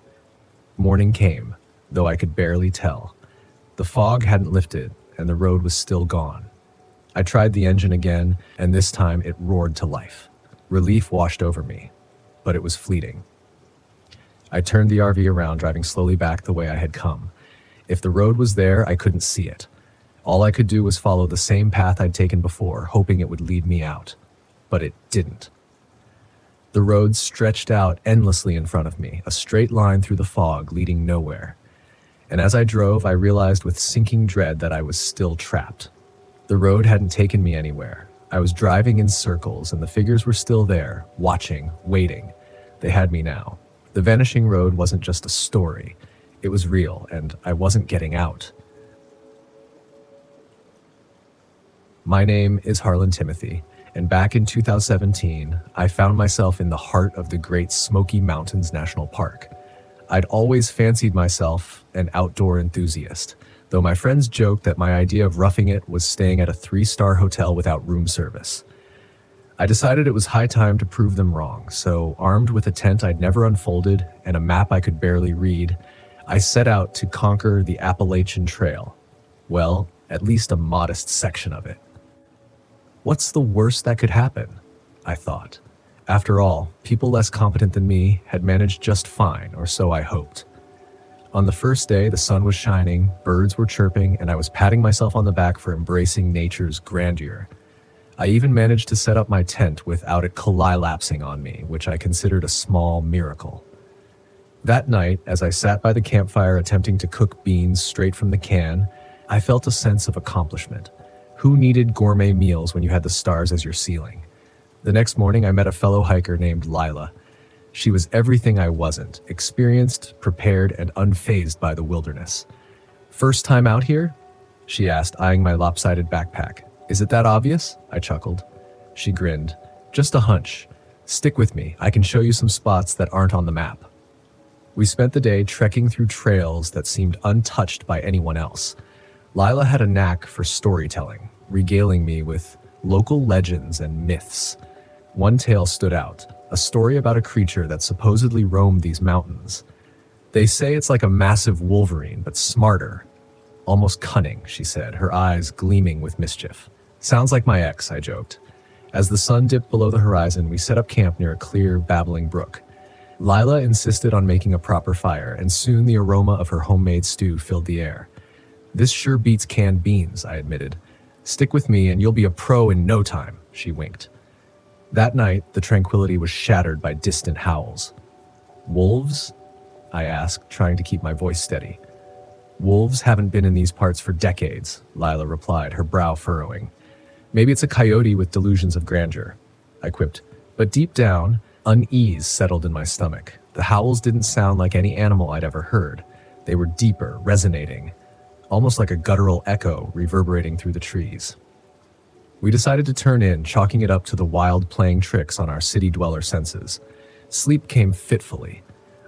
Speaker 1: Morning came, though I could barely tell. The fog hadn't lifted, and the road was still gone. I tried the engine again, and this time it roared to life. Relief washed over me, but it was fleeting. I turned the RV around, driving slowly back the way I had come. If the road was there, I couldn't see it. All I could do was follow the same path I'd taken before, hoping it would lead me out. But it didn't. The road stretched out endlessly in front of me, a straight line through the fog leading nowhere. And as I drove, I realized with sinking dread that I was still trapped. The road hadn't taken me anywhere. I was driving in circles, and the figures were still there, watching, waiting. They had me now. The vanishing road wasn't just a story. It was real, and I wasn't getting out. My name is Harlan Timothy, and back in 2017, I found myself in the heart of the Great Smoky Mountains National Park. I'd always fancied myself an outdoor enthusiast, though my friends joked that my idea of roughing it was staying at a 3-star hotel without room service. I decided it was high time to prove them wrong, so armed with a tent I'd never unfolded and a map I could barely read, I set out to conquer the Appalachian Trail. Well, at least a modest section of it. What's the worst that could happen? I thought. After all, people less competent than me had managed just fine, or so I hoped. On the first day, the sun was shining, birds were chirping, and I was patting myself on the back for embracing nature's grandeur. I even managed to set up my tent without it collapsing on me, which I considered a small miracle. That night, as I sat by the campfire attempting to cook beans straight from the can, I felt a sense of accomplishment. Who needed gourmet meals when you had the stars as your ceiling? The next morning, I met a fellow hiker named Lila. She was everything I wasn't, experienced, prepared, and unfazed by the wilderness. "First time out here?" she asked, eyeing my lopsided backpack. "Is it that obvious?" I chuckled. She grinned. "Just a hunch. Stick with me. I can show you some spots that aren't on the map." We spent the day trekking through trails that seemed untouched by anyone else. Lila had a knack for storytelling, regaling me with local legends and myths. One tale stood out, a story about a creature that supposedly roamed these mountains. "They say it's like a massive wolverine, but smarter. Almost cunning," she said, her eyes gleaming with mischief. "Sounds like my ex," I joked. As the sun dipped below the horizon, we set up camp near a clear, babbling brook. Lila insisted on making a proper fire, and soon the aroma of her homemade stew filled the air. "This sure beats canned beans," I admitted. "Stick with me and you'll be a pro in no time," she winked. That night, the tranquility was shattered by distant howls. "Wolves?" I asked, trying to keep my voice steady. "Wolves haven't been in these parts for decades," Lila replied, her brow furrowing. "Maybe it's a coyote with delusions of grandeur," I quipped. But deep down, unease settled in my stomach. The howls didn't sound like any animal I'd ever heard. They were deeper, resonating, almost like a guttural echo reverberating through the trees. We decided to turn in, chalking it up to the wild playing tricks on our city-dweller senses. Sleep came fitfully.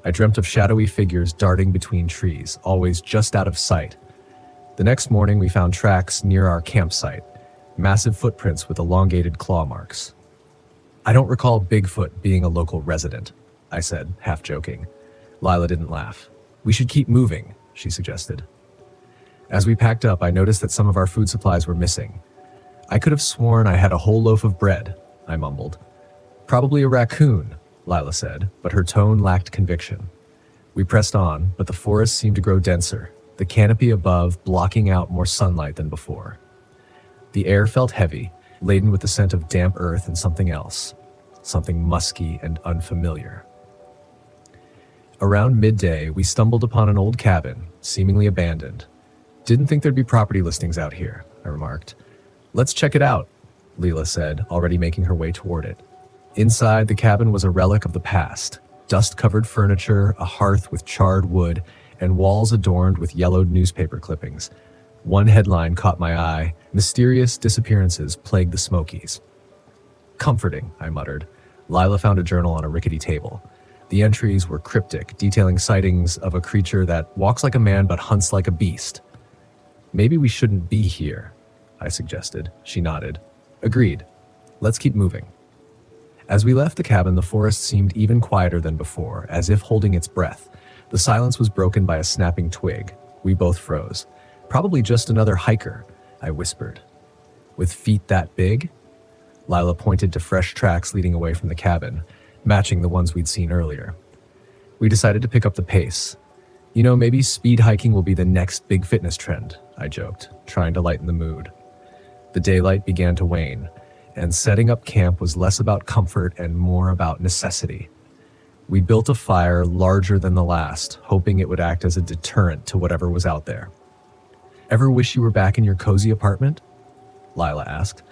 Speaker 1: I dreamt of shadowy figures darting between trees, always just out of sight. The next morning, we found tracks near our campsite, massive footprints with elongated claw marks. "I don't recall Bigfoot being a local resident," I said, half joking. Lila didn't laugh. "We should keep moving," she suggested. As we packed up, I noticed that some of our food supplies were missing. "I could have sworn I had a whole loaf of bread," I mumbled. "Probably a raccoon," Lila said, but her tone lacked conviction. We pressed on, but the forest seemed to grow denser, the canopy above blocking out more sunlight than before. The air felt heavy, laden with the scent of damp earth and something else, something musky and unfamiliar. Around midday, we stumbled upon an old cabin, seemingly abandoned. "Didn't think there'd be property listings out here," I remarked. "Let's check it out," Leela said, already making her way toward it. Inside, the cabin was a relic of the past. Dust-covered furniture, a hearth with charred wood, and walls adorned with yellowed newspaper clippings. One headline caught my eye: "Mysterious disappearances plague the Smokies." "Comforting," I muttered. Lila found a journal on a rickety table. The entries were cryptic, detailing sightings of a creature that walks like a man but hunts like a beast. "Maybe we shouldn't be here," I suggested. She nodded. "Agreed. Let's keep moving." As we left the cabin, the forest seemed even quieter than before, as if holding its breath. The silence was broken by a snapping twig. We both froze. "Probably just another hiker," I whispered. "With feet that big?" Lila pointed to fresh tracks leading away from the cabin, matching the ones we'd seen earlier. We decided to pick up the pace. "You know, maybe speed hiking will be the next big fitness trend," I joked, trying to lighten the mood. The daylight began to wane, and setting up camp was less about comfort and more about necessity. We built a fire larger than the last, hoping it would act as a deterrent to whatever was out there. "Ever wish you were back in your cozy apartment?" Lila asked.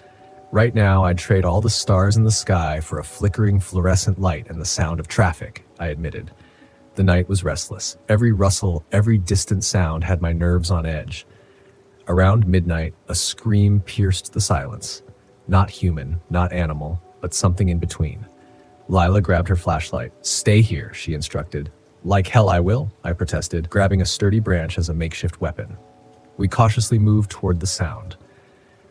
Speaker 1: "Right now, I'd trade all the stars in the sky for a flickering fluorescent light and the sound of traffic," I admitted. The night was restless. Every rustle, every distant sound had my nerves on edge. Around midnight, a scream pierced the silence. Not human, not animal, but something in between. Lila grabbed her flashlight. "Stay here," she instructed. "Like hell I will," I protested, grabbing a sturdy branch as a makeshift weapon. We cautiously moved toward the sound.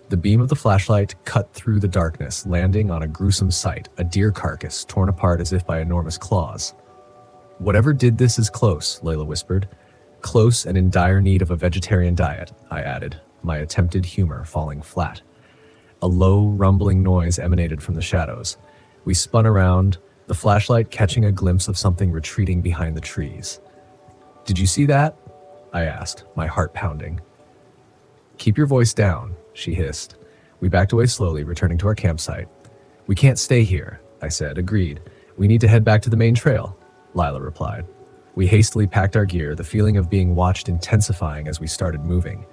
Speaker 1: The beam of the flashlight cut through the darkness, landing on a gruesome sight, a deer carcass torn apart as if by enormous claws. "Whatever did this is close," Layla whispered. "Close and in dire need of a vegetarian diet," I added, my attempted humor falling flat. A low, rumbling noise emanated from the shadows. We spun around, the flashlight catching a glimpse of something retreating behind the trees. "Did you see that?" I asked, my heart pounding. "Keep your voice down," she hissed. We backed away slowly, returning to our campsite. "We can't stay here," I said. "Agreed. We need to head back to the main trail," Lila replied. We hastily packed our gear, the feeling of being watched intensifying as we started moving.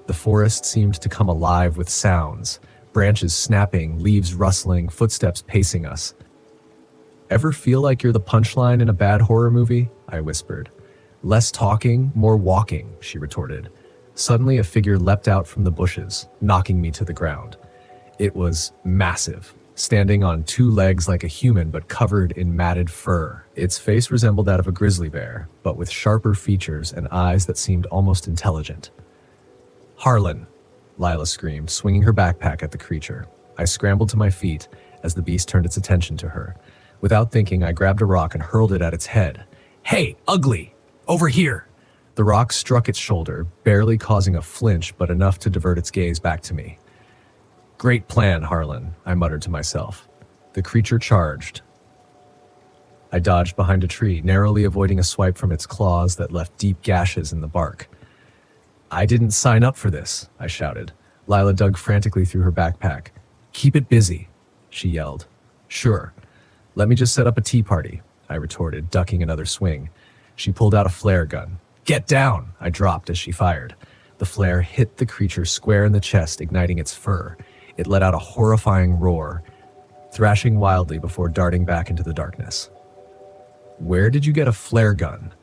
Speaker 1: The forest seemed to come alive with sounds, branches snapping, leaves rustling, footsteps pacing us. "Ever feel like you're the punchline in a bad horror movie?" I whispered. "Less talking, more walking," she retorted. Suddenly, a figure leapt out from the bushes, knocking me to the ground. It was massive, standing on two legs like a human but covered in matted fur. Its face resembled that of a grizzly bear, but with sharper features and eyes that seemed almost intelligent. "Harlan!" Lila screamed, swinging her backpack at the creature. I scrambled to my feet as the beast turned its attention to her. Without thinking, I grabbed a rock and hurled it at its head. "Hey, ugly! Over here!" The rock struck its shoulder, barely causing a flinch but enough to divert its gaze back to me. "Great plan, Harlan," I muttered to myself. The creature charged. I dodged behind a tree, narrowly avoiding a swipe from its claws that left deep gashes in the bark. "I didn't sign up for this," I shouted. Lila dug frantically through her backpack. "Keep it busy," she yelled. "Sure. Let me just set up a tea party," I retorted, ducking another swing. She pulled out a flare gun. "Get down!" I dropped as she fired. The flare hit the creature square in the chest, igniting its fur. It let out a horrifying roar, thrashing wildly before darting back into the darkness. "Where did you get a flare gun?"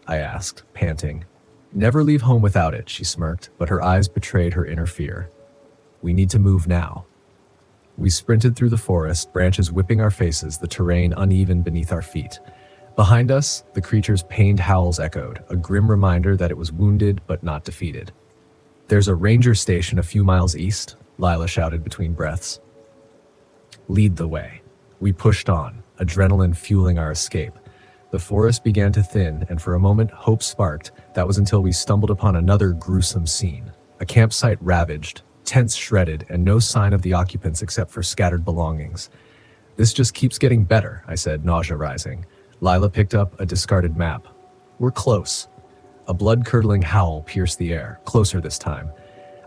Speaker 1: I asked, panting. "Never leave home without it," she smirked, but her eyes betrayed her inner fear. "We need to move now." We sprinted through the forest, branches whipping our faces, the terrain uneven beneath our feet. Behind us, the creature's pained howls echoed, a grim reminder that it was wounded but not defeated. "There's a ranger station a few miles east," Lila shouted between breaths. "Lead the way." We pushed on, adrenaline fueling our escape. The forest began to thin, and for a moment hope sparked. That was until we stumbled upon another gruesome scene. A campsite ravaged, tents shredded, and no sign of the occupants except for scattered belongings. "This just keeps getting better," I said, nausea rising. Lila picked up a discarded map. "We're close." A blood-curdling howl pierced the air, closer this time.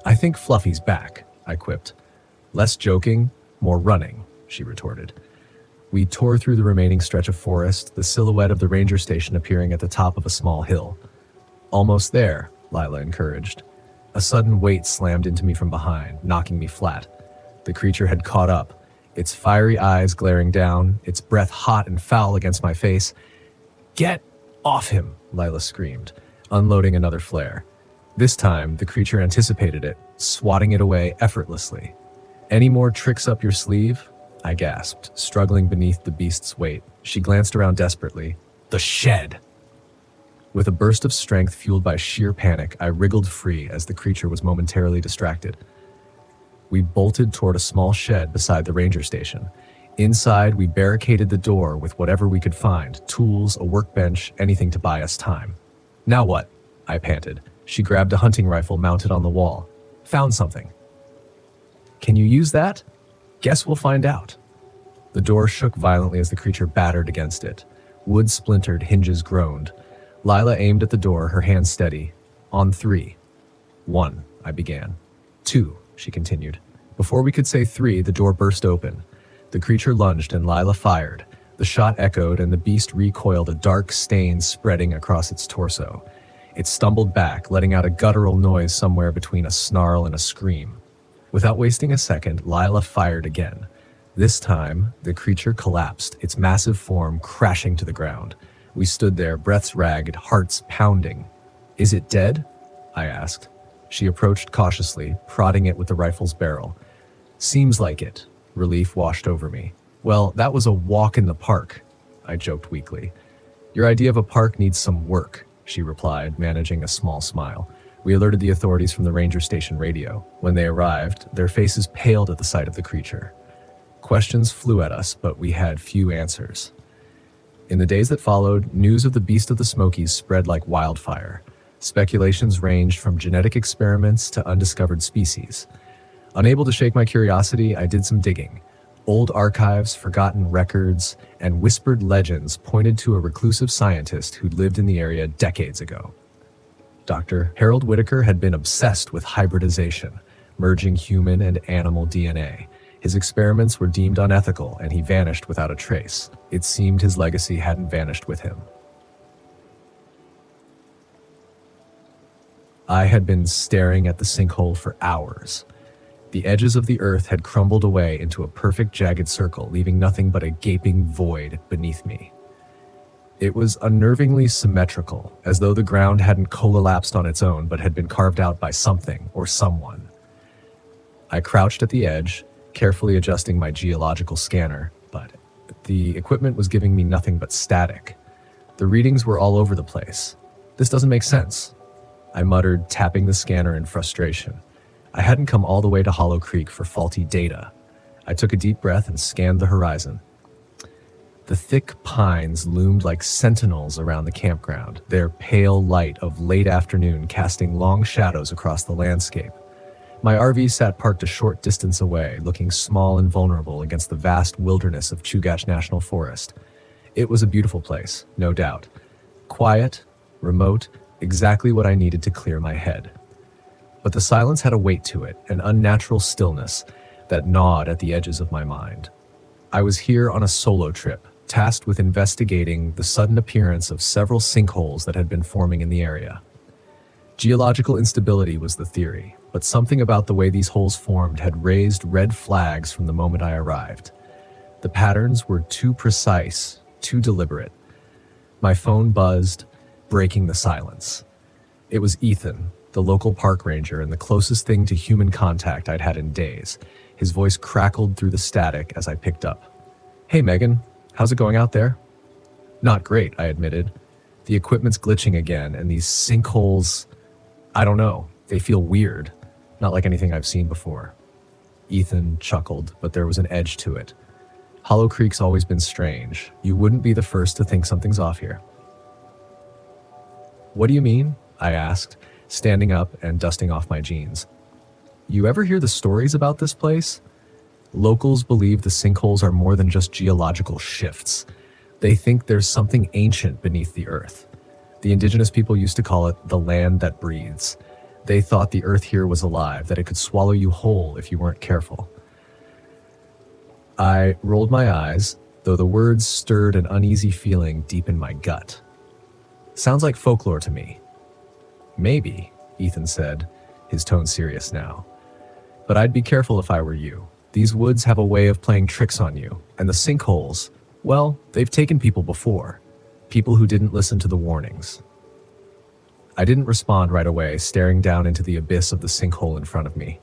Speaker 1: "I think Fluffy's back," I quipped. "Less joking, more running," she retorted. We tore through the remaining stretch of forest, the silhouette of the ranger station appearing at the top of a small hill. "Almost there," Lila encouraged. A sudden weight slammed into me from behind, knocking me flat. The creature had caught up, its fiery eyes glaring down, its breath hot and foul against my face. "Get off him!" Lila screamed, unloading another flare. This time, the creature anticipated it, swatting it away effortlessly. "Any more tricks up your sleeve?" I gasped, struggling beneath the beast's weight. She glanced around desperately. "The shed!" With a burst of strength fueled by sheer panic, I wriggled free as the creature was momentarily distracted. We bolted toward a small shed beside the ranger station. Inside, we barricaded the door with whatever we could find, tools, a workbench, anything to buy us time. Now what? I panted. She grabbed a hunting rifle mounted on the wall. Found something. Can you use that? Guess we'll find out. The door shook violently as the creature battered against it. Wood splintered, hinges groaned. Lila aimed at the door, her hand steady. On 3. 1, I began. 2, she continued. Before we could say 3, the door burst open. The creature lunged and Lila fired. The shot echoed and the beast recoiled, a dark stain spreading across its torso. It stumbled back, letting out a guttural noise somewhere between a snarl and a scream. Without wasting a second, Lila fired again. This time, the creature collapsed, its massive form crashing to the ground. We stood there, breaths ragged, hearts pounding. Is it dead? I asked. She approached cautiously, prodding it with the rifle's barrel. Seems like it. Relief washed over me. Well, that was a walk in the park, I joked weakly. Your idea of a park needs some work, she replied, managing a small smile. We alerted the authorities from the ranger station radio. When they arrived, their faces paled at the sight of the creature. Questions flew at us, but we had few answers. In the days that followed, news of the Beast of the Smokies spread like wildfire. Speculations ranged from genetic experiments to undiscovered species. Unable to shake my curiosity, I did some digging. Old archives, forgotten records, and whispered legends pointed to a reclusive scientist who'd lived in the area decades ago. Dr. Harold Whitaker had been obsessed with hybridization, merging human and animal DNA. His experiments were deemed unethical, and he vanished without a trace. It seemed his legacy hadn't vanished with him. I had been staring at the sinkhole for hours. The edges of the earth had crumbled away into a perfect jagged circle, leaving nothing but a gaping void beneath me. It was unnervingly symmetrical, as though the ground hadn't collapsed on its own, but had been carved out by something or someone. I crouched at the edge, carefully adjusting my geological scanner, but the equipment was giving me nothing but static. The readings were all over the place. This doesn't make sense, I muttered, tapping the scanner in frustration. I hadn't come all the way to Hollow Creek for faulty data. I took a deep breath and scanned the horizon. The thick pines loomed like sentinels around the campground, their pale light of late afternoon casting long shadows across the landscape. My RV sat parked a short distance away, looking small and vulnerable against the vast wilderness of Chugach National Forest. It was a beautiful place, no doubt. Quiet, remote, exactly what I needed to clear my head. But the silence had a weight to it, an unnatural stillness that gnawed at the edges of my mind. I was here on a solo trip, tasked with investigating the sudden appearance of several sinkholes that had been forming in the area. Geological instability was the theory, but something about the way these holes formed had raised red flags from the moment I arrived. The patterns were too precise, too deliberate. My phone buzzed, breaking the silence. It was Ethan, the local park ranger and the closest thing to human contact I'd had in days. His voice crackled through the static as I picked up. Hey Megan, how's it going out there? Not great, I admitted. The equipment's glitching again, and these sinkholes, I don't know, they feel weird. Not like anything I've seen before. Ethan chuckled, but there was an edge to it. Hollow Creek's always been strange. You wouldn't be the first to think something's off here. What do you mean? I asked, standing up and dusting off my jeans. You ever hear the stories about this place? Locals believe the sinkholes are more than just geological shifts. They think there's something ancient beneath the earth. The indigenous people used to call it the land that breathes. They thought the earth here was alive, that it could swallow you whole if you weren't careful. I rolled my eyes, though the words stirred an uneasy feeling deep in my gut. Sounds like folklore to me. Maybe, Ethan said, his tone serious now. But I'd be careful if I were you. These woods have a way of playing tricks on you, and the sinkholes, well, they've taken people before. People who didn't listen to the warnings. I didn't respond right away, staring down into the abyss of the sinkhole in front of me.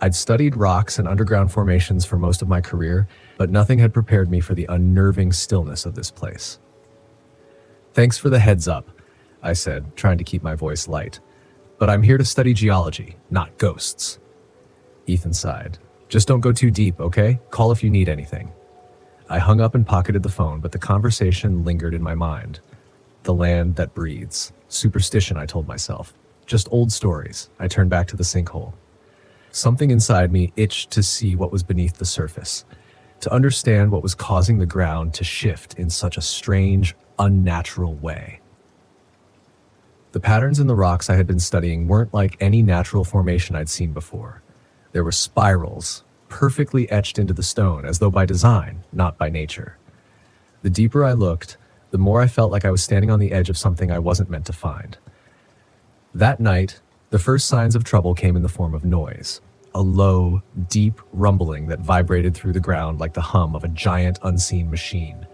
Speaker 1: I'd studied rocks and underground formations for most of my career, but nothing had prepared me for the unnerving stillness of this place. Thanks for the heads up, I said, trying to keep my voice light. But I'm here to study geology, not ghosts. Ethan sighed. Just don't go too deep, okay? Call if you need anything. I hung up and pocketed the phone, but the conversation lingered in my mind. The land that breathes. Superstition, I told myself. Just old stories. I turned back to the sinkhole. Something inside me itched to see what was beneath the surface, to understand what was causing the ground to shift in such a strange, unnatural way. The patterns in the rocks I had been studying weren't like any natural formation I'd seen before. There were spirals, perfectly etched into the stone, as though by design, not by nature. The deeper I looked, the more I felt like I was standing on the edge of something I wasn't meant to find. That night, the first signs of trouble came in the form of noise, a low, deep rumbling that vibrated through the ground like the hum of a giant, unseen machine.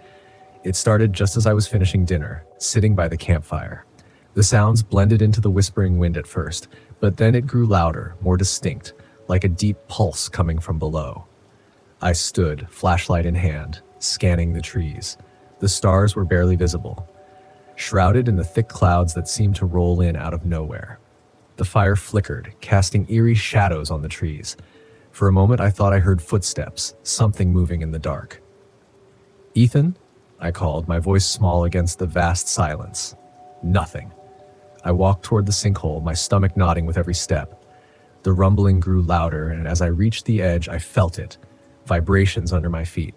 Speaker 1: It started just as I was finishing dinner, sitting by the campfire. The sounds blended into the whispering wind at first, but then it grew louder, more distinct, like a deep pulse coming from below. I stood, flashlight in hand, scanning the trees. The stars were barely visible, shrouded in the thick clouds that seemed to roll in out of nowhere. The fire flickered, casting eerie shadows on the trees. For a moment, I thought I heard footsteps, something moving in the dark. "Ethan?" I called, my voice small against the vast silence. Nothing. I walked toward the sinkhole, my stomach nodding with every step. The rumbling grew louder, and as I reached the edge, I felt it. Vibrations under my feet.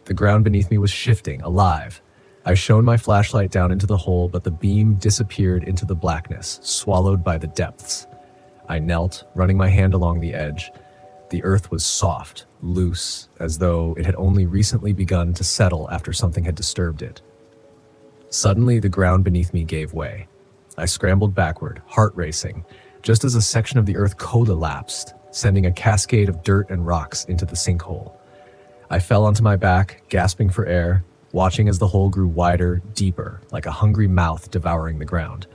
Speaker 1: The ground beneath me was shifting, alive. I shone my flashlight down into the hole, but the beam disappeared into the blackness, swallowed by the depths. I knelt, running my hand along the edge. The earth was soft, loose, as though it had only recently begun to settle after something had disturbed it. Suddenly, the ground beneath me gave way. I scrambled backward, heart racing, just as a section of the earth collapsed, sending a cascade of dirt and rocks into the sinkhole. I fell onto my back, gasping for air, watching as the hole grew wider, deeper, like a hungry mouth devouring the ground.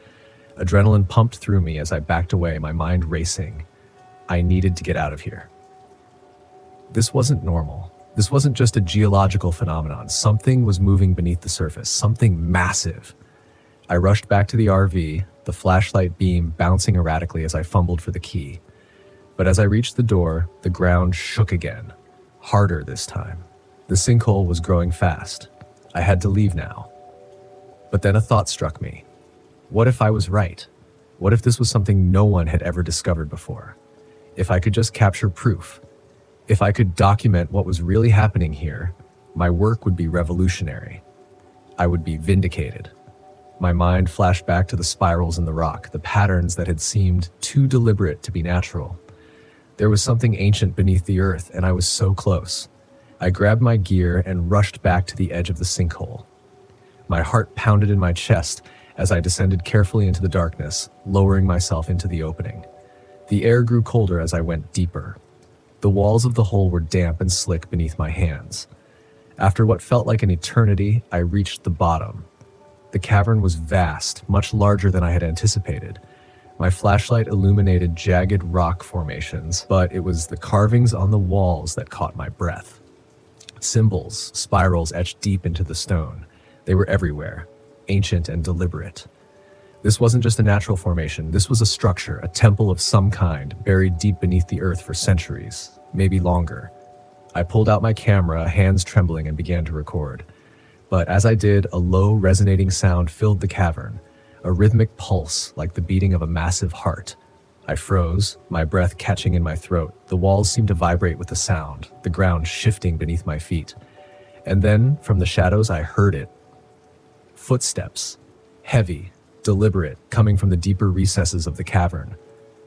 Speaker 1: Adrenaline pumped through me as I backed away, my mind racing. I needed to get out of here. This wasn't normal. This wasn't just a geological phenomenon. Something was moving beneath the surface, something massive. I rushed back to the RV, the flashlight beam bouncing erratically as I fumbled for the key. But as I reached the door, the ground shook again, harder this time. The sinkhole was growing fast. I had to leave now. But then a thought struck me. What if I was right? What if this was something no one had ever discovered before? If I could just capture proof, if I could document what was really happening here, my work would be revolutionary. I would be vindicated. My mind flashed back to the spirals in the rock, the patterns that had seemed too deliberate to be natural. There was something ancient beneath the earth, and I was so close. I grabbed my gear and rushed back to the edge of the sinkhole. My heart pounded in my chest as I descended carefully into the darkness, lowering myself into the opening. The air grew colder as I went deeper. The walls of the hole were damp and slick beneath my hands. After what felt like an eternity, I reached the bottom. The cavern was vast, much larger than I had anticipated. My flashlight illuminated jagged rock formations, but it was the carvings on the walls that caught my breath. Symbols, spirals etched deep into the stone. They were everywhere, ancient and deliberate. This wasn't just a natural formation. This was a structure, a temple of some kind, buried deep beneath the earth for centuries, maybe longer. I pulled out my camera, hands trembling, and began to record. But as I did, a low, resonating sound filled the cavern, a rhythmic pulse like the beating of a massive heart. I froze, my breath catching in my throat. The walls seemed to vibrate with the sound, the ground shifting beneath my feet. And then, from the shadows, I heard it. Footsteps, heavy, deliberate, coming from the deeper recesses of the cavern.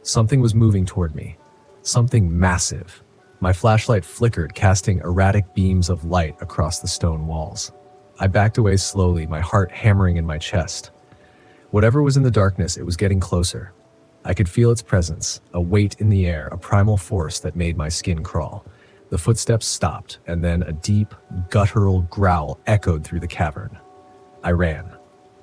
Speaker 1: Something was moving toward me. Something massive. My flashlight flickered, casting erratic beams of light across the stone walls. I backed away slowly, my heart hammering in my chest. Whatever was in the darkness, it was getting closer. I could feel its presence, a weight in the air, a primal force that made my skin crawl. The footsteps stopped, and then a deep, guttural growl echoed through the cavern. I ran.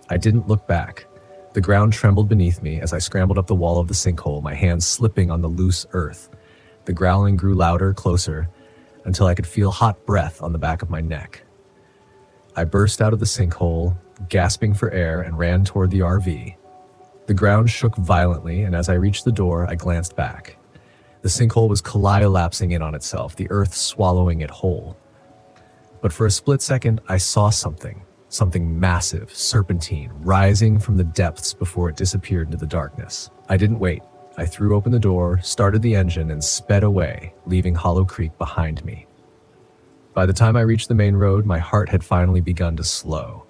Speaker 1: I didn't look back. The ground trembled beneath me as I scrambled up the wall of the sinkhole, my hands slipping on the loose earth. The growling grew louder, closer, until I could feel hot breath on the back of my neck. I burst out of the sinkhole, gasping for air, and ran toward the RV. The ground shook violently, and as I reached the door, I glanced back. The sinkhole was collapsing in on itself, the earth swallowing it whole. But for a split second, I saw something massive, serpentine, rising from the depths before it disappeared into the darkness. I didn't wait. I threw open the door, started the engine, and sped away, leaving Hollow Creek behind me. By the time I reached the main road, my heart had finally begun to slow.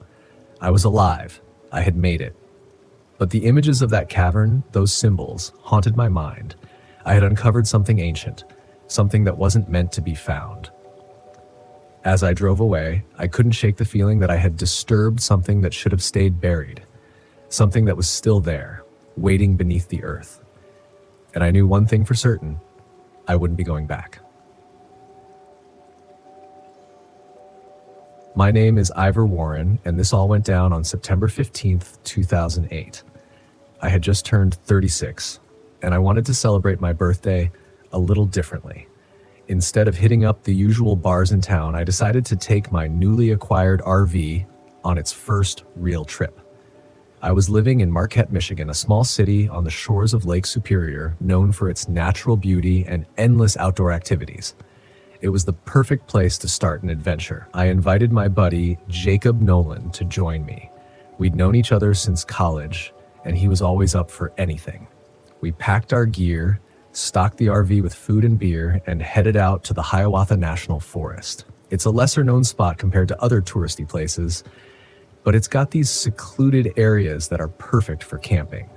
Speaker 1: I was alive. I had made it. But the images of that cavern, those symbols, haunted my mind. I had uncovered something ancient, something that wasn't meant to be found. As I drove away, I couldn't shake the feeling that I had disturbed something that should have stayed buried, something that was still there, waiting beneath the earth. And I knew one thing for certain: I wouldn't be going back. My name is Ivor Warren, and this all went down on September 15th, 2008. I had just turned 36, and I wanted to celebrate my birthday a little differently. Instead of hitting up the usual bars in town, I decided to take my newly acquired RV on its first real trip. I was living in Marquette, Michigan, a small city on the shores of Lake Superior, known for its natural beauty and endless outdoor activities. It was the perfect place to start an adventure. I invited my buddy, Jacob Nolan, to join me. We'd known each other since college, and he was always up for anything. We packed our gear, stocked the RV with food and beer, and headed out to the Hiawatha National Forest. It's a lesser-known spot compared to other touristy places, but it's got these secluded areas that are perfect for camping.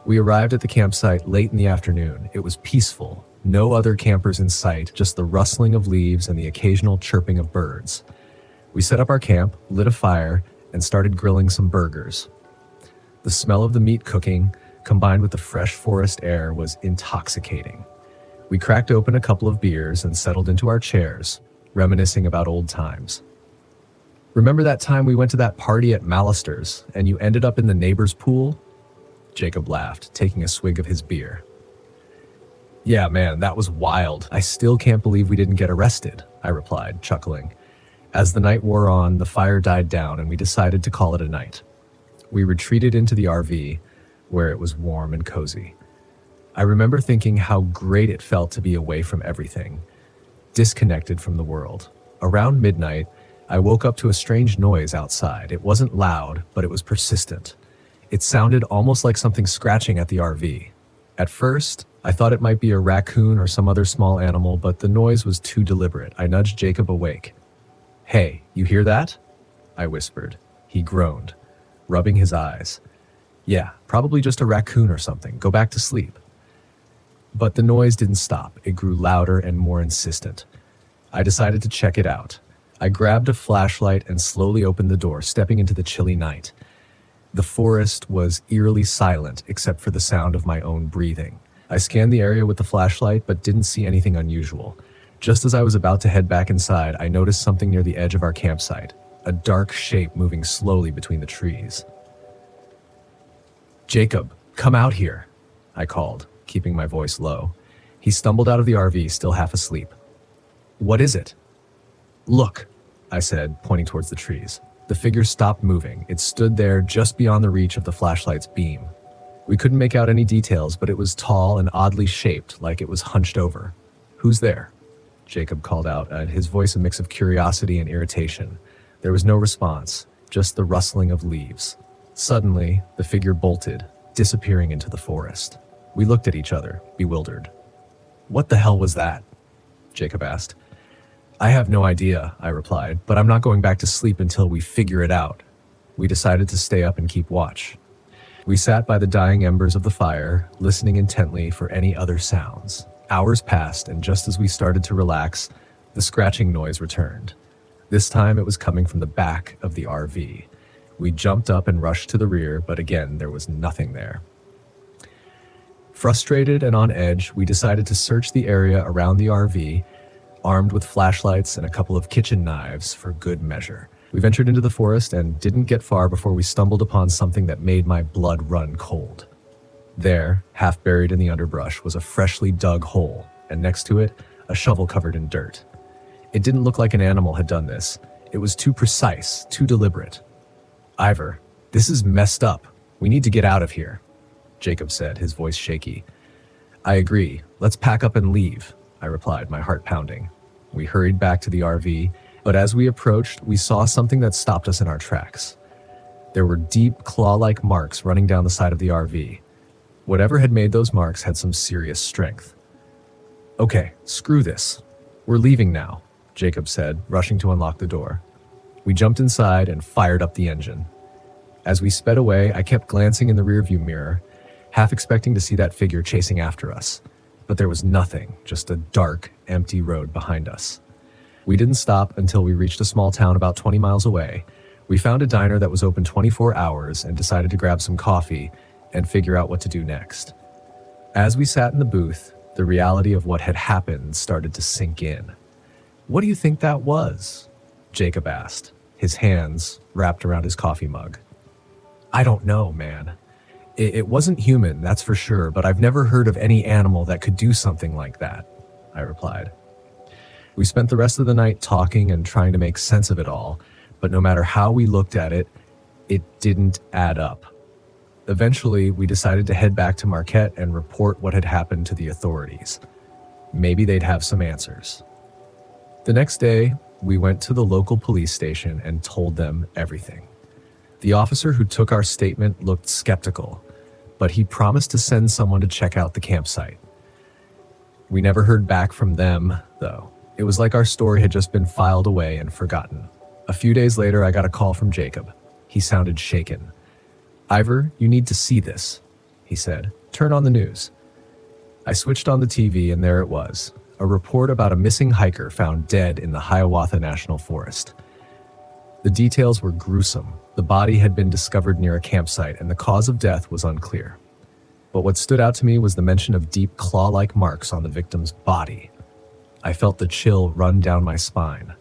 Speaker 1: We arrived at the campsite late in the afternoon. It was peaceful, no other campers in sight, just the rustling of leaves and the occasional chirping of birds. We set up our camp, lit a fire, and started grilling some burgers. The smell of the meat cooking, combined with the fresh forest air, was intoxicating. We cracked open a couple of beers and settled into our chairs, reminiscing about old times. Remember that time we went to that party at Mallister's and you ended up in the neighbor's pool? Jacob laughed, taking a swig of his beer. Yeah, man, that was wild. I still can't believe we didn't get arrested, I replied, chuckling. As the night wore on, the fire died down and we decided to call it a night. We retreated into the RV, where it was warm and cozy. I remember thinking how great it felt to be away from everything, disconnected from the world. Around midnight, I woke up to a strange noise outside. It wasn't loud, but it was persistent. It sounded almost like something scratching at the RV. At first, I thought it might be a raccoon or some other small animal, but the noise was too deliberate. I nudged Jacob awake. Hey, you hear that? I whispered. He groaned, rubbing his eyes. Yeah, probably just a raccoon or something. Go back to sleep. But the noise didn't stop. It grew louder and more insistent. I decided to check it out. I grabbed a flashlight and slowly opened the door, stepping into the chilly night. The forest was eerily silent, except for the sound of my own breathing. I scanned the area with the flashlight, but didn't see anything unusual. Just as I was about to head back inside, I noticed something near the edge of our campsite, a dark shape moving slowly between the trees. Jacob, come out here, I called, keeping my voice low. He stumbled out of the RV, still half asleep. What is it? Look, I said, pointing towards the trees. The figure stopped moving. It stood there just beyond the reach of the flashlight's beam. We couldn't make out any details, but it was tall and oddly shaped, like it was hunched over. Who's there? Jacob called out, his voice a mix of curiosity and irritation. There was no response, just the rustling of leaves. Suddenly, the figure bolted, disappearing into the forest. We looked at each other, bewildered. What the hell was that? Jacob asked. I have no idea, I replied, but I'm not going back to sleep until we figure it out. We decided to stay up and keep watch. We sat by the dying embers of the fire, listening intently for any other sounds. Hours passed, and just as we started to relax, the scratching noise returned. This time it was coming from the back of the RV. We jumped up and rushed to the rear, but again, there was nothing there. Frustrated and on edge, we decided to search the area around the RV, armed with flashlights and a couple of kitchen knives for good measure. We ventured into the forest and didn't get far before we stumbled upon something that made my blood run cold. There, half buried in the underbrush, was a freshly dug hole, and next to it, a shovel covered in dirt. It didn't look like an animal had done this. It was too precise, too deliberate. Ivor, this is messed up. We need to get out of here, Jacob said, his voice shaky. I agree. Let's pack up and leave, I replied, my heart pounding. We hurried back to the RV, But as we approached, we saw something that stopped us in our tracks. There were deep, claw-like marks running down the side of the RV. Whatever had made those marks had some serious strength. "Okay, screw this. We're leaving now," Jacob said, rushing to unlock the door. We jumped inside and fired up the engine. As we sped away, I kept glancing in the rearview mirror, half expecting to see that figure chasing after us. But there was nothing, just a dark, empty road behind us. We didn't stop until we reached a small town about 20 miles away. We found a diner that was open 24 hours and decided to grab some coffee and figure out what to do next. As we sat in the booth, the reality of what had happened started to sink in. "What do you think that was?" Jacob asked, his hands wrapped around his coffee mug. "I don't know, man. It wasn't human, that's for sure, but I've never heard of any animal that could do something like that," I replied. We spent the rest of the night talking and trying to make sense of it all, but no matter how we looked at it, it didn't add up. Eventually, we decided to head back to Marquette and report what had happened to the authorities. Maybe they'd have some answers. The next day, we went to the local police station and told them everything. The officer who took our statement looked skeptical, but he promised to send someone to check out the campsite. We never heard back from them, though. It was like our story had just been filed away and forgotten. A few days later, I got a call from Jacob. He sounded shaken. "Ivor, you need to see this," he said. "Turn on the news." I switched on the TV and there it was, a report about a missing hiker found dead in the Hiawatha National Forest. The details were gruesome. The body had been discovered near a campsite and the cause of death was unclear. But what stood out to me was the mention of deep claw-like marks on the victim's body. I felt the chill run down my spine.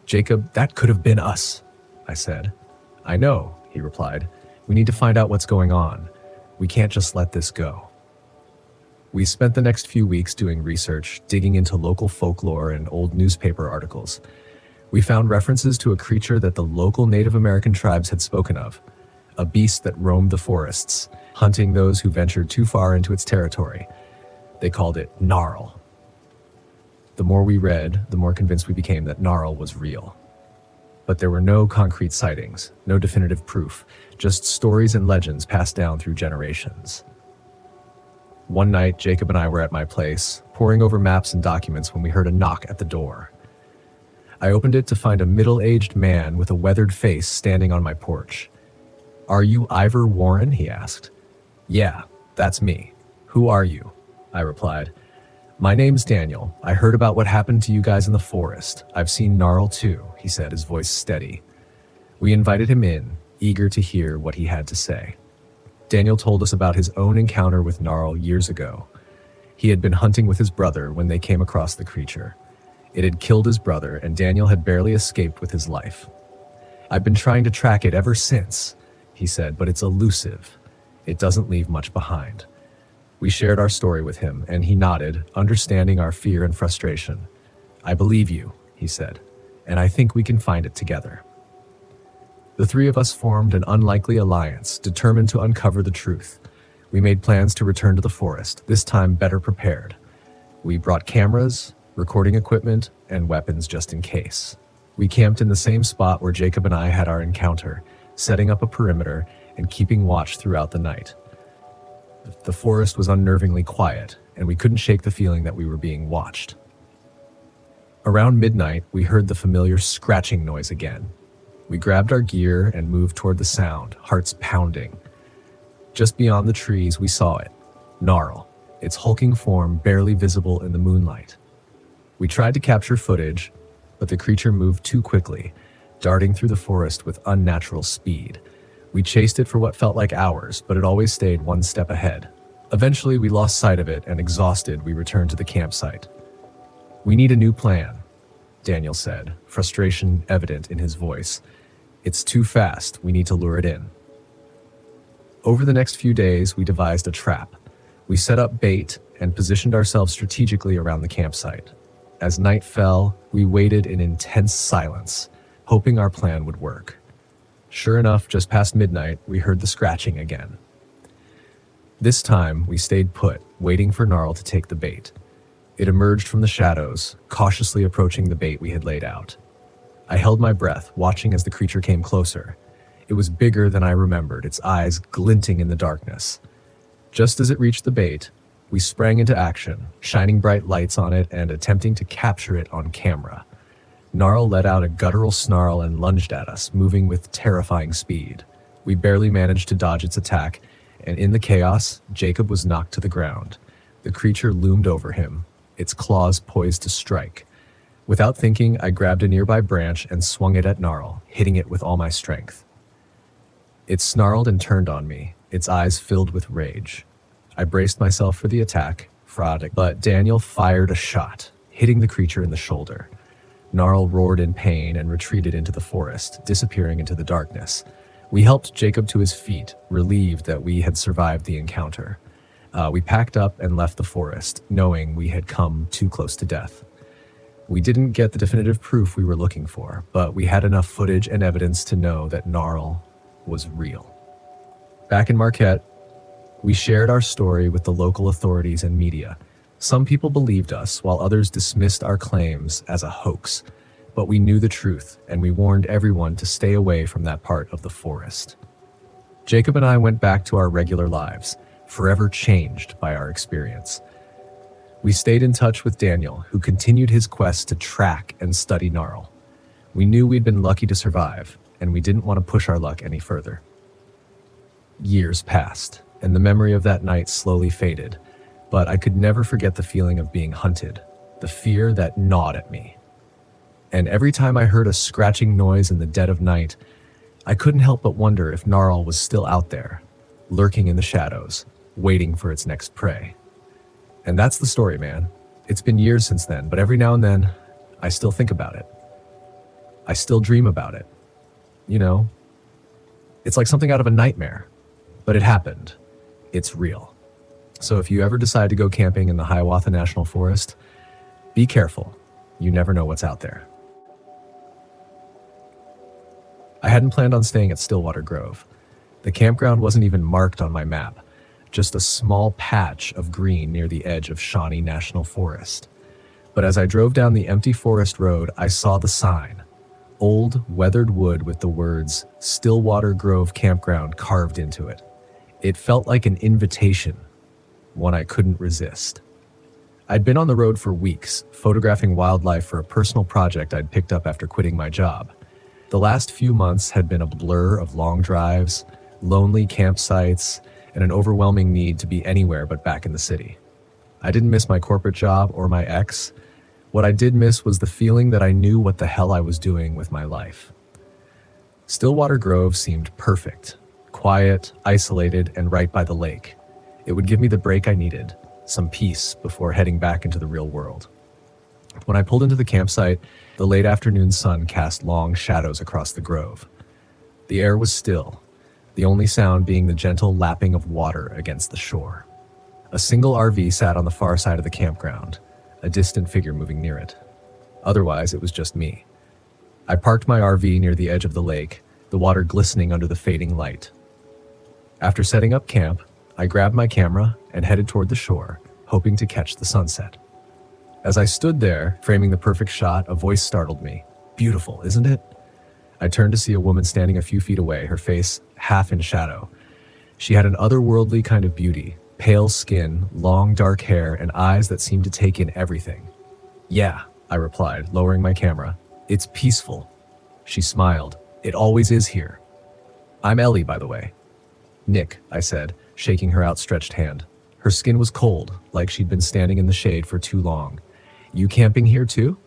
Speaker 1: "Jacob, that could have been us," I said. "I know," he replied. "We need to find out what's going on. We can't just let this go." We spent the next few weeks doing research, digging into local folklore and old newspaper articles. We found references to a creature that the local Native American tribes had spoken of, a beast that roamed the forests, hunting those who ventured too far into its territory. They called it Gnarl. The more we read, the more convinced we became that Gnarl was real. But there were no concrete sightings, no definitive proof, just stories and legends passed down through generations. One night, Jacob and I were at my place, poring over maps and documents when we heard a knock at the door. I opened it to find a middle-aged man with a weathered face standing on my porch. "Are you Ivor Warren?" he asked. "Yeah, that's me. Who are you?" I replied. "My name's Daniel. I heard about what happened to you guys in the forest. I've seen Gnarl too," he said, his voice steady. We invited him in, eager to hear what he had to say. Daniel told us about his own encounter with Gnarl years ago. He had been hunting with his brother when they came across the creature. It had killed his brother, and Daniel had barely escaped with his life. "I've been trying to track it ever since," he said, "but it's elusive. It doesn't leave much behind." We shared our story with him, and he nodded, understanding our fear and frustration. "I believe you," he said, "and I think we can find it together." The three of us formed an unlikely alliance, determined to uncover the truth. We made plans to return to the forest, this time better prepared. We brought cameras, recording equipment, and weapons just in case. We camped in the same spot where Jacob and I had our encounter, setting up a perimeter and keeping watch throughout the night. The forest was unnervingly quiet, and we couldn't shake the feeling that we were being watched. Around midnight, we heard the familiar scratching noise again. We grabbed our gear and moved toward the sound, hearts pounding. Just beyond the trees, we saw it, Gnarl, its hulking form barely visible in the moonlight. We tried to capture footage, but the creature moved too quickly, darting through the forest with unnatural speed. We chased it for what felt like hours, but it always stayed one step ahead. Eventually, we lost sight of it, and exhausted, we returned to the campsite. "We need a new plan," Daniel said, frustration evident in his voice. "It's too fast. We need to lure it in." Over the next few days, we devised a trap. We set up bait and positioned ourselves strategically around the campsite. As night fell, we waited in intense silence, hoping our plan would work. Sure enough, just past midnight, we heard the scratching again. This time, we stayed put, waiting for Gnarl to take the bait. It emerged from the shadows, cautiously approaching the bait we had laid out. I held my breath, watching as the creature came closer. It was bigger than I remembered, its eyes glinting in the darkness. Just as it reached the bait, we sprang into action, shining bright lights on it and attempting to capture it on camera. Gnarl let out a guttural snarl and lunged at us, moving with terrifying speed. We barely managed to dodge its attack, and in the chaos, Jacob was knocked to the ground. The creature loomed over him, its claws poised to strike. Without thinking, I grabbed a nearby branch and swung it at Gnarl, hitting it with all my strength. It snarled and turned on me, its eyes filled with rage. I braced myself for the attack, but Daniel fired a shot, hitting the creature in the shoulder. Gnarl roared in pain and retreated into the forest, disappearing into the darkness. We helped Jacob to his feet, relieved that we had survived the encounter. We packed up and left the forest, knowing we had come too close to death. We didn't get the definitive proof we were looking for, but we had enough footage and evidence to know that Gnarl was real. Back in Marquette, we shared our story with the local authorities and media. Some people believed us, while others dismissed our claims as a hoax. But we knew the truth, and we warned everyone to stay away from that part of the forest. Jacob and I went back to our regular lives, forever changed by our experience. We stayed in touch with Daniel, who continued his quest to track and study Gnarl. We knew we'd been lucky to survive, and we didn't want to push our luck any further. Years passed, and the memory of that night slowly faded, but I could never forget the feeling of being hunted, the fear that gnawed at me. And every time I heard a scratching noise in the dead of night, I couldn't help but wonder if Gnarl was still out there, lurking in the shadows, waiting for its next prey. And that's the story, man. It's been years since then, but every now and then, I still think about it. I still dream about it. You know, it's like something out of a nightmare, but it happened. It's real. So if you ever decide to go camping in the Hiawatha National Forest, be careful. You never know what's out there. I hadn't planned on staying at Stillwater Grove. The campground wasn't even marked on my map, just a small patch of green near the edge of Shawnee National Forest. But as I drove down the empty forest road, I saw the sign, old weathered wood with the words Stillwater Grove Campground carved into it. It felt like an invitation, one I couldn't resist. I'd been on the road for weeks, photographing wildlife for a personal project I'd picked up after quitting my job. The last few months had been a blur of long drives, lonely campsites, and an overwhelming need to be anywhere but back in the city. I didn't miss my corporate job or my ex. What I did miss was the feeling that I knew what the hell I was doing with my life. Stillwater Grove seemed perfect, quiet, isolated, and right by the lake. It would give me the break I needed, some peace before heading back into the real world. When I pulled into the campsite, the late afternoon sun cast long shadows across the grove. The air was still, the only sound being the gentle lapping of water against the shore. A single RV sat on the far side of the campground, a distant figure moving near it. Otherwise, it was just me. I parked my RV near the edge of the lake, the water glistening under the fading light. After setting up camp, I grabbed my camera and headed toward the shore, hoping to catch the sunset. As I stood there, framing the perfect shot, a voice startled me. Beautiful, isn't it? I turned to see a woman standing a few feet away, her face half in shadow. She had an otherworldly kind of beauty, pale skin, long dark hair, and eyes that seemed to take in everything. Yeah, I replied, lowering my camera. It's peaceful. She smiled. It always is here. I'm Ellie, by the way. Nick, I said, shaking her outstretched hand. Her skin was cold, like she'd been standing in the shade for too long. You camping here too?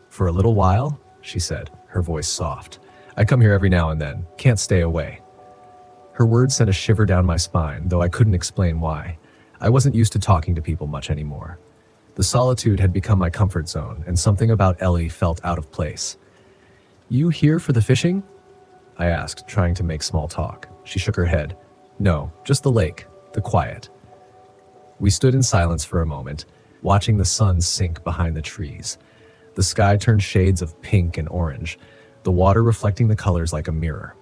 Speaker 1: For a little while, she said, her voice soft. I come here every now and then, can't stay away. Her words sent a shiver down my spine, though I couldn't explain why. I wasn't used to talking to people much anymore. The solitude had become my comfort zone, and something about Ellie felt out of place. You here for the fishing? I asked, trying to make small talk. She shook her head. No, just the lake, the quiet. We stood in silence for a moment, watching the sun sink behind the trees. The sky turned shades of pink and orange, the water reflecting the colors like a mirror.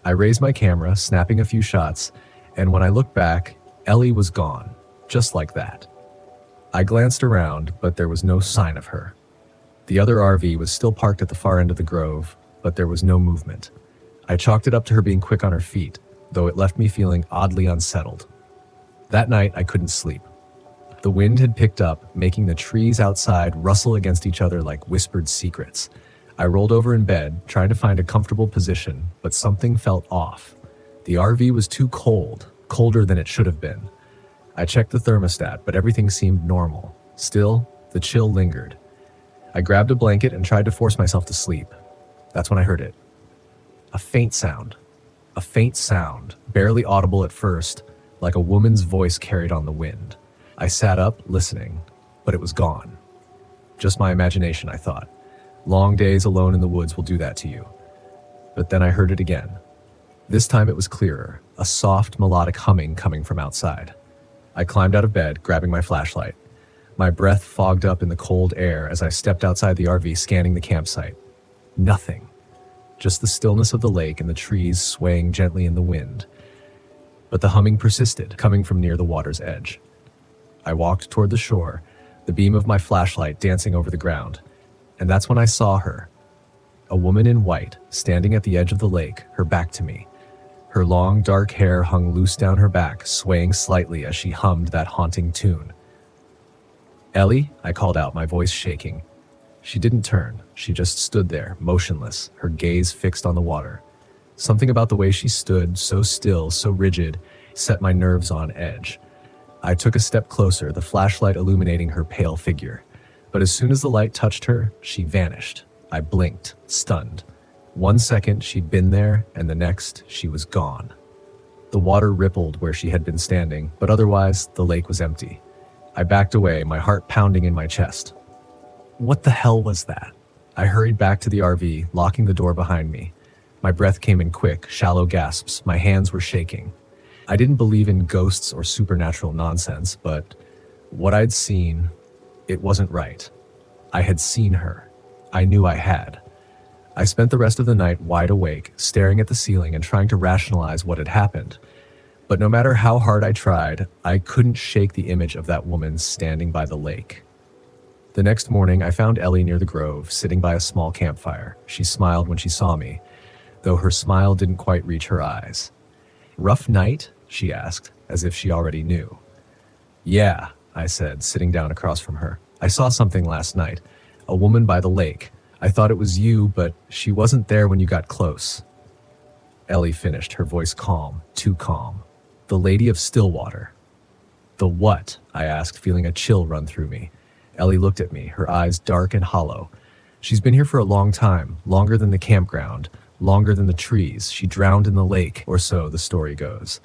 Speaker 1: I raised my camera, snapping a few shots, and when I looked back, Ellie was gone, just like that. I glanced around, but there was no sign of her. The other RV was still parked at the far end of the grove, but there was no movement. I chalked it up to her being quick on her feet, though it left me feeling oddly unsettled. That night, I couldn't sleep. The wind had picked up, making the trees outside rustle against each other like whispered secrets. I rolled over in bed, trying to find a comfortable position, but something felt off. The RV was too cold, colder than it should have been. I checked the thermostat, but everything seemed normal. Still, the chill lingered. I grabbed a blanket and tried to force myself to sleep. That's when I heard it. A faint sound, barely audible at first, like a woman's voice carried on the wind. I sat up, listening, but it was gone. Just my imagination, I thought. Long days alone in the woods will do that to you. But then I heard it again. This time it was clearer, a soft, melodic humming coming from outside. I climbed out of bed, grabbing my flashlight. My breath fogged up in the cold air as I stepped outside the RV, scanning the campsite. Nothing. Just the stillness of the lake and the trees swaying gently in the wind. But the humming persisted, coming from near the water's edge. I walked toward the shore, the beam of my flashlight dancing over the ground, and that's when I saw her. A woman in white, standing at the edge of the lake, her back to me. Her long, dark hair hung loose down her back, swaying slightly as she hummed that haunting tune. "Ellie?" I called out, my voice shaking. She didn't turn. She just stood there, motionless, her gaze fixed on the water. Something about the way she stood, so still, so rigid, set my nerves on edge. I took a step closer, the flashlight illuminating her pale figure. But as soon as the light touched her, she vanished. I blinked, stunned. 1 second she'd been there, and the next she was gone. The water rippled where she had been standing, but otherwise the lake was empty. I backed away, my heart pounding in my chest. What the hell was that? I hurried back to the RV, locking the door behind me. My breath came in quick, shallow gasps. My hands were shaking. I didn't believe in ghosts or supernatural nonsense, but what I'd seen, it wasn't right. I had seen her. I knew I had. I spent the rest of the night wide awake, staring at the ceiling and trying to rationalize what had happened. But no matter how hard I tried, I couldn't shake the image of that woman standing by the lake. The next morning, I found Ellie near the grove, sitting by a small campfire. She smiled when she saw me, though her smile didn't quite reach her eyes. "Rough night?" she asked, as if she already knew. "Yeah," I said, sitting down across from her. "I saw something last night. A woman by the lake. I thought it was you, but she wasn't there when you got close." Ellie finished, her voice calm, too calm. "The Lady of Stillwater." "The what?" I asked, feeling a chill run through me. Ellie looked at me, her eyes dark and hollow. "She's been here for a long time, longer than the campground, longer than the trees. She drowned in the lake, or so the story goes.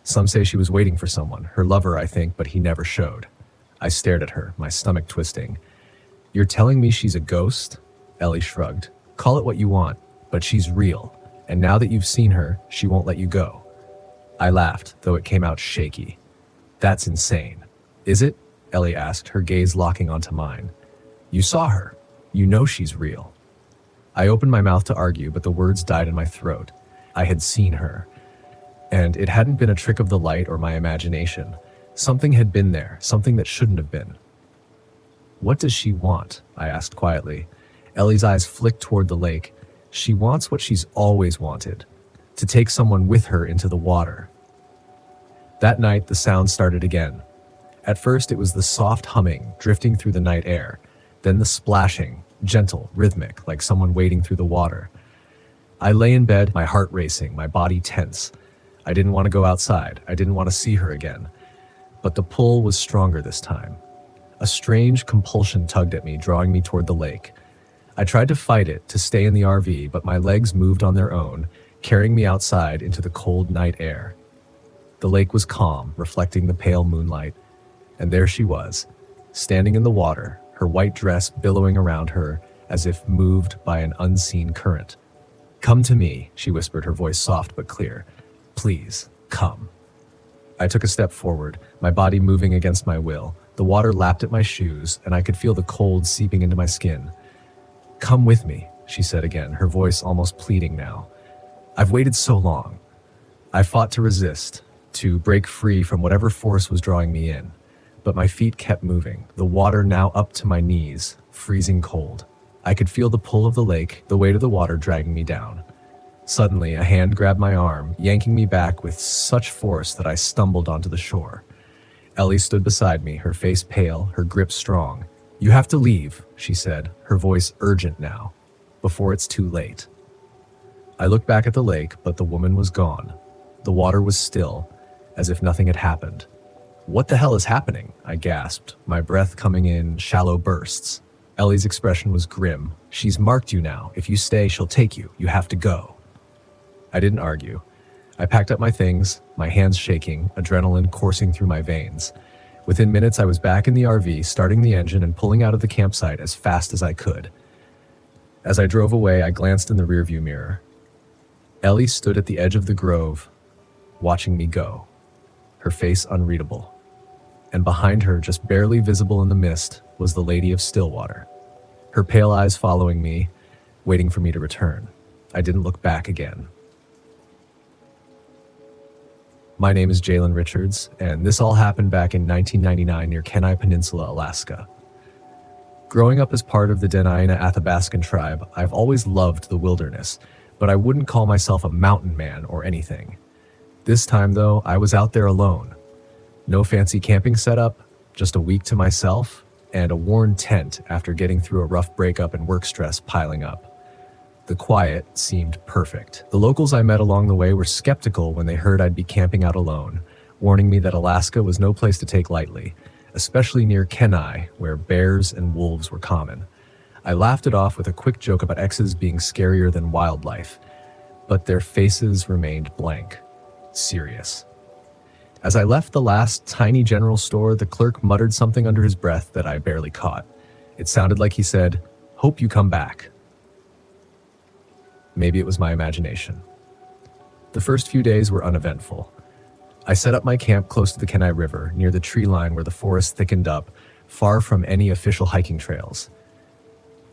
Speaker 1: Some say she was waiting for someone, her lover, I think, but he never showed." I stared at her, my stomach twisting. "You're telling me she's a ghost?" Ellie shrugged. "Call it what you want, but she's real, and now that you've seen her, she won't let you go." I laughed, though it came out shaky. "That's insane." "Is it?" Ellie asked, her gaze locking onto mine. "You saw her. You know she's real." I opened my mouth to argue, but the words died in my throat. I had seen her. And it hadn't been a trick of the light or my imagination. Something had been there, something that shouldn't have been. "What does she want?" I asked quietly. Ellie's eyes flicked toward the lake. "She wants what she's always wanted. To take someone with her into the water." That night, the sound started again. At first, it was the soft humming, drifting through the night air. Then the splashing, gentle, rhythmic, like someone wading through the water. I lay in bed, my heart racing, my body tense. I didn't want to go outside. I didn't want to see her again. But the pull was stronger this time. A strange compulsion tugged at me, drawing me toward the lake. I tried to fight it, to stay in the RV, but my legs moved on their own, carrying me outside into the cold night air. The lake was calm, reflecting the pale moonlight. And there she was, standing in the water, her white dress billowing around her as if moved by an unseen current. "Come to me," she whispered, her voice soft but clear. "Please, come." I took a step forward, my body moving against my will. The water lapped at my shoes, and I could feel the cold seeping into my skin. "Come with me," she said again, her voice almost pleading now. "I've waited so long." I fought to resist, to break free from whatever force was drawing me in. But my feet kept moving, the water now up to my knees, freezing cold. I could feel the pull of the lake, the weight of the water dragging me down. Suddenly, a hand grabbed my arm, yanking me back with such force that I stumbled onto the shore. Ellie stood beside me, her face pale, her grip strong. "You have to leave," she said, her voice urgent now, "before it's too late." I looked back at the lake, but the woman was gone. The water was still, as if nothing had happened. "What the hell is happening?" I gasped, my breath coming in shallow bursts. Ellie's expression was grim. "She's marked you now. If you stay, she'll take you. You have to go." I didn't argue. I packed up my things, my hands shaking, adrenaline coursing through my veins. Within minutes, I was back in the RV, starting the engine and pulling out of the campsite as fast as I could. As I drove away, I glanced in the rearview mirror. Ellie stood at the edge of the grove, watching me go, her face unreadable. And behind her, just barely visible in the mist, was the Lady of Stillwater, her pale eyes following me, waiting for me to return. I didn't look back again. My name is Jalen Richards, and this all happened back in 1999 near Kenai Peninsula, Alaska. Growing up as part of the Dena'ina Athabascan tribe, I've always loved the wilderness, but I wouldn't call myself a mountain man or anything. This time, though, I was out there alone. No fancy camping setup, just a week to myself, and a worn tent after getting through a rough breakup and work stress piling up. The quiet seemed perfect. The locals I met along the way were skeptical when they heard I'd be camping out alone, warning me that Alaska was no place to take lightly, especially near Kenai, where bears and wolves were common. I laughed it off with a quick joke about exes being scarier than wildlife, but their faces remained blank, serious. As I left the last tiny general store, the clerk muttered something under his breath that I barely caught. It sounded like he said, "Hope you come back." Maybe it was my imagination. The first few days were uneventful. I set up my camp close to the Kenai River, near the tree line where the forest thickened up, far from any official hiking trails.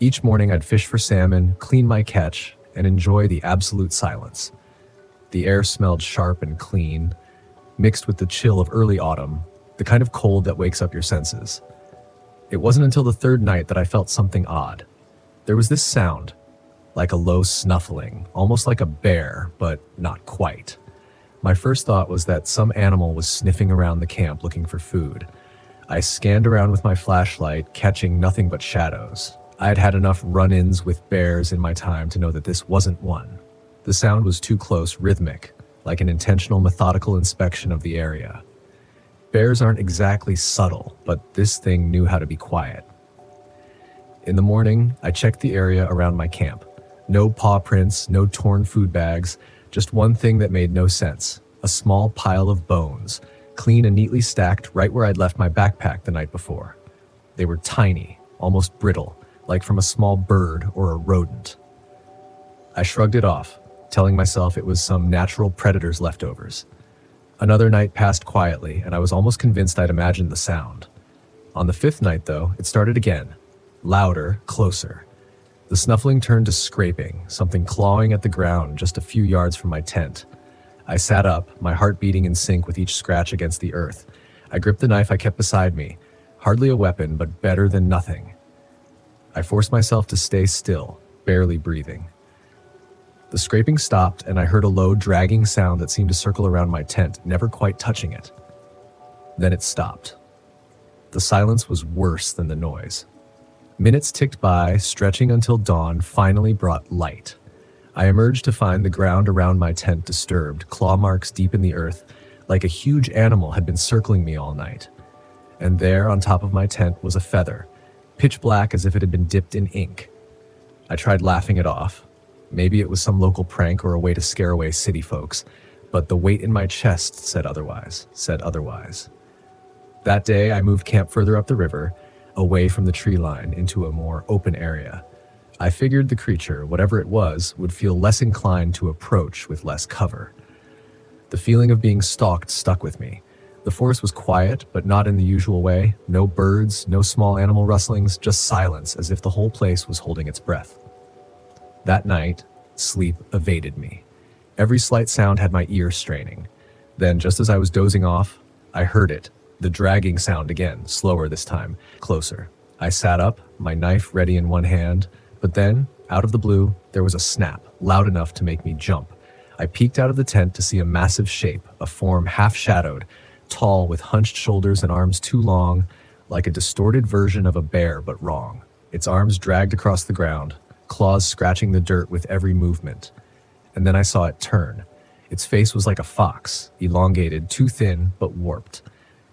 Speaker 1: Each morning I'd fish for salmon, clean my catch, and enjoy the absolute silence. The air smelled sharp and clean, mixed with the chill of early autumn, the kind of cold that wakes up your senses. It wasn't until the third night that I felt something odd. There was this sound, like a low snuffling, almost like a bear, but not quite. My first thought was that some animal was sniffing around the camp looking for food. I scanned around with my flashlight, catching nothing but shadows. I had had enough run-ins with bears in my time to know that this wasn't one. The sound was too close, rhythmic, like an intentional, methodical inspection of the area. Bears aren't exactly subtle, but this thing knew how to be quiet. In the morning, I checked the area around my camp. No paw prints, no torn food bags, just one thing that made no sense. A small pile of bones, clean and neatly stacked right where I'd left my backpack the night before. They were tiny, almost brittle, like from a small bird or a rodent. I shrugged it off, telling myself it was some natural predator's leftovers. Another night passed quietly, and I was almost convinced I'd imagined the sound. On the fifth night, though, it started again. Louder, closer. The snuffling turned to scraping, something clawing at the ground just a few yards from my tent. I sat up, my heart beating in sync with each scratch against the earth. I gripped the knife I kept beside me, hardly a weapon, but better than nothing. I forced myself to stay still, barely breathing. The scraping stopped, and I heard a low, dragging sound that seemed to circle around my tent, never quite touching it. Then it stopped. The silence was worse than the noise. Minutes ticked by, stretching until dawn finally brought light. I emerged to find the ground around my tent disturbed, claw marks deep in the earth, like a huge animal had been circling me all night. And there, on top of my tent, was a feather, pitch black as if it had been dipped in ink. I tried laughing it off. Maybe it was some local prank or a way to scare away city folks, but the weight in my chest said otherwise. That day, I moved camp further up the river, away from the tree line into a more open area. I figured the creature, whatever it was, would feel less inclined to approach with less cover. The feeling of being stalked stuck with me. The forest was quiet, but not in the usual way. No birds, no small animal rustlings, just silence, as if the whole place was holding its breath. That night, sleep evaded me. Every slight sound had my ears straining. Then, just as I was dozing off, I heard it. The dragging sound again, slower this time, closer. I sat up, my knife ready in one hand, But then, out of the blue, there was a snap, loud enough to make me jump. I peeked out of the tent to see a massive shape, a form half-shadowed, tall with hunched shoulders and arms too long, like a distorted version of a bear but wrong. Its arms dragged across the ground, claws scratching the dirt with every movement. And then I saw it turn. Its face was like a fox, elongated, too thin, but warped.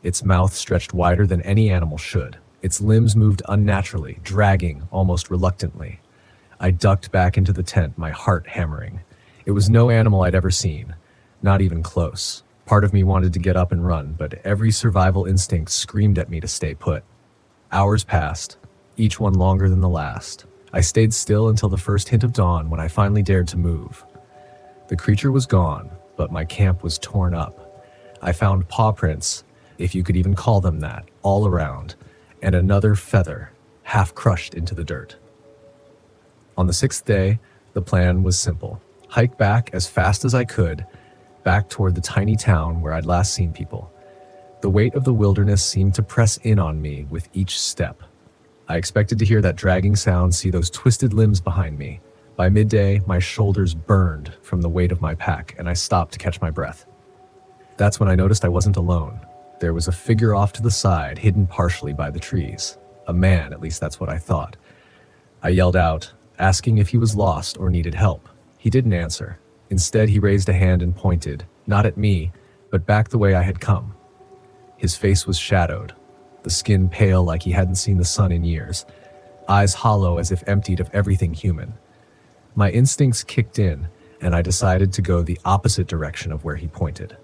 Speaker 1: Its mouth stretched wider than any animal should. Its limbs moved unnaturally, dragging almost reluctantly. I ducked back into the tent, my heart hammering. It was no animal I'd ever seen, not even close. Part of me wanted to get up and run, but every survival instinct screamed at me to stay put. Hours passed, each one longer than the last. I stayed still until the first hint of dawn when I finally dared to move. The creature was gone, but my camp was torn up. I found paw prints, if you could even call them that, all around, and another feather, half crushed into the dirt. On the 6th day, the plan was simple. Hike back as fast as I could, back toward the tiny town where I'd last seen people. The weight of the wilderness seemed to press in on me with each step. I expected to hear that dragging sound, see those twisted limbs behind me. By midday, my shoulders burned from the weight of my pack, and I stopped to catch my breath. That's when I noticed I wasn't alone. There was a figure off to the side, hidden partially by the trees. A man, at least that's what I thought. I yelled out, asking if he was lost or needed help. He didn't answer. Instead, he raised a hand and pointed, not at me, but back the way I had come. His face was shadowed, the skin pale like he hadn't seen the sun in years, eyes hollow as if emptied of everything human. My instincts kicked in, and I decided to go the opposite direction of where he pointed.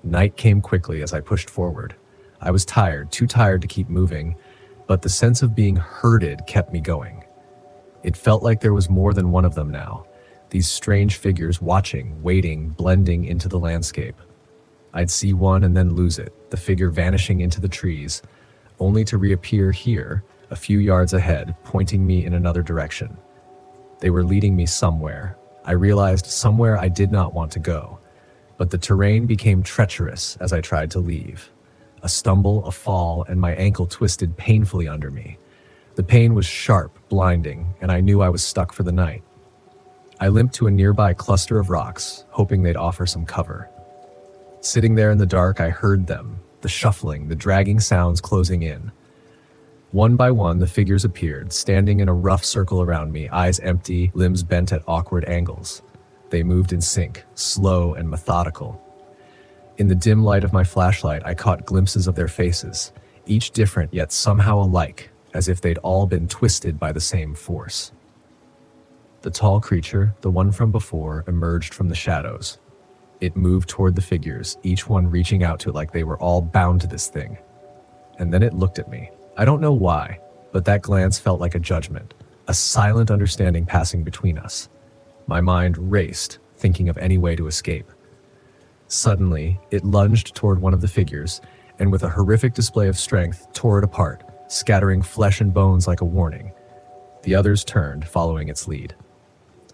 Speaker 1: Night came quickly as I pushed forward. I was tired, too tired to keep moving, but the sense of being herded kept me going. It felt like there was more than one of them now, these strange figures watching, waiting, blending into the landscape. I'd see one and then lose it, the figure vanishing into the trees, only to reappear here, a few yards ahead, pointing me in another direction. They were leading me somewhere. I realized somewhere I did not want to go, but the terrain became treacherous as I tried to leave. A stumble, a fall, and my ankle twisted painfully under me. The pain was sharp, blinding, and I knew I was stuck for the night. I limped to a nearby cluster of rocks, hoping they'd offer some cover. Sitting there in the dark, I heard them, the shuffling, the dragging sounds closing in. One by one, the figures appeared, standing in a rough circle around me, eyes empty, limbs bent at awkward angles. They moved in sync, slow and methodical. In the dim light of my flashlight, I caught glimpses of their faces, each different yet somehow alike, as if they'd all been twisted by the same force. The tall creature, the one from before, emerged from the shadows. It moved toward the figures, each one reaching out to it like they were all bound to this thing. And then it looked at me. I don't know why, but that glance felt like a judgment, a silent understanding passing between us. My mind raced, thinking of any way to escape. Suddenly, it lunged toward one of the figures, and with a horrific display of strength, tore it apart, scattering flesh and bones like a warning. The others turned, following its lead.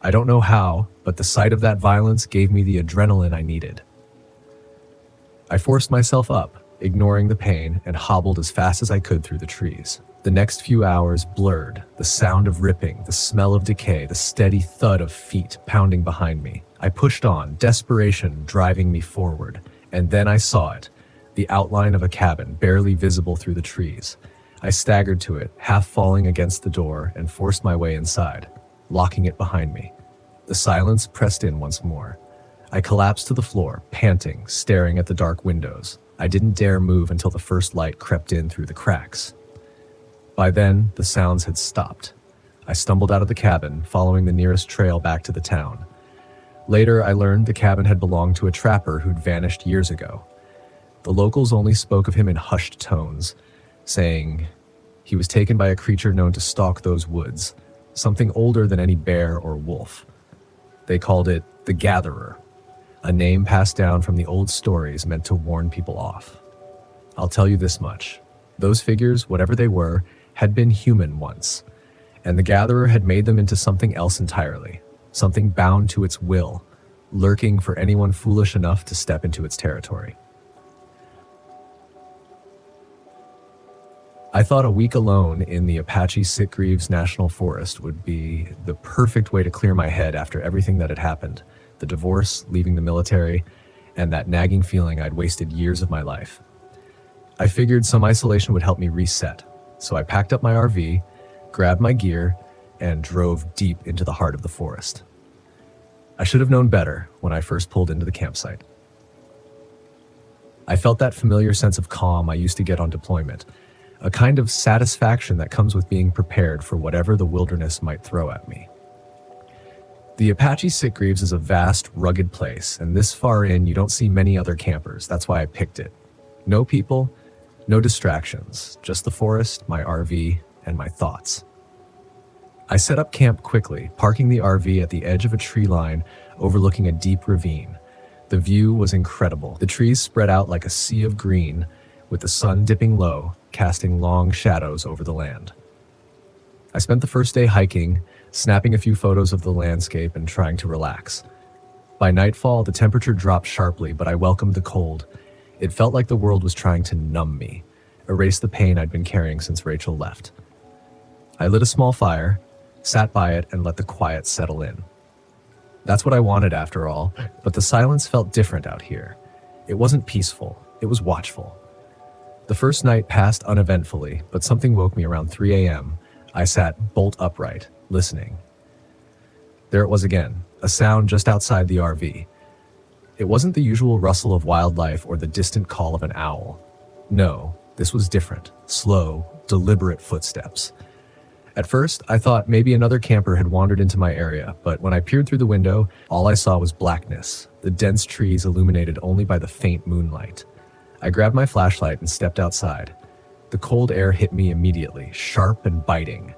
Speaker 1: I don't know how, but the sight of that violence gave me the adrenaline I needed. I forced myself up, ignoring the pain, and hobbled as fast as I could through the trees. The next few hours blurred, the sound of ripping, the smell of decay, the steady thud of feet pounding behind me. I pushed on, desperation driving me forward, and then I saw it, the outline of a cabin barely visible through the trees. I staggered to it, half falling against the door, and forced my way inside, locking it behind me. The silence pressed in once more. I collapsed to the floor, panting, staring at the dark windows. I didn't dare move until the first light crept in through the cracks. By then, the sounds had stopped. I stumbled out of the cabin, following the nearest trail back to the town. Later, I learned the cabin had belonged to a trapper who'd vanished years ago. The locals only spoke of him in hushed tones, saying he was taken by a creature known to stalk those woods, something older than any bear or wolf. They called it the Gatherer, a name passed down from the old stories meant to warn people off. I'll tell you this much. Those figures, whatever they were, had been human once, and the Gatherer had made them into something else entirely, something bound to its will, lurking for anyone foolish enough to step into its territory. I thought a week alone in the Apache Sitgreaves National Forest would be the perfect way to clear my head after everything that had happened. The divorce, leaving the military, and that nagging feeling I'd wasted years of my life. I figured some isolation would help me reset, so I packed up my RV, grabbed my gear, and drove deep into the heart of the forest. I should have known better when I first pulled into the campsite. I felt that familiar sense of calm I used to get on deployment, a kind of satisfaction that comes with being prepared for whatever the wilderness might throw at me. The Apache Sitgreaves is a vast, rugged place, and this far in, you don't see many other campers. That's why I picked it. No people, no distractions, just the forest, my RV, and my thoughts. I set up camp quickly, parking the RV at the edge of a tree line overlooking a deep ravine. The view was incredible. The trees spread out like a sea of green, with the sun dipping low, casting long shadows over the land. I spent the first day hiking, snapping a few photos of the landscape and trying to relax. By nightfall, the temperature dropped sharply, but I welcomed the cold. It felt like the world was trying to numb me, erase the pain I'd been carrying since Rachel left. I lit a small fire, sat by it, and let the quiet settle in. That's what I wanted after all, but the silence felt different out here. It wasn't peaceful, it was watchful. The first night passed uneventfully, but something woke me around 3 a.m. I sat bolt upright, listening. There it was again, a sound just outside the RV. It wasn't the usual rustle of wildlife or the distant call of an owl. No, this was different, slow, deliberate footsteps. At first, I thought maybe another camper had wandered into my area, but when I peered through the window, all I saw was blackness, the dense trees illuminated only by the faint moonlight. I grabbed my flashlight and stepped outside. The cold air hit me immediately, sharp and biting.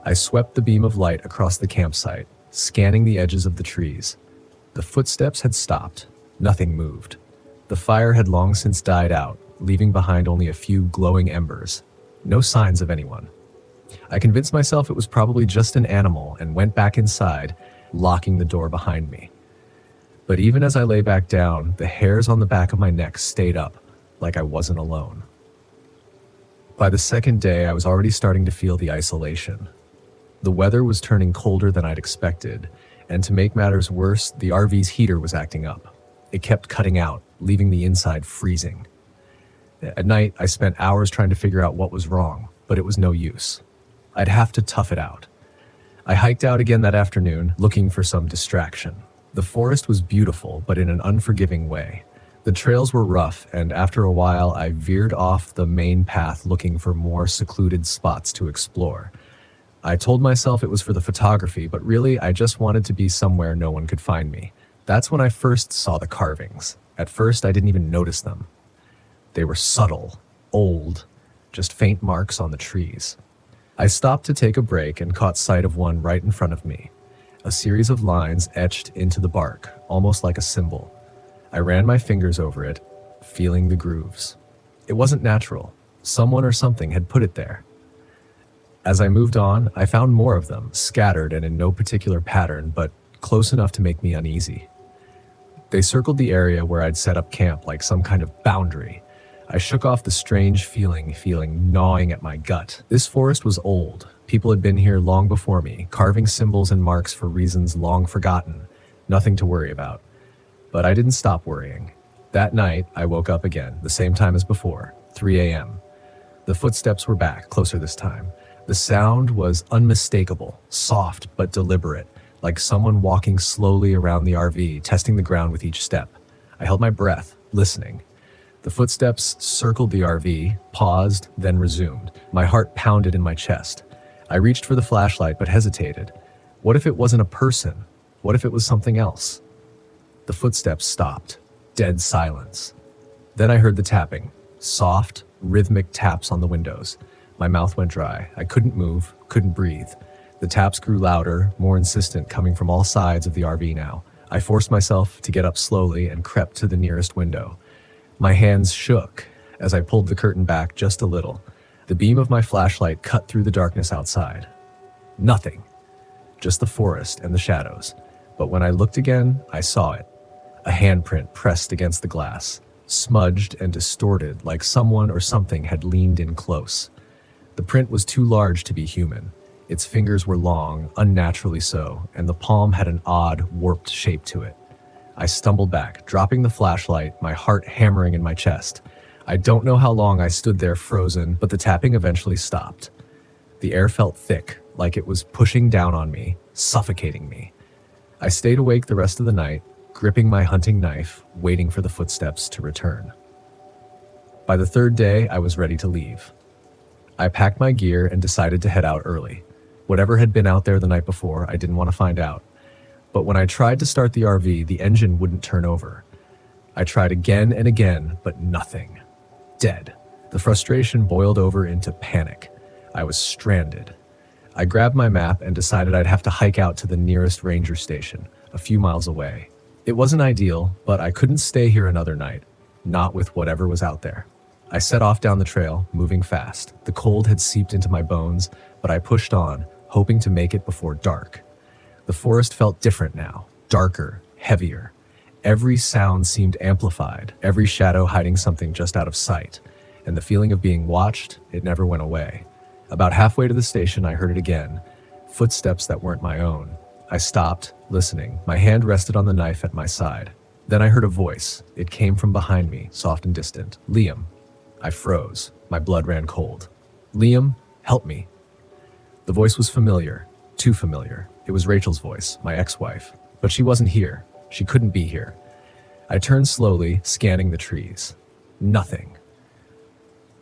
Speaker 1: I swept the beam of light across the campsite, scanning the edges of the trees. The footsteps had stopped. Nothing moved. The fire had long since died out, leaving behind only a few glowing embers. No signs of anyone. I convinced myself it was probably just an animal and went back inside, locking the door behind me. But even as I lay back down, the hairs on the back of my neck stayed up, like I wasn't alone. By the second day, I was already starting to feel the isolation. The weather was turning colder than I'd expected, and to make matters worse, the RV's heater was acting up. It kept cutting out, leaving the inside freezing. At night, I spent hours trying to figure out what was wrong, but it was no use. I'd have to tough it out. I hiked out again that afternoon, looking for some distraction. The forest was beautiful, but in an unforgiving way. The trails were rough, and after a while, I veered off the main path looking for more secluded spots to explore. I told myself it was for the photography, but really, I just wanted to be somewhere no one could find me. That's when I first saw the carvings. At first, I didn't even notice them. They were subtle, old, just faint marks on the trees. I stopped to take a break and caught sight of one right in front of me. A series of lines etched into the bark, almost like a symbol. I ran my fingers over it, feeling the grooves. It wasn't natural. Someone or something had put it there. As I moved on, I found more of them, scattered and in no particular pattern, but close enough to make me uneasy. They circled the area where I'd set up camp like some kind of boundary. I shook off the strange feeling gnawing at my gut. This forest was old. People had been here long before me, carving symbols and marks for reasons long forgotten. Nothing to worry about. But I didn't stop worrying. That night, I woke up again, the same time as before, 3 a.m. The footsteps were back, closer this time. The sound was unmistakable, soft but deliberate, like someone walking slowly around the RV, testing the ground with each step. I held my breath, listening. The footsteps circled the RV, paused, then resumed. My heart pounded in my chest. I reached for the flashlight but hesitated. What if it wasn't a person? What if it was something else? The footsteps stopped. Dead silence. Then I heard the tapping. Soft, rhythmic taps on the windows. My mouth went dry. I couldn't move, couldn't breathe. The taps grew louder, more insistent, coming from all sides of the RV now. I forced myself to get up slowly and crept to the nearest window. My hands shook as I pulled the curtain back just a little. The beam of my flashlight cut through the darkness outside. Nothing. Just the forest and the shadows. But when I looked again, I saw it. A handprint pressed against the glass, smudged and distorted like someone or something had leaned in close. The print was too large to be human. Its fingers were long, unnaturally so, and the palm had an odd, warped shape to it. I stumbled back, dropping the flashlight, my heart hammering in my chest. I don't know how long I stood there frozen, but the tapping eventually stopped. The air felt thick, like it was pushing down on me, suffocating me. I stayed awake the rest of the night, gripping my hunting knife, waiting for the footsteps to return. By the third day, I was ready to leave. I packed my gear and decided to head out early. Whatever had been out there the night before, I didn't want to find out. But when I tried to start the RV, the engine wouldn't turn over. I tried again and again, but nothing. Dead. The frustration boiled over into panic. I was stranded. I grabbed my map and decided I'd have to hike out to the nearest ranger station, a few miles away. It wasn't ideal, but I couldn't stay here another night, not with whatever was out there. I set off down the trail, moving fast. The cold had seeped into my bones, but I pushed on, hoping to make it before dark. The forest felt different now, darker, heavier. Every sound seemed amplified, every shadow hiding something just out of sight, and the feeling of being watched, it never went away. About halfway to the station, I heard it again, footsteps that weren't my own. I stopped, listening. My hand rested on the knife at my side. Then I heard a voice. It came from behind me, soft and distant. Liam. I froze. My blood ran cold. Liam, help me. The voice was familiar, too familiar. It was Rachel's voice, my ex-wife. But she wasn't here. She couldn't be here. I turned slowly, scanning the trees. Nothing.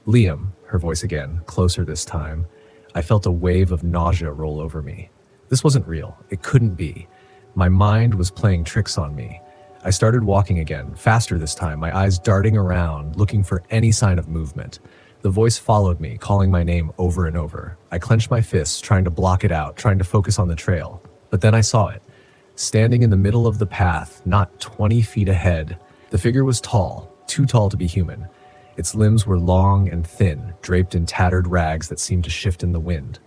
Speaker 1: Liam, her voice again, closer this time. I felt a wave of nausea roll over me. This wasn't real. It couldn't be. My mind was playing tricks on me. I started walking again, faster this time, my eyes darting around, looking for any sign of movement. The voice followed me, calling my name over and over. I clenched my fists, trying to block it out, trying to focus on the trail. But then I saw it. Standing in the middle of the path, not 20 feet ahead. The figure was tall, too tall to be human. Its limbs were long and thin, draped in tattered rags that seemed to shift in the wind.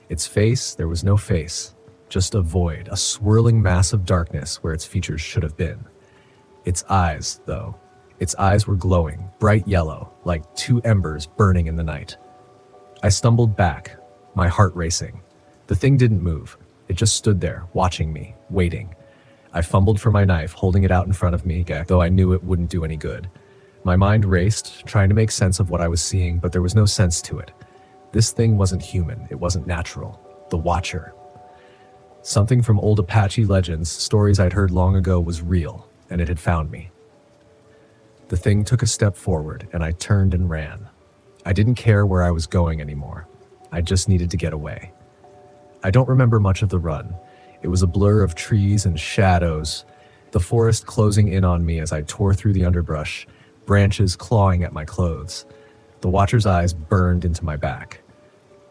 Speaker 1: Its face, there was no face. Just a void, a swirling mass of darkness where its features should have been. Its eyes, though. Its eyes were glowing, bright yellow, like two embers burning in the night. I stumbled back, my heart racing. The thing didn't move. It just stood there, watching me, waiting. I fumbled for my knife, holding it out in front of me, though I knew it wouldn't do any good. My mind raced, trying to make sense of what I was seeing, but there was no sense to it. This thing wasn't human. It wasn't natural. The Watcher. Something from old Apache legends, stories I'd heard long ago, was real, and it had found me. The thing took a step forward, and I turned and ran. I didn't care where I was going anymore. I just needed to get away. I don't remember much of the run. It was a blur of trees and shadows, the forest closing in on me as I tore through the underbrush, branches clawing at my clothes. The Watcher's eyes burned into my back.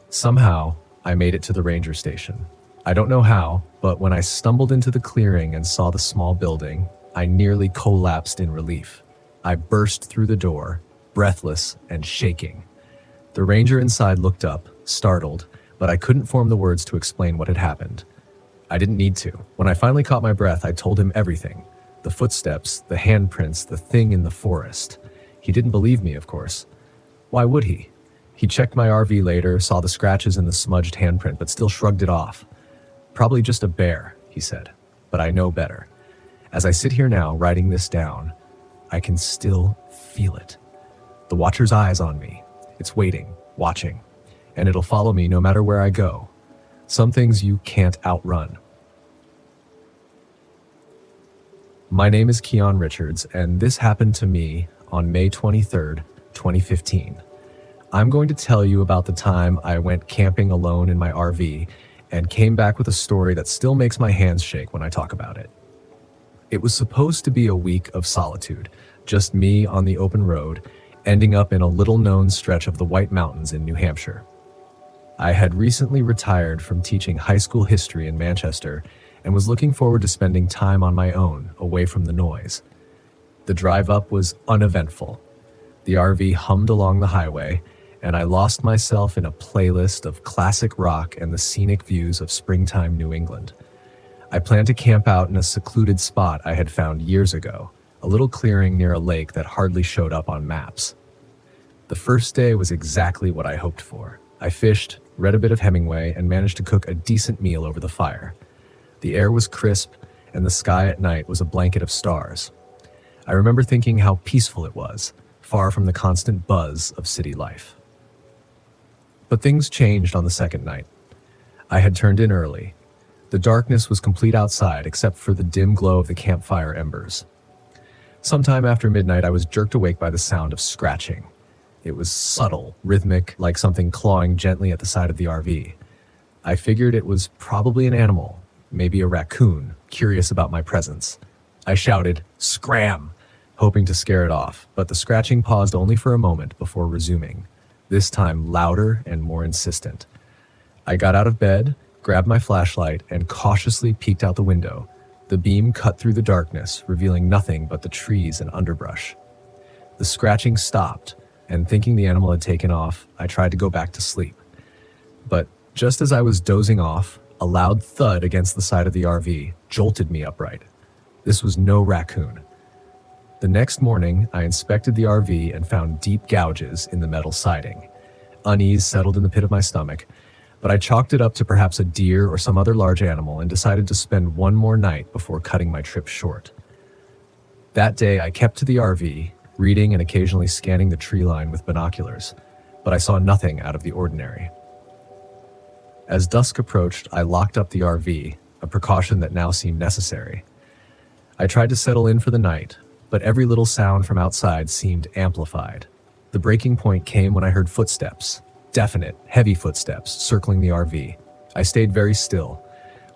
Speaker 1: Somehow, I made it to the ranger station. I don't know how, but when I stumbled into the clearing and saw the small building, I nearly collapsed in relief. I burst through the door, breathless and shaking. The ranger inside looked up, startled, but I couldn't form the words to explain what had happened. I didn't need to. When I finally caught my breath, I told him everything. The footsteps, the handprints, the thing in the forest. He didn't believe me, of course. Why would he? He checked my RV later, saw the scratches in the smudged handprint, but still shrugged it off. Probably just a bear, he said, but I know better. As I sit here now, writing this down, I can still feel it. The Watcher's eyes on me. It's waiting, watching, and it'll follow me no matter where I go. Some things you can't outrun. My name is Keon Richards, and this happened to me on May 23rd, 2015. I'm going to tell you about the time I went camping alone in my RV and came back with a story that still makes my hands shake when I talk about it. It was supposed to be a week of solitude, just me on the open road, ending up in a little-known stretch of the White Mountains in New Hampshire. I had recently retired from teaching high school history in Manchester and was looking forward to spending time on my own, away from the noise. The drive up was uneventful. The RV hummed along the highway, and I lost myself in a playlist of classic rock and the scenic views of springtime New England. I planned to camp out in a secluded spot I had found years ago, a little clearing near a lake that hardly showed up on maps. The first day was exactly what I hoped for. I fished, read a bit of Hemingway, and managed to cook a decent meal over the fire. The air was crisp, and the sky at night was a blanket of stars. I remember thinking how peaceful it was, far from the constant buzz of city life. But things changed on the second night. I had turned in early. The darkness was complete outside except for the dim glow of the campfire embers. Sometime after midnight, I was jerked awake by the sound of scratching. It was subtle, rhythmic, like something clawing gently at the side of the RV. I figured it was probably an animal, maybe a raccoon, curious about my presence. I shouted, "Scram!" hoping to scare it off, but the scratching paused only for a moment before resuming, this time louder and more insistent. I got out of bed, grabbed my flashlight, and cautiously peeked out the window. The beam cut through the darkness, revealing nothing but the trees and underbrush. The scratching stopped, and thinking the animal had taken off, I tried to go back to sleep. But just as I was dozing off, a loud thud against the side of the RV jolted me upright. This was no raccoon. The next morning, I inspected the RV and found deep gouges in the metal siding. Unease settled in the pit of my stomach, but I chalked it up to perhaps a deer or some other large animal and decided to spend one more night before cutting my trip short. That day, I kept to the RV, reading and occasionally scanning the tree line with binoculars, but I saw nothing out of the ordinary. As dusk approached, I locked up the RV, a precaution that now seemed necessary. I tried to settle in for the night, but every little sound from outside seemed amplified. The breaking point came when I heard footsteps, definite, heavy footsteps, circling the RV. I stayed very still,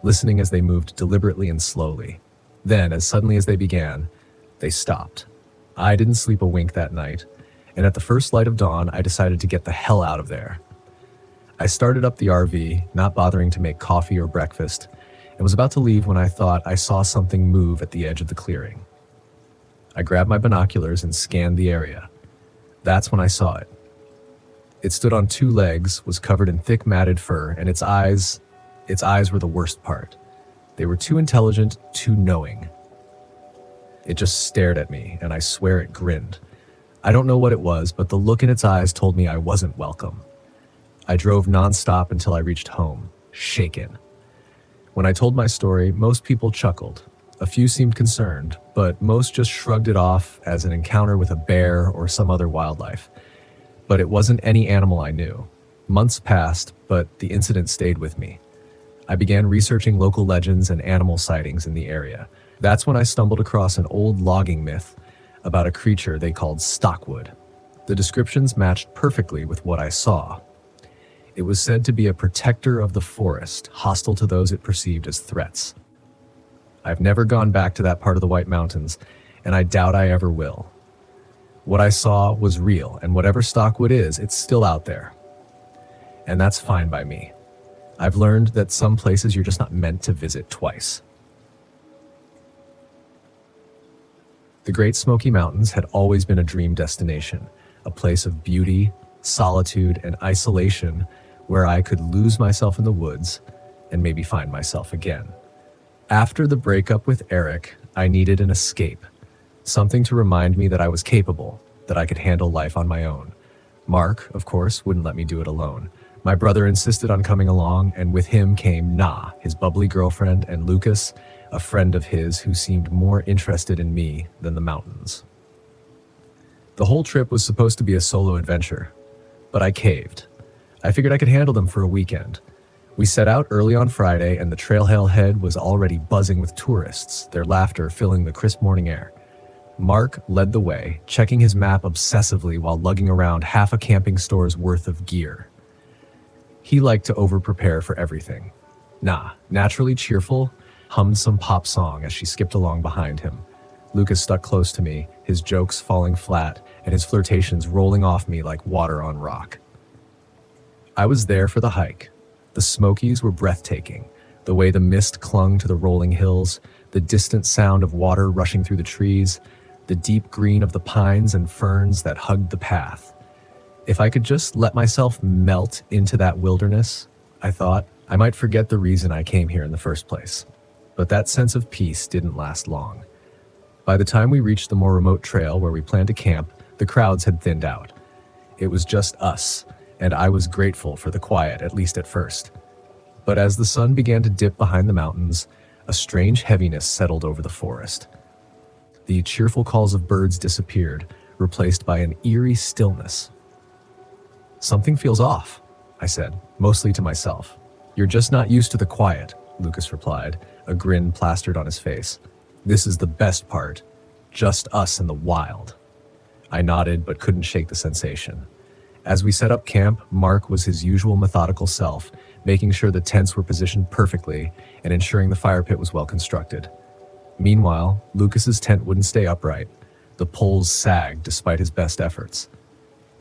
Speaker 1: listening as they moved deliberately and slowly. Then, as suddenly as they began, they stopped. I didn't sleep a wink that night, and at the first light of dawn, I decided to get the hell out of there. I started up the RV, not bothering to make coffee or breakfast, and was about to leave when I thought I saw something move at the edge of the clearing. I grabbed my binoculars and scanned the area. That's when I saw it. It stood on two legs, was covered in thick matted fur, and its eyes were the worst part. They were too intelligent, too knowing. It just stared at me, and I swear it grinned. I don't know what it was, but the look in its eyes told me I wasn't welcome. I drove nonstop until I reached home, shaken. When I told my story, most people chuckled. A few seemed concerned, but most just shrugged it off as an encounter with a bear or some other wildlife. But it wasn't any animal I knew. Months passed, but the incident stayed with me. I began researching local legends and animal sightings in the area. That's when I stumbled across an old logging myth about a creature they called stockwood. The descriptions matched perfectly with what I saw. It was said to be a protector of the forest, hostile to those it perceived as threats. I've never gone back to that part of the White Mountains, and I doubt I ever will. What I saw was real, and whatever stockwood is, it's still out there. And that's fine by me. I've learned that some places you're just not meant to visit twice. The Great Smoky Mountains had always been a dream destination, a place of beauty, solitude, and isolation where I could lose myself in the woods and maybe find myself again. After the breakup with Eric, I needed an escape, something to remind me that I was capable, that I could handle life on my own. Mark, of course, wouldn't let me do it alone. My brother insisted on coming along, and with him came Na, his bubbly girlfriend, and Lucas, a friend of his who seemed more interested in me than the mountains. The whole trip was supposed to be a solo adventure, but I caved. I figured I could handle them for a weekend. We set out early on Friday, and the trailhead was already buzzing with tourists, their laughter filling the crisp morning air. Mark led the way, checking his map obsessively while lugging around half a camping store's worth of gear. He liked to over-prepare for everything. Na, naturally cheerful, hummed some pop song as she skipped along behind him. Lucas stuck close to me, his jokes falling flat and his flirtations rolling off me like water on rock. I was there for the hike. The Smokies were breathtaking, the way the mist clung to the rolling hills, the distant sound of water rushing through the trees, the deep green of the pines and ferns that hugged the path. If I could just let myself melt into that wilderness, I thought, I might forget the reason I came here in the first place. But that sense of peace didn't last long. By the time we reached the more remote trail where we planned to camp, the crowds had thinned out. It was just us, and I was grateful for the quiet, at least at first. But as the sun began to dip behind the mountains, a strange heaviness settled over the forest. The cheerful calls of birds disappeared, replaced by an eerie stillness. "Something feels off," I said, mostly to myself. "You're just not used to the quiet," Lucas replied, a grin plastered on his face. "This is the best part. Just us in the wild." I nodded but couldn't shake the sensation. As we set up camp, Mark was his usual methodical self, making sure the tents were positioned perfectly and ensuring the fire pit was well constructed. Meanwhile, Lucas's tent wouldn't stay upright. The poles sagged despite his best efforts.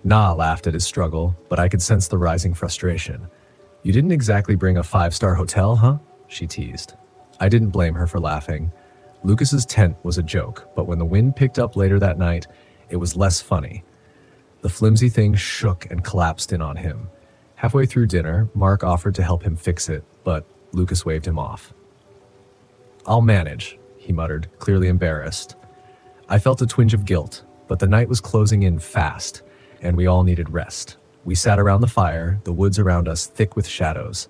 Speaker 1: Na laughed at his struggle, but I could sense the rising frustration. "You didn't exactly bring a 5-star hotel, huh?" she teased. I didn't blame her for laughing. Lucas's tent was a joke, but when the wind picked up later that night, it was less funny. The flimsy thing shook and collapsed in on him. Halfway through dinner, Mark offered to help him fix it, but Lucas waved him off. "I'll manage," he muttered, clearly embarrassed. I felt a twinge of guilt, but the night was closing in fast, and we all needed rest. We sat around the fire, the woods around us thick with shadows.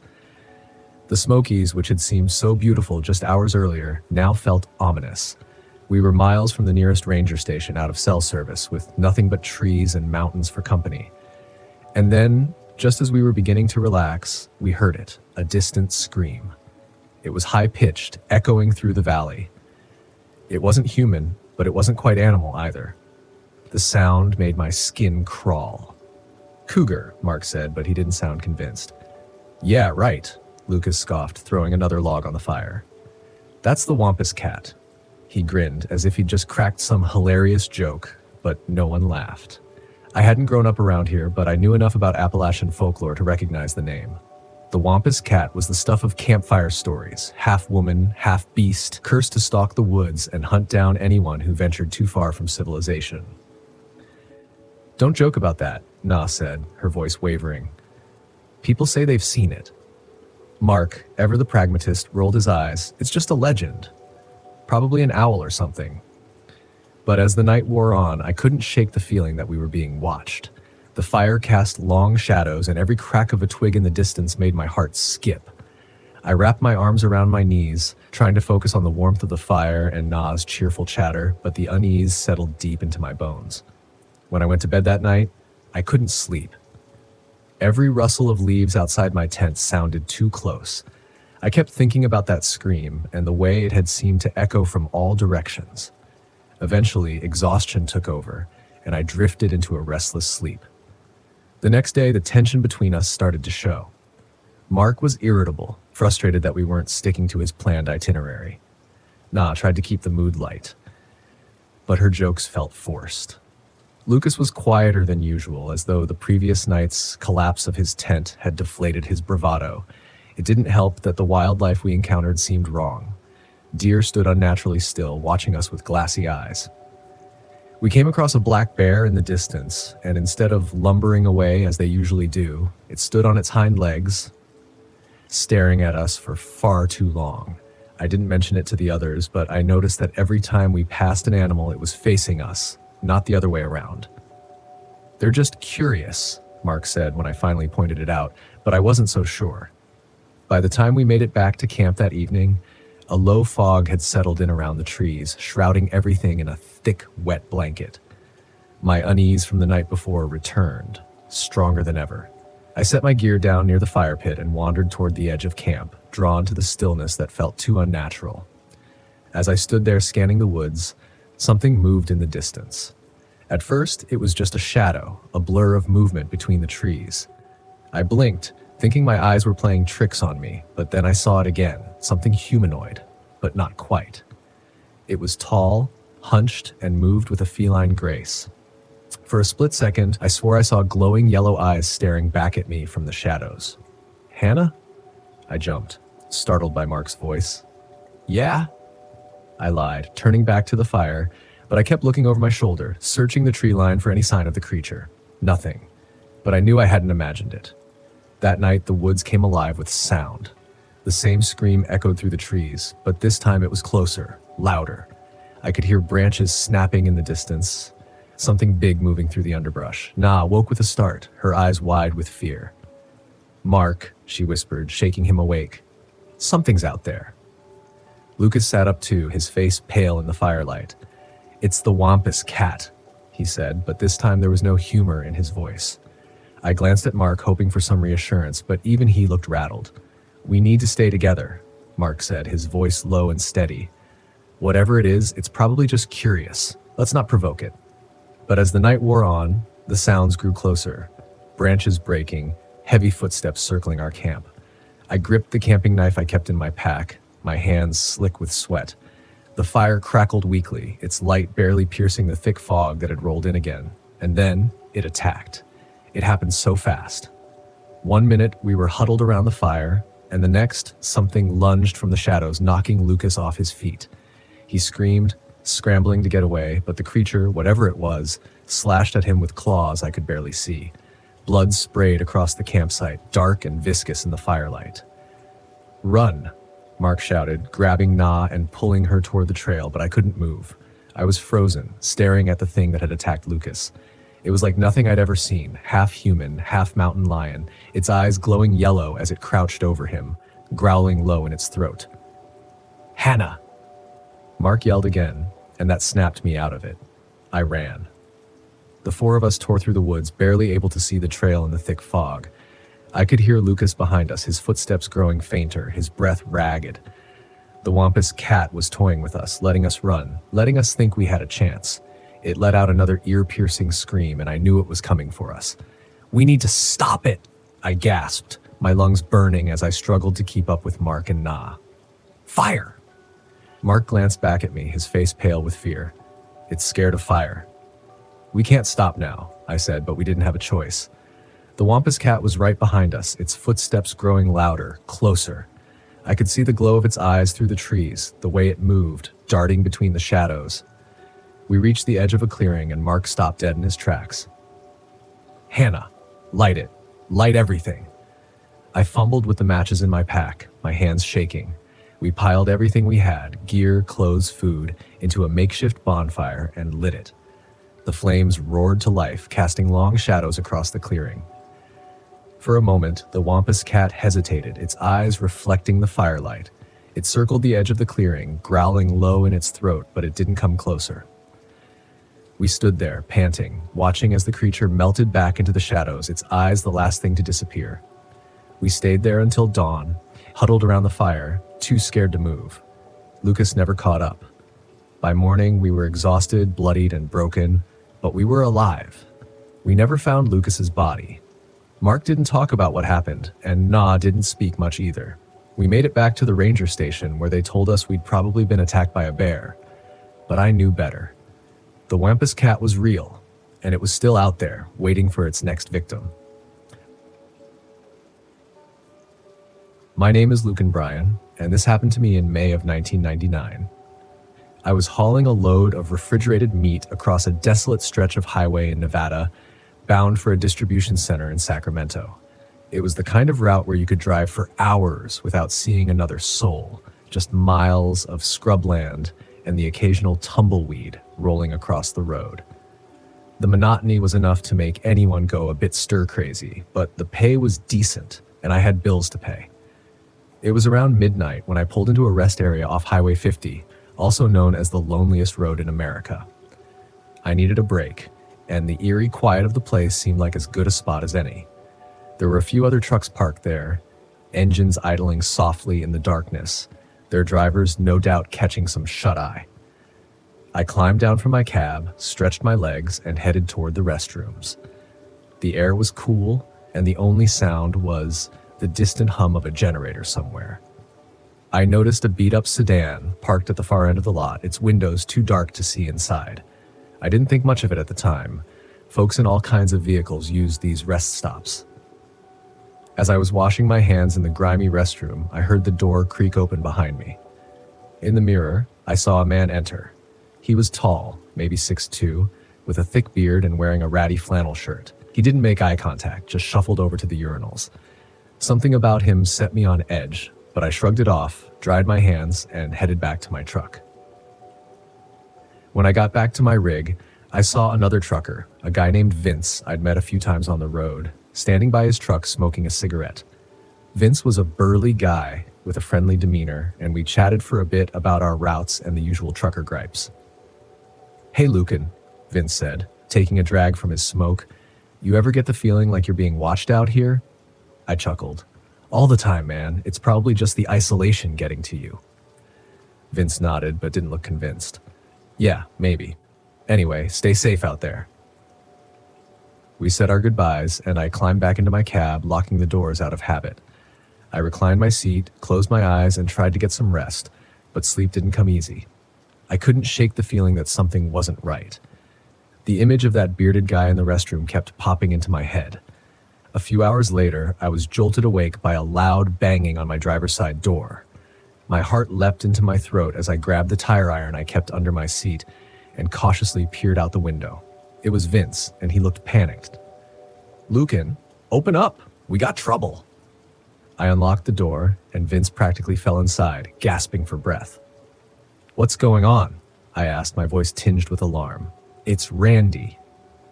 Speaker 1: The Smokies, which had seemed so beautiful just hours earlier, now felt ominous. We were miles from the nearest ranger station out of cell service, with nothing but trees and mountains for company. And then, just as we were beginning to relax, we heard it, a distant scream. It was high-pitched, echoing through the valley. It wasn't human, but it wasn't quite animal either. The sound made my skin crawl. "Cougar," Mark said, but he didn't sound convinced. "Yeah, right," Lucas scoffed, throwing another log on the fire. "That's the Wampus cat." He grinned, as if he'd just cracked some hilarious joke, but no one laughed. I hadn't grown up around here, but I knew enough about Appalachian folklore to recognize the name. The Wampus cat was the stuff of campfire stories, half woman, half beast, cursed to stalk the woods and hunt down anyone who ventured too far from civilization. "Don't joke about that," Na said, her voice wavering. "People say they've seen it." Mark, ever the pragmatist, rolled his eyes. "It's just a legend. Probably an owl or something." But as the night wore on, I couldn't shake the feeling that we were being watched. The fire cast long shadows, and every crack of a twig in the distance made my heart skip. I wrapped my arms around my knees, trying to focus on the warmth of the fire and Na's cheerful chatter, but the unease settled deep into my bones. When I went to bed that night, I couldn't sleep. Every rustle of leaves outside my tent sounded too close. I kept thinking about that scream and the way it had seemed to echo from all directions. Eventually, exhaustion took over, and I drifted into a restless sleep. The next day, the tension between us started to show. Mark was irritable, frustrated that we weren't sticking to his planned itinerary. Na tried to keep the mood light, but her jokes felt forced. Lucas was quieter than usual, as though the previous night's collapse of his tent had deflated his bravado. It didn't help that the wildlife we encountered seemed wrong. Deer stood unnaturally still, watching us with glassy eyes. We came across a black bear in the distance, and instead of lumbering away as they usually do, it stood on its hind legs, staring at us for far too long. I didn't mention it to the others, but I noticed that every time we passed an animal, it was facing us, not the other way around. "They're just curious," Mark said when I finally pointed it out, but I wasn't so sure. By the time we made it back to camp that evening, a low fog had settled in around the trees, shrouding everything in a thick, wet blanket. My unease from the night before returned, stronger than ever. I set my gear down near the fire pit and wandered toward the edge of camp, drawn to the stillness that felt too unnatural. As I stood there scanning the woods, something moved in the distance. At first, it was just a shadow, a blur of movement between the trees. I blinked, thinking my eyes were playing tricks on me, but then I saw it again, something humanoid, but not quite. It was tall, hunched, and moved with a feline grace. For a split second, I swore I saw glowing yellow eyes staring back at me from the shadows. "Hannah?" I jumped, startled by Mark's voice. "Yeah?" I lied, turning back to the fire, but I kept looking over my shoulder, searching the tree line for any sign of the creature. Nothing. But I knew I hadn't imagined it. That night, the woods came alive with sound. The same scream echoed through the trees, but this time it was closer, louder. I could hear branches snapping in the distance. Something big moving through the underbrush. Na woke with a start, her eyes wide with fear. "Mark," she whispered, shaking him awake. "Something's out there." Lucas sat up too, his face pale in the firelight. "It's the Wampus cat," he said, but this time there was no humor in his voice. I glanced at Mark, hoping for some reassurance, but even he looked rattled. "We need to stay together," Mark said, his voice low and steady. "Whatever it is, it's probably just curious. Let's not provoke it." But as the night wore on, the sounds grew closer. Branches breaking, heavy footsteps circling our camp. I gripped the camping knife I kept in my pack, my hands slick with sweat. The fire crackled weakly, its light barely piercing the thick fog that had rolled in again. And then it attacked. It happened so fast. 1 minute, we were huddled around the fire, and the next, something lunged from the shadows, knocking Lucas off his feet. He screamed, scrambling to get away, but the creature, whatever it was, slashed at him with claws I could barely see. Blood sprayed across the campsite, dark and viscous in the firelight. "Run!" Mark shouted, grabbing Na and pulling her toward the trail, but I couldn't move. I was frozen, staring at the thing that had attacked Lucas. It was like nothing I'd ever seen, half human, half mountain lion, its eyes glowing yellow as it crouched over him, growling low in its throat. "Hannah!" Mark yelled again, and that snapped me out of it. I ran. The four of us tore through the woods, barely able to see the trail in the thick fog. I could hear Lucas behind us, his footsteps growing fainter, his breath ragged. The Wampus cat was toying with us, letting us run, letting us think we had a chance. It let out another ear-piercing scream, and I knew it was coming for us. "We need to stop it!" I gasped, my lungs burning as I struggled to keep up with Mark and Na. "Fire!" Mark glanced back at me, his face pale with fear. "It's scared of fire." "We can't stop now," I said, but we didn't have a choice. The Wampus cat was right behind us, its footsteps growing louder, closer. I could see the glow of its eyes through the trees, the way it moved, darting between the shadows. We reached the edge of a clearing, and Mark stopped dead in his tracks. "Hannah, light it. Light everything." I fumbled with the matches in my pack, my hands shaking. We piled everything we had, gear, clothes, food, into a makeshift bonfire and lit it. The flames roared to life, casting long shadows across the clearing. For a moment, the Wampus cat hesitated, its eyes reflecting the firelight. It circled the edge of the clearing, growling low in its throat, but it didn't come closer. We stood there, panting, watching as the creature melted back into the shadows, its eyes the last thing to disappear. We stayed there until dawn, huddled around the fire, too scared to move. Lucas never caught up. By morning, we were exhausted, bloodied, and broken, but we were alive. We never found Lucas's body. Mark didn't talk about what happened, and Na didn't speak much either. We made it back to the ranger station, where they told us we'd probably been attacked by a bear. But I knew better. The Wampus cat was real, and it was still out there, waiting for its next victim. My name is Luke and Brian, and this happened to me in May of 1999. I was hauling a load of refrigerated meat across a desolate stretch of highway in Nevada, bound for a distribution center in Sacramento. It was the kind of route where you could drive for hours without seeing another soul, just miles of scrubland and the occasional tumbleweed rolling across the road. The monotony was enough to make anyone go a bit stir-crazy, but the pay was decent, and I had bills to pay. It was around midnight when I pulled into a rest area off Highway 50, also known as the loneliest road in America. I needed a break, and the eerie quiet of the place seemed like as good a spot as any. There were a few other trucks parked there, engines idling softly in the darkness, their drivers no doubt catching some shut-eye. I climbed down from my cab, stretched my legs, and headed toward the restrooms. The air was cool, and the only sound was the distant hum of a generator somewhere. I noticed a beat-up sedan parked at the far end of the lot, its windows too dark to see inside. I didn't think much of it at the time. Folks in all kinds of vehicles used these rest stops. As I was washing my hands in the grimy restroom, I heard the door creak open behind me. In the mirror, I saw a man enter. He was tall, maybe 6'2", with a thick beard and wearing a ratty flannel shirt. He didn't make eye contact, just shuffled over to the urinals. Something about him set me on edge, but I shrugged it off, dried my hands, and headed back to my truck. When I got back to my rig, I saw another trucker, a guy named Vince I'd met a few times on the road, standing by his truck smoking a cigarette. Vince was a burly guy with a friendly demeanor, and we chatted for a bit about our routes and the usual trucker gripes. "Hey, Lucan," Vince said, taking a drag from his smoke. "You ever get the feeling like you're being watched out here?" I chuckled. "All the time, man. It's probably just the isolation getting to you." Vince nodded, but didn't look convinced. "Yeah, maybe. Anyway, stay safe out there." We said our goodbyes, and I climbed back into my cab, locking the doors out of habit. I reclined my seat, closed my eyes, and tried to get some rest, but sleep didn't come easy. I couldn't shake the feeling that something wasn't right. The image of that bearded guy in the restroom kept popping into my head. A few hours later, I was jolted awake by a loud banging on my driver's side door. My heart leapt into my throat as I grabbed the tire iron I kept under my seat and cautiously peered out the window. It was Vince, and he looked panicked. "Lucan, open up! We got trouble!" I unlocked the door, and Vince practically fell inside, gasping for breath. "What's going on?" I asked, my voice tinged with alarm. "It's Randy,"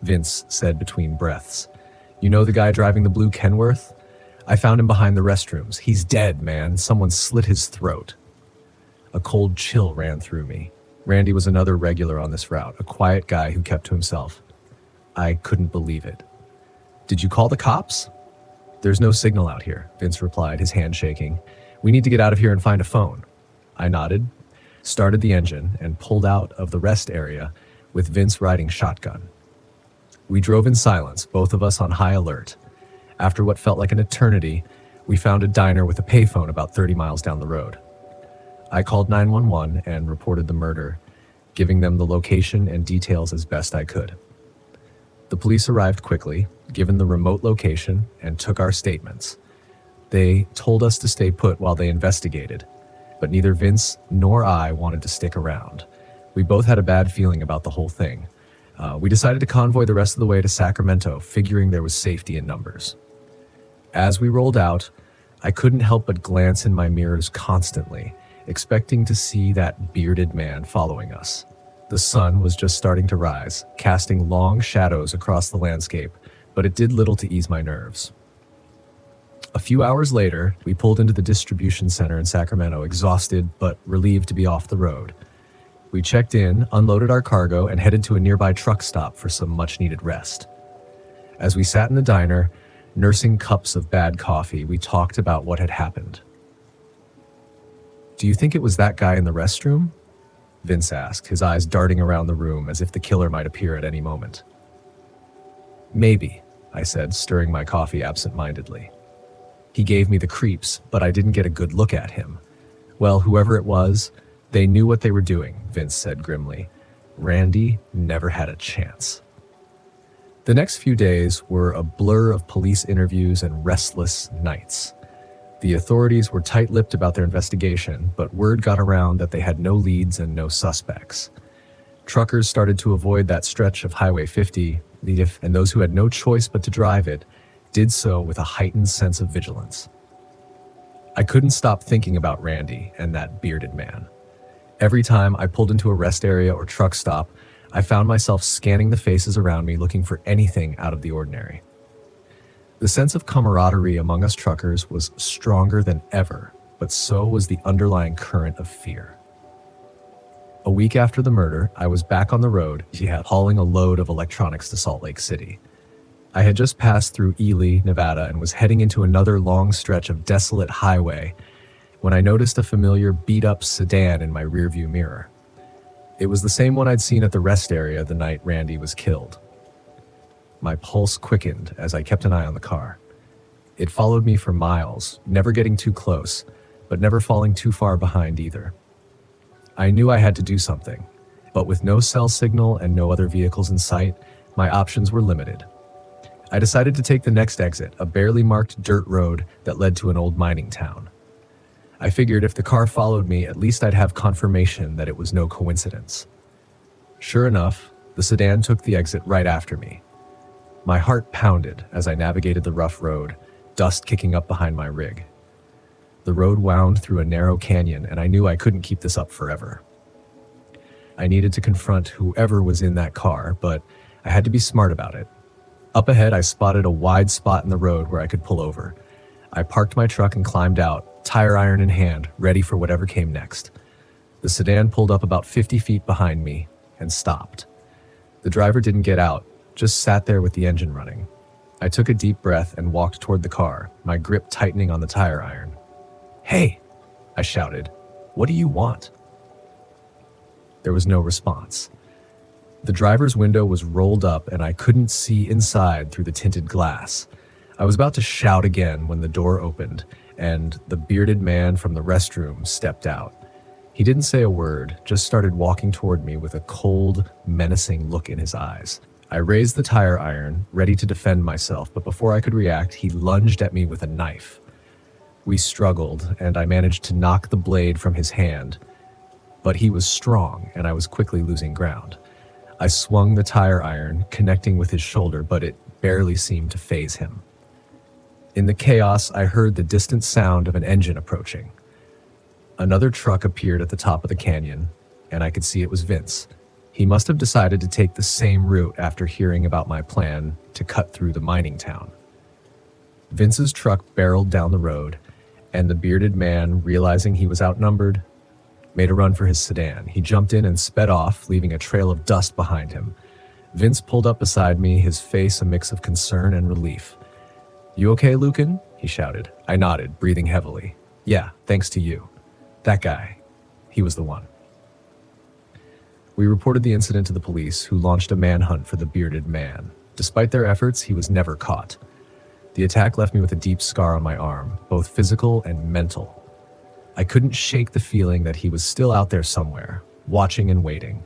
Speaker 1: Vince said between breaths. "You know the guy driving the blue Kenworth? I found him behind the restrooms. He's dead, man. Someone slit his throat." A cold chill ran through me. Randy was another regular on this route, a quiet guy who kept to himself. I couldn't believe it. "Did you call the cops?" "There's no signal out here," Vince replied, his hand shaking. "We need to get out of here and find a phone." I nodded, started the engine, and pulled out of the rest area with Vince riding shotgun. We drove in silence, both of us on high alert. After what felt like an eternity, we found a diner with a payphone about 30 miles down the road. I called 911 and reported the murder, giving them the location and details as best I could. The police arrived quickly, given the remote location, and took our statements. They told us to stay put while they investigated, but neither Vince nor I wanted to stick around. We both had a bad feeling about the whole thing. We decided to convoy the rest of the way to Sacramento, figuring there was safety in numbers. As we rolled out, I couldn't help but glance in my mirrors constantly, expecting to see that bearded man following us. The sun was just starting to rise, casting long shadows across the landscape, but it did little to ease my nerves. A few hours later, we pulled into the distribution center in Sacramento, exhausted but relieved to be off the road. We checked in, unloaded our cargo, and headed to a nearby truck stop for some much-needed rest. As we sat in the diner, nursing cups of bad coffee, we talked about what had happened. "Do you think it was that guy in the restroom?" Vince asked, his eyes darting around the room as if the killer might appear at any moment. "Maybe," I said, stirring my coffee absent-mindedly. "He gave me the creeps, but I didn't get a good look at him. Well, whoever it was, they knew what they were doing," Vince said grimly. "Randy never had a chance." The next few days were a blur of police interviews and restless nights. The authorities were tight-lipped about their investigation, but word got around that they had no leads and no suspects. Truckers started to avoid that stretch of Highway 50, and those who had no choice but to drive it did so with a heightened sense of vigilance. I couldn't stop thinking about Randy and that bearded man. Every time I pulled into a rest area or truck stop, I found myself scanning the faces around me, looking for anything out of the ordinary. The sense of camaraderie among us truckers was stronger than ever, but so was the underlying current of fear. A week after the murder, I was back on the road, hauling a load of electronics to Salt Lake City. I had just passed through Ely, Nevada, and was heading into another long stretch of desolate highway when I noticed a familiar beat-up sedan in my rearview mirror. It was the same one I'd seen at the rest area the night Randy was killed. My pulse quickened as I kept an eye on the car. It followed me for miles, never getting too close, but never falling too far behind either. I knew I had to do something, but with no cell signal and no other vehicles in sight, my options were limited. I decided to take the next exit, a barely marked dirt road that led to an old mining town. I figured if the car followed me, at least I'd have confirmation that it was no coincidence. Sure enough, the sedan took the exit right after me. My heart pounded as I navigated the rough road, dust kicking up behind my rig. The road wound through a narrow canyon, and I knew I couldn't keep this up forever. I needed to confront whoever was in that car, but I had to be smart about it. Up ahead, I spotted a wide spot in the road where I could pull over. I parked my truck and climbed out, tire iron in hand, ready for whatever came next. The sedan pulled up about 50 feet behind me and stopped. The driver didn't get out, just sat there with the engine running. I took a deep breath and walked toward the car, my grip tightening on the tire iron. "Hey!" I shouted. "What do you want?" There was no response. The driver's window was rolled up and I couldn't see inside through the tinted glass. I was about to shout again when the door opened and the bearded man from the restroom stepped out. He didn't say a word, just started walking toward me with a cold, menacing look in his eyes. I raised the tire iron, ready to defend myself, but before I could react, he lunged at me with a knife. We struggled, and I managed to knock the blade from his hand. But he was strong, and I was quickly losing ground. I swung the tire iron, connecting with his shoulder, but it barely seemed to faze him. In the chaos, I heard the distant sound of an engine approaching. Another truck appeared at the top of the canyon, and I could see it was Vince. He must have decided to take the same route after hearing about my plan to cut through the mining town. Vince's truck barreled down the road, and the bearded man, realizing he was outnumbered, made a run for his sedan. He jumped in and sped off, leaving a trail of dust behind him. Vince pulled up beside me, his face a mix of concern and relief. "You okay, Lucan?" he shouted. I nodded, breathing heavily. "Yeah, thanks to you. That guy. He was the one." We reported the incident to the police, who launched a manhunt for the bearded man. Despite their efforts, he was never caught. The attack left me with a deep scar on my arm, both physical and mental. I couldn't shake the feeling that he was still out there somewhere, watching and waiting.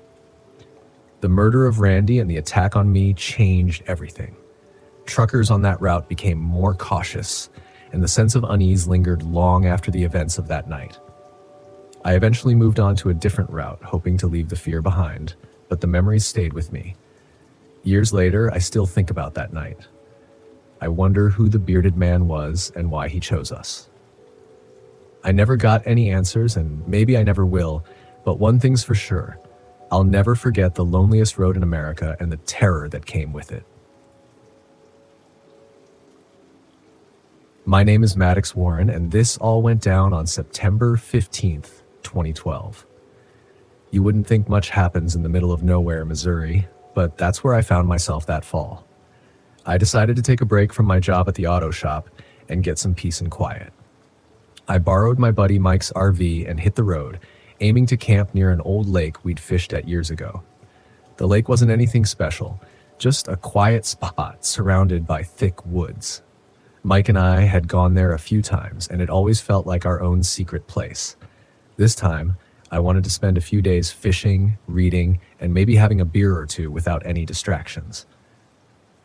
Speaker 1: The murder of Randy and the attack on me changed everything. Truckers on that route became more cautious, and the sense of unease lingered long after the events of that night. I eventually moved on to a different route, hoping to leave the fear behind, but the memories stayed with me. Years later, I still think about that night. I wonder who the bearded man was and why he chose us. I never got any answers, and maybe I never will, but one thing's for sure. I'll never forget the loneliest road in America and the terror that came with it. My name is Maddox Warren, and this all went down on September 15th, 2012. You wouldn't think much happens in the middle of nowhere, Missouri, but that's where I found myself that fall. I decided to take a break from my job at the auto shop and get some peace and quiet. I borrowed my buddy Mike's RV and hit the road, aiming to camp near an old lake we'd fished at years ago. The lake wasn't anything special, just a quiet spot surrounded by thick woods. Mike and I had gone there a few times, and it always felt like our own secret place. This time, I wanted to spend a few days fishing, reading, and maybe having a beer or two without any distractions.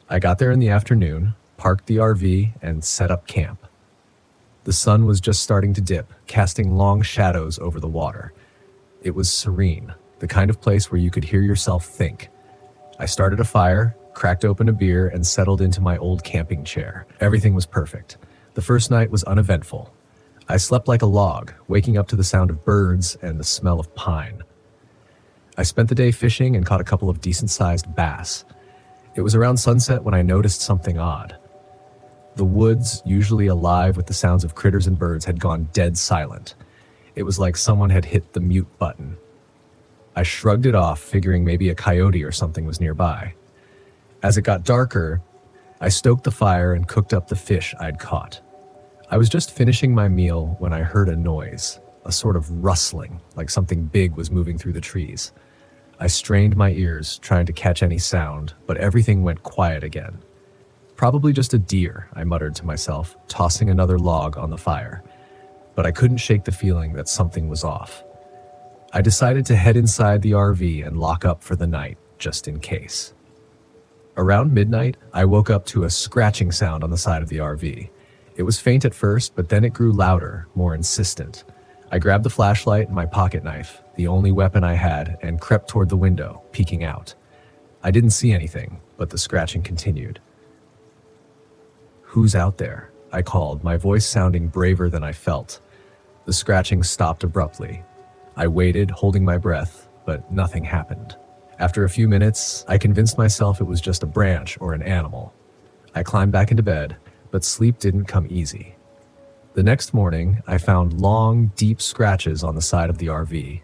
Speaker 1: I got there in the afternoon, parked the RV, and set up camp. The sun was just starting to dip, casting long shadows over the water. It was serene, the kind of place where you could hear yourself think. I started a fire, cracked open a beer, and settled into my old camping chair. Everything was perfect. The first night was uneventful. I slept like a log, waking up to the sound of birds and the smell of pine. I spent the day fishing and caught a couple of decent-sized bass. It was around sunset when I noticed something odd. The woods, usually alive with the sounds of critters and birds, had gone dead silent. It was like someone had hit the mute button. I shrugged it off, figuring maybe a coyote or something was nearby. As it got darker, I stoked the fire and cooked up the fish I'd caught. I was just finishing my meal when I heard a noise, a sort of rustling, like something big was moving through the trees. I strained my ears, trying to catch any sound, but everything went quiet again. Probably just a deer, I muttered to myself, tossing another log on the fire. But I couldn't shake the feeling that something was off. I decided to head inside the RV and lock up for the night, just in case. Around midnight, I woke up to a scratching sound on the side of the RV. It was faint at first, but then it grew louder, more insistent. I grabbed the flashlight and my pocket knife, the only weapon I had, and crept toward the window, peeking out. I didn't see anything, but the scratching continued. "Who's out there?" I called, my voice sounding braver than I felt. The scratching stopped abruptly. I waited, holding my breath, but nothing happened. After a few minutes, I convinced myself it was just a branch or an animal. I climbed back into bed, but sleep didn't come easy. The next morning, I found long, deep scratches on the side of the RV.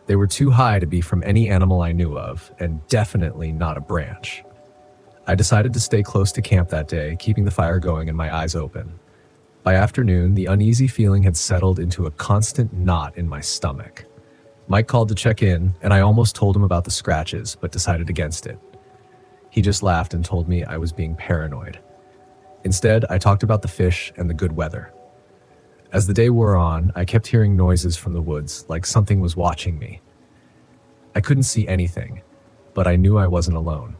Speaker 1: They were too high to be from any animal I knew of, and definitely not a branch. I decided to stay close to camp that day, keeping the fire going and my eyes open. By afternoon, the uneasy feeling had settled into a constant knot in my stomach. Mike called to check in, and I almost told him about the scratches, but decided against it. He just laughed and told me I was being paranoid. Instead, I talked about the fish and the good weather. As the day wore on, I kept hearing noises from the woods, like something was watching me. I couldn't see anything, but I knew I wasn't alone.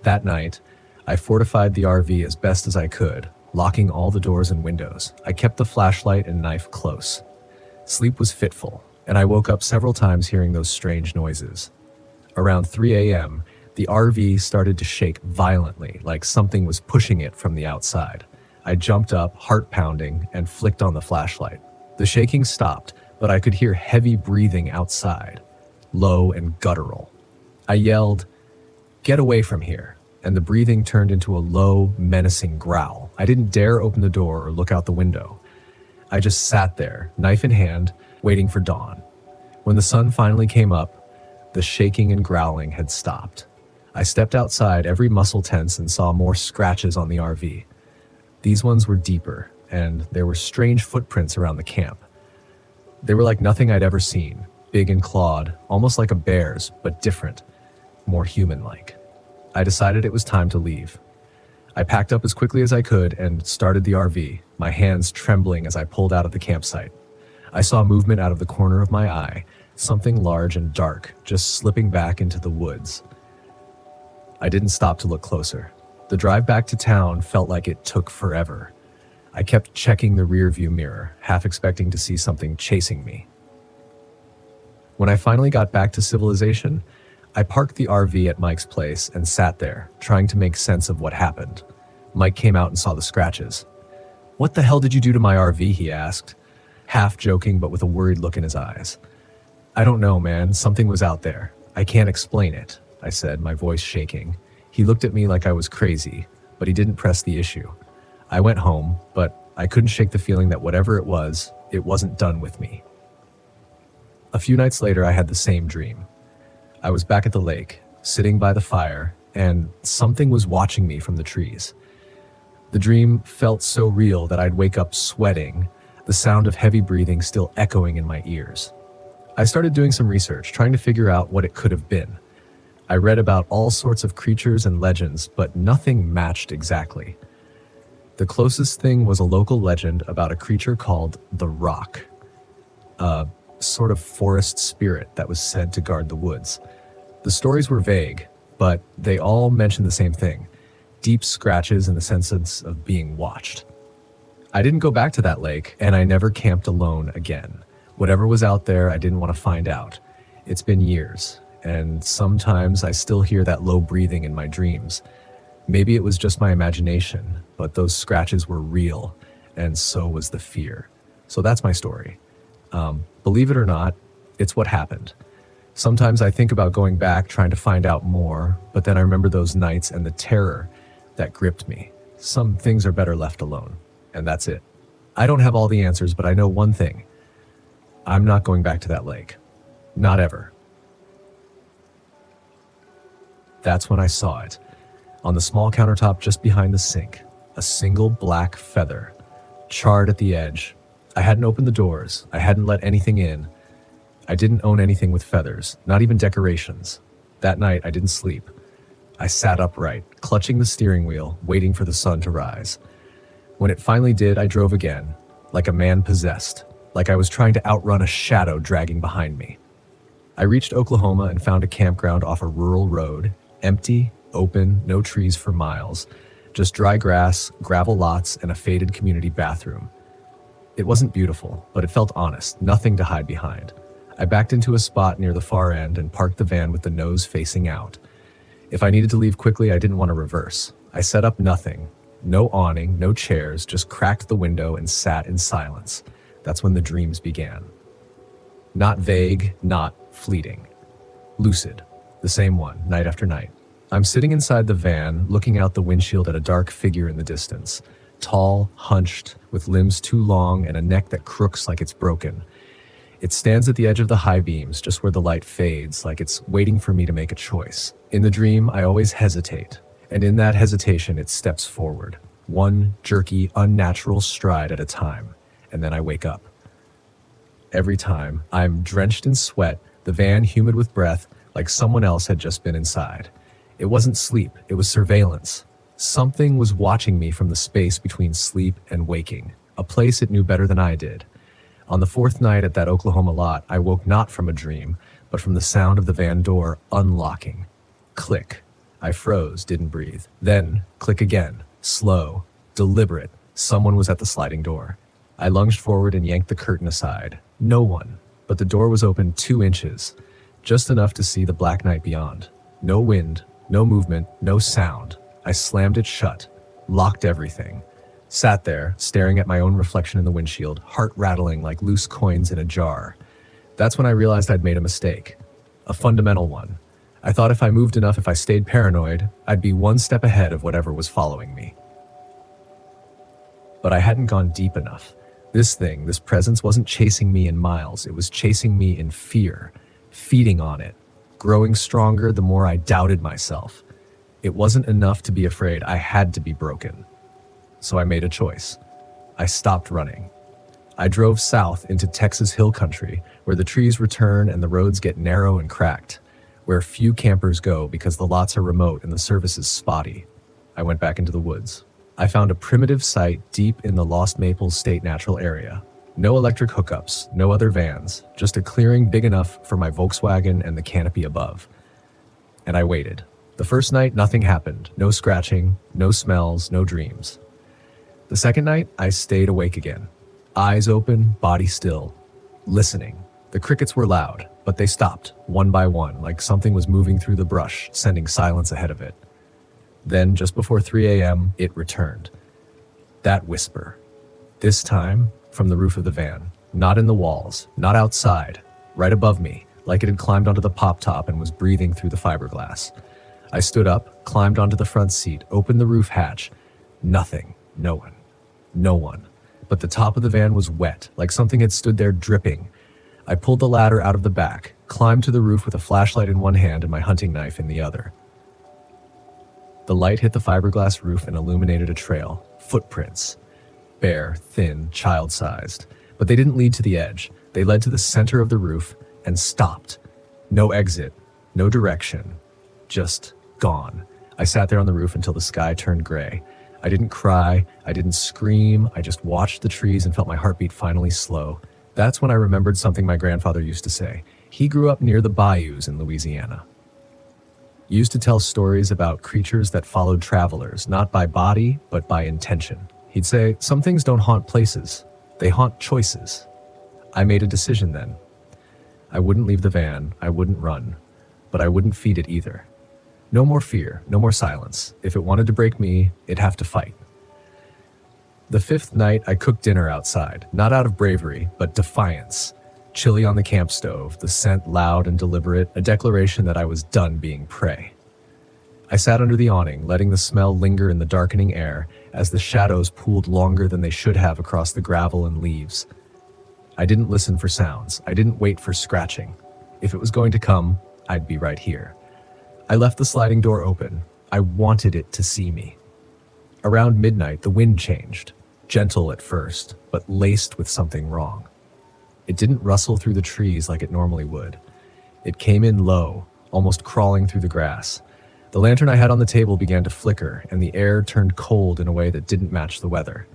Speaker 1: That night, I fortified the RV as best as I could, locking all the doors and windows. I kept the flashlight and knife close. Sleep was fitful, and I woke up several times hearing those strange noises. Around 3 a.m., the RV started to shake violently, like something was pushing it from the outside. I jumped up, heart pounding, and flicked on the flashlight. The shaking stopped, but I could hear heavy breathing outside, low and guttural. I yelled, "Get away from here," and the breathing turned into a low, menacing growl. I didn't dare open the door or look out the window. I just sat there, knife in hand, waiting for dawn. When the sun finally came up, the shaking and growling had stopped. I stepped outside, every muscle tense, and saw more scratches on the RV. These ones were deeper, and there were strange footprints around the camp. They were like nothing I'd ever seen, big and clawed, almost like a bear's, but different, more human-like. I decided it was time to leave. I packed up as quickly as I could and started the RV, my hands trembling as I pulled out of the campsite. I saw movement out of the corner of my eye, something large and dark, just slipping back into the woods. I didn't stop to look closer. The drive back to town felt like it took forever. I kept checking the rearview mirror, half expecting to see something chasing me. When I finally got back to civilization, I parked the RV at Mike's place and sat there, trying to make sense of what happened. Mike came out and saw the scratches. "What the hell did you do to my RV?" he asked, half joking but with a worried look in his eyes. "I don't know, man. Something was out there. I can't explain it," I said, my voice shaking. He looked at me like I was crazy, but he didn't press the issue. I went home, but I couldn't shake the feeling that whatever it wasn't done with me. A few nights later, I had the same dream. I was back at the lake, sitting by the fire, and something was watching me from the trees. The dream felt so real that I'd wake up sweating, the sound of heavy breathing still echoing in my ears. I started doing some research, trying to figure out what it could have been. I read about all sorts of creatures and legends, but nothing matched exactly. The closest thing was a local legend about a creature called the Rock, a sort of forest spirit that was said to guard the woods. The stories were vague, but they all mentioned the same thing: deep scratches and the sense of being watched. I didn't go back to that lake, and I never camped alone again. Whatever was out there, I didn't want to find out. It's been years, and sometimes I still hear that low breathing in my dreams. Maybe it was just my imagination, but those scratches were real, and so was the fear. So that's my story. Believe it or not, it's what happened. Sometimes I think about going back, trying to find out more, but then I remember those nights and the terror that gripped me. Some things are better left alone, and that's it. I don't have all the answers, but I know one thing. I'm not going back to that lake. Not ever. That's when I saw it. On the small countertop just behind the sink, a single black feather, charred at the edge. I hadn't opened the doors. I hadn't let anything in. I didn't own anything with feathers, not even decorations. That night, I didn't sleep. I sat upright, clutching the steering wheel, waiting for the sun to rise. When it finally did, I drove again, like a man possessed, like I was trying to outrun a shadow dragging behind me. I reached Oklahoma and found a campground off a rural road, empty, open, no trees for miles, just dry grass, gravel lots, and a faded community bathroom. It wasn't beautiful, but it felt honest, nothing to hide behind. I backed into a spot near the far end and parked the van with the nose facing out. If I needed to leave quickly, I didn't want to reverse. I set up nothing. No awning, no chairs, just cracked the window and sat in silence. That's when the dreams began. Not vague, not fleeting. Lucid. The same one, night after night. I'm sitting inside the van, looking out the windshield at a dark figure in the distance. Tall, hunched, with limbs too long and a neck that crooks like it's broken. It stands at the edge of the high beams, just where the light fades, like it's waiting for me to make a choice. In the dream, I always hesitate, and in that hesitation, it steps forward. One jerky, unnatural stride at a time, and then I wake up. Every time, I'm drenched in sweat, the van humid with breath, like someone else had just been inside. It wasn't sleep, it was surveillance. Something was watching me from the space between sleep and waking, a place it knew better than I did. On the fourth night at that Oklahoma lot, I woke not from a dream, but from the sound of the van door unlocking. Click. I froze, didn't breathe. Then, click again. Slow, deliberate. Someone was at the sliding door. I lunged forward and yanked the curtain aside. No one, but the door was open 2 inches, just enough to see the black night beyond. No wind, no movement, no sound. I slammed it shut, locked everything. Sat there, staring at my own reflection in the windshield, heart rattling like loose coins in a jar. That's when I realized I'd made a mistake. A fundamental one. I thought if I moved enough, if I stayed paranoid, I'd be one step ahead of whatever was following me. But I hadn't gone deep enough. This thing, this presence wasn't chasing me in miles. It was chasing me in fear, feeding on it, growing stronger the more I doubted myself. It wasn't enough to be afraid. I had to be broken. So I made a choice. I stopped running. I drove south into Texas hill country, where the trees return and the roads get narrow and cracked, where few campers go because the lots are remote and the service is spotty. I went back into the woods. I found a primitive site deep in the Lost Maples State Natural Area. No electric hookups, no other vans, just a clearing big enough for my Volkswagen and the canopy above. And I waited. The first night, nothing happened. No scratching, no smells, no dreams. The second night, I stayed awake again. Eyes open, body still. Listening. The crickets were loud, but they stopped, one by one, like something was moving through the brush, sending silence ahead of it. Then, just before 3 a.m., it returned. That whisper. This time, from the roof of the van. Not in the walls, not outside. Right above me, like it had climbed onto the pop top and was breathing through the fiberglass. I stood up, climbed onto the front seat, opened the roof hatch. Nothing. No one. No one. But the top of the van was wet, like something had stood there dripping. I pulled the ladder out of the back, climbed to the roof with a flashlight in one hand and my hunting knife in the other. The light hit the fiberglass roof and illuminated a trail. Footprints. Bare, thin, child-sized. But they didn't lead to the edge. They led to the center of the roof and stopped. No exit. No direction. Just gone. I sat there on the roof until the sky turned gray. I didn't cry, I didn't scream, I just watched the trees and felt my heartbeat finally slow. That's when I remembered something my grandfather used to say. He grew up near the bayous in Louisiana. He used to tell stories about creatures that followed travelers, not by body, but by intention. He'd say, some things don't haunt places, they haunt choices. I made a decision then. I wouldn't leave the van, I wouldn't run, but I wouldn't feed it either. No more fear, no more silence. If it wanted to break me, it'd have to fight. The fifth night, I cooked dinner outside, not out of bravery, but defiance. Chili on the camp stove, the scent loud and deliberate, a declaration that I was done being prey. I sat under the awning, letting the smell linger in the darkening air as the shadows pooled longer than they should have across the gravel and leaves. I didn't listen for sounds. I didn't wait for scratching. If it was going to come, I'd be right here. I left the sliding door open. I wanted it to see me. Around midnight, the wind changed. Gentle at first, but laced with something wrong. It didn't rustle through the trees like it normally would. It came in low, almost crawling through the grass. The lantern I had on the table began to flicker, and the air turned cold in a way that didn't match the weather.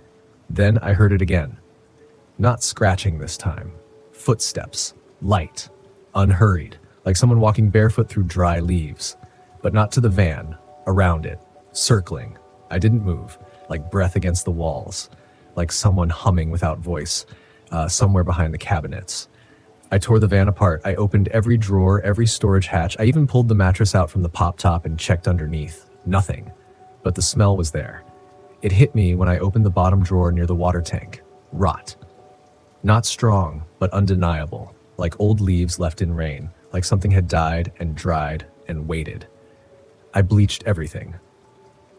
Speaker 1: Then I heard it again. Not scratching this time. Footsteps. Light. Unhurried. Like someone walking barefoot through dry leaves. But not to the van. Around it. Circling. I didn't move. Like breath against the walls. Like someone humming without voice. Somewhere behind the cabinets. I tore the van apart. I opened every drawer, every storage hatch. I even pulled the mattress out from the pop top and checked underneath. Nothing. But the smell was there. It hit me when I opened the bottom drawer near the water tank. Rot. Not strong, but undeniable. Like old leaves left in rain. like something had died and dried and waited. I bleached everything,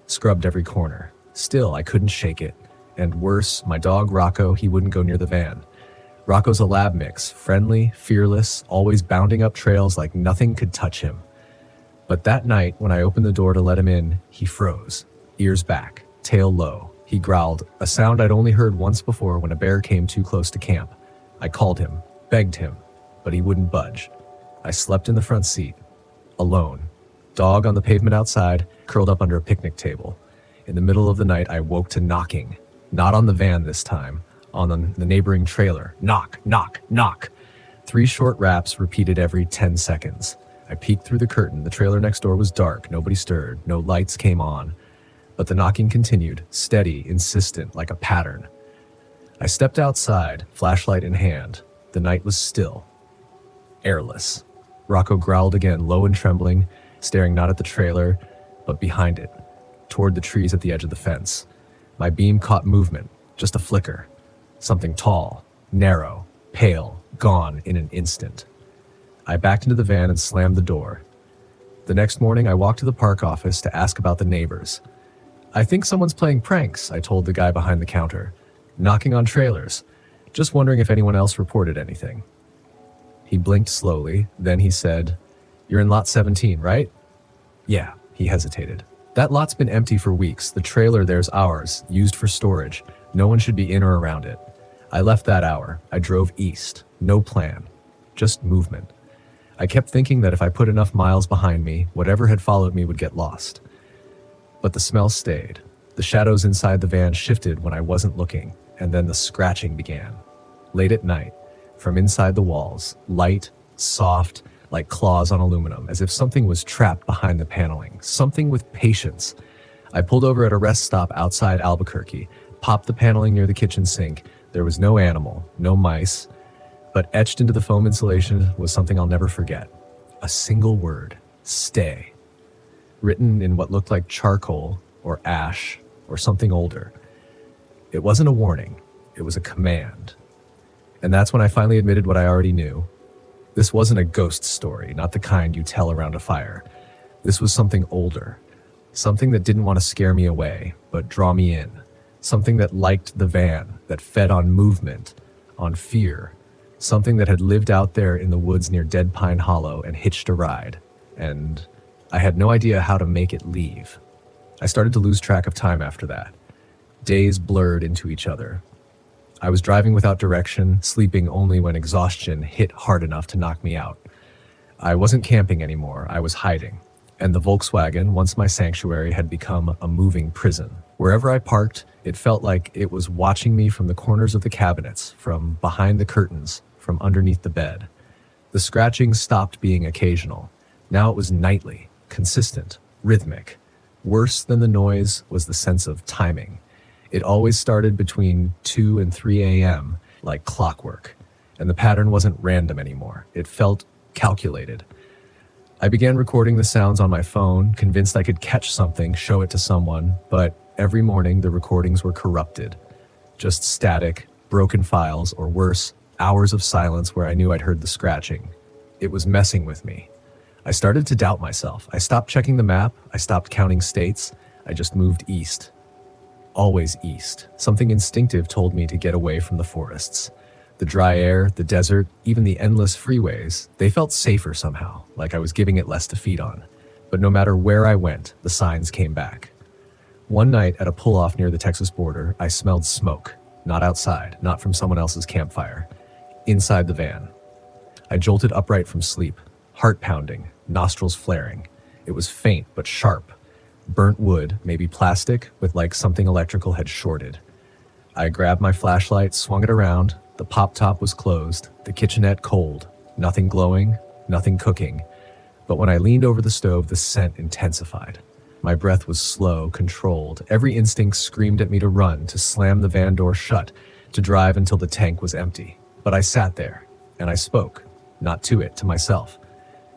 Speaker 1: scrubbed every corner. Still, I couldn't shake it. And worse, my dog Rocco, he wouldn't go near the van. Rocco's a lab mix, friendly, fearless, always bounding up trails like nothing could touch him. But that night, when I opened the door to let him in, he froze, ears back, tail low. He growled, a sound I'd only heard once before when a bear came too close to camp. I called him, begged him, but he wouldn't budge. I slept in the front seat, alone. Dog on the pavement outside, curled up under a picnic table. In the middle of the night, I woke to knocking. Not on the van this time, on the neighboring trailer. Knock, knock, knock. 3 short raps repeated every 10 seconds. I peeked through the curtain. The trailer next door was dark. Nobody stirred. No lights came on. But the knocking continued, steady, insistent, like a pattern. I stepped outside, flashlight in hand. The night was still. Airless. Rocco growled again, low and trembling, staring not at the trailer, but behind it, toward the trees at the edge of the fence. My beam caught movement, just a flicker. Something tall, narrow, pale, gone in an instant. I backed into the van and slammed the door. The next morning, I walked to the park office to ask about the neighbors. I think someone's playing pranks, I told the guy behind the counter. Knocking on trailers. Just wondering if anyone else reported anything. He blinked slowly, then he said, "You're in lot 17, right?" "Yeah," he hesitated. "That lot's been empty for weeks. The trailer there's ours, used for storage. No one should be in or around it." I left that hour. I drove east. No plan. Just movement. I kept thinking that if I put enough miles behind me, whatever had followed me would get lost. But the smell stayed. The shadows inside the van shifted when I wasn't looking, and then the scratching began. Late at night, from inside the walls, light, soft, like claws on aluminum, as if something was trapped behind the paneling, something with patience. I pulled over at a rest stop outside Albuquerque, popped the paneling near the kitchen sink. There was no animal, no mice, but etched into the foam insulation was something I'll never forget. A single word, stay, written in what looked like charcoal or ash or something older. It wasn't a warning, it was a command. And that's when I finally admitted what I already knew. This wasn't a ghost story, not the kind you tell around a fire. This was something older, something that didn't want to scare me away, but draw me in. Something that liked the van, that fed on movement, on fear. Something that had lived out there in the woods near Dead Pine Hollow and hitched a ride. And I had no idea how to make it leave. I started to lose track of time after that. Days blurred into each other. I was driving without direction, sleeping only when exhaustion hit hard enough to knock me out. I wasn't camping anymore, I was hiding. And the Volkswagen, once my sanctuary, had become a moving prison. Wherever I parked, it felt like it was watching me from the corners of the cabinets, from behind the curtains, from underneath the bed. The scratching stopped being occasional. Now it was nightly, consistent, rhythmic. Worse than the noise was the sense of timing. It always started between 2 and 3 a.m., like clockwork. And the pattern wasn't random anymore. It felt calculated. I began recording the sounds on my phone, convinced I could catch something, show it to someone, but every morning the recordings were corrupted. Just static, broken files, or worse, hours of silence where I knew I'd heard the scratching. It was messing with me. I started to doubt myself. I stopped checking the map. I stopped counting states. I just moved east. Always east. Something instinctive told me to get away from the forests. The dry air, the desert, even the endless freeways, they felt safer somehow, like I was giving it less to feed on. But no matter where I went, the signs came back. One night at a pull-off near the Texas border, I smelled smoke. Not outside, not from someone else's campfire. Inside the van. I jolted upright from sleep, heart pounding, nostrils flaring. It was faint but sharp. Burnt wood, maybe plastic, with like something electrical had shorted. I grabbed my flashlight, swung it around. The pop top was closed, the kitchenette cold. Nothing glowing, nothing cooking. But when I leaned over the stove, the scent intensified. My breath was slow, controlled. Every instinct screamed at me to run, to slam the van door shut, to drive until the tank was empty. But I sat there, and I spoke, not to it, to myself.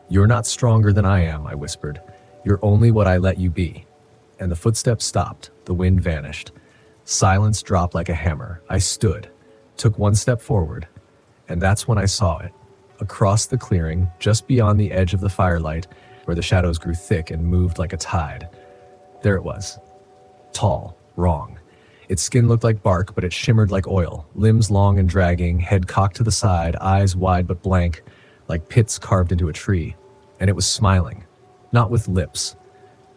Speaker 1: "You're not stronger than I am," I whispered. "You're only what I let you be." And the footsteps stopped, the wind vanished. Silence dropped like a hammer. I stood, took one step forward, and that's when I saw it. across the clearing, just beyond the edge of the firelight, where the shadows grew thick and moved like a tide. There it was. Tall, wrong. Its skin looked like bark, but it shimmered like oil, limbs long and dragging, head cocked to the side, eyes wide but blank, like pits carved into a tree. And it was smiling, not with lips,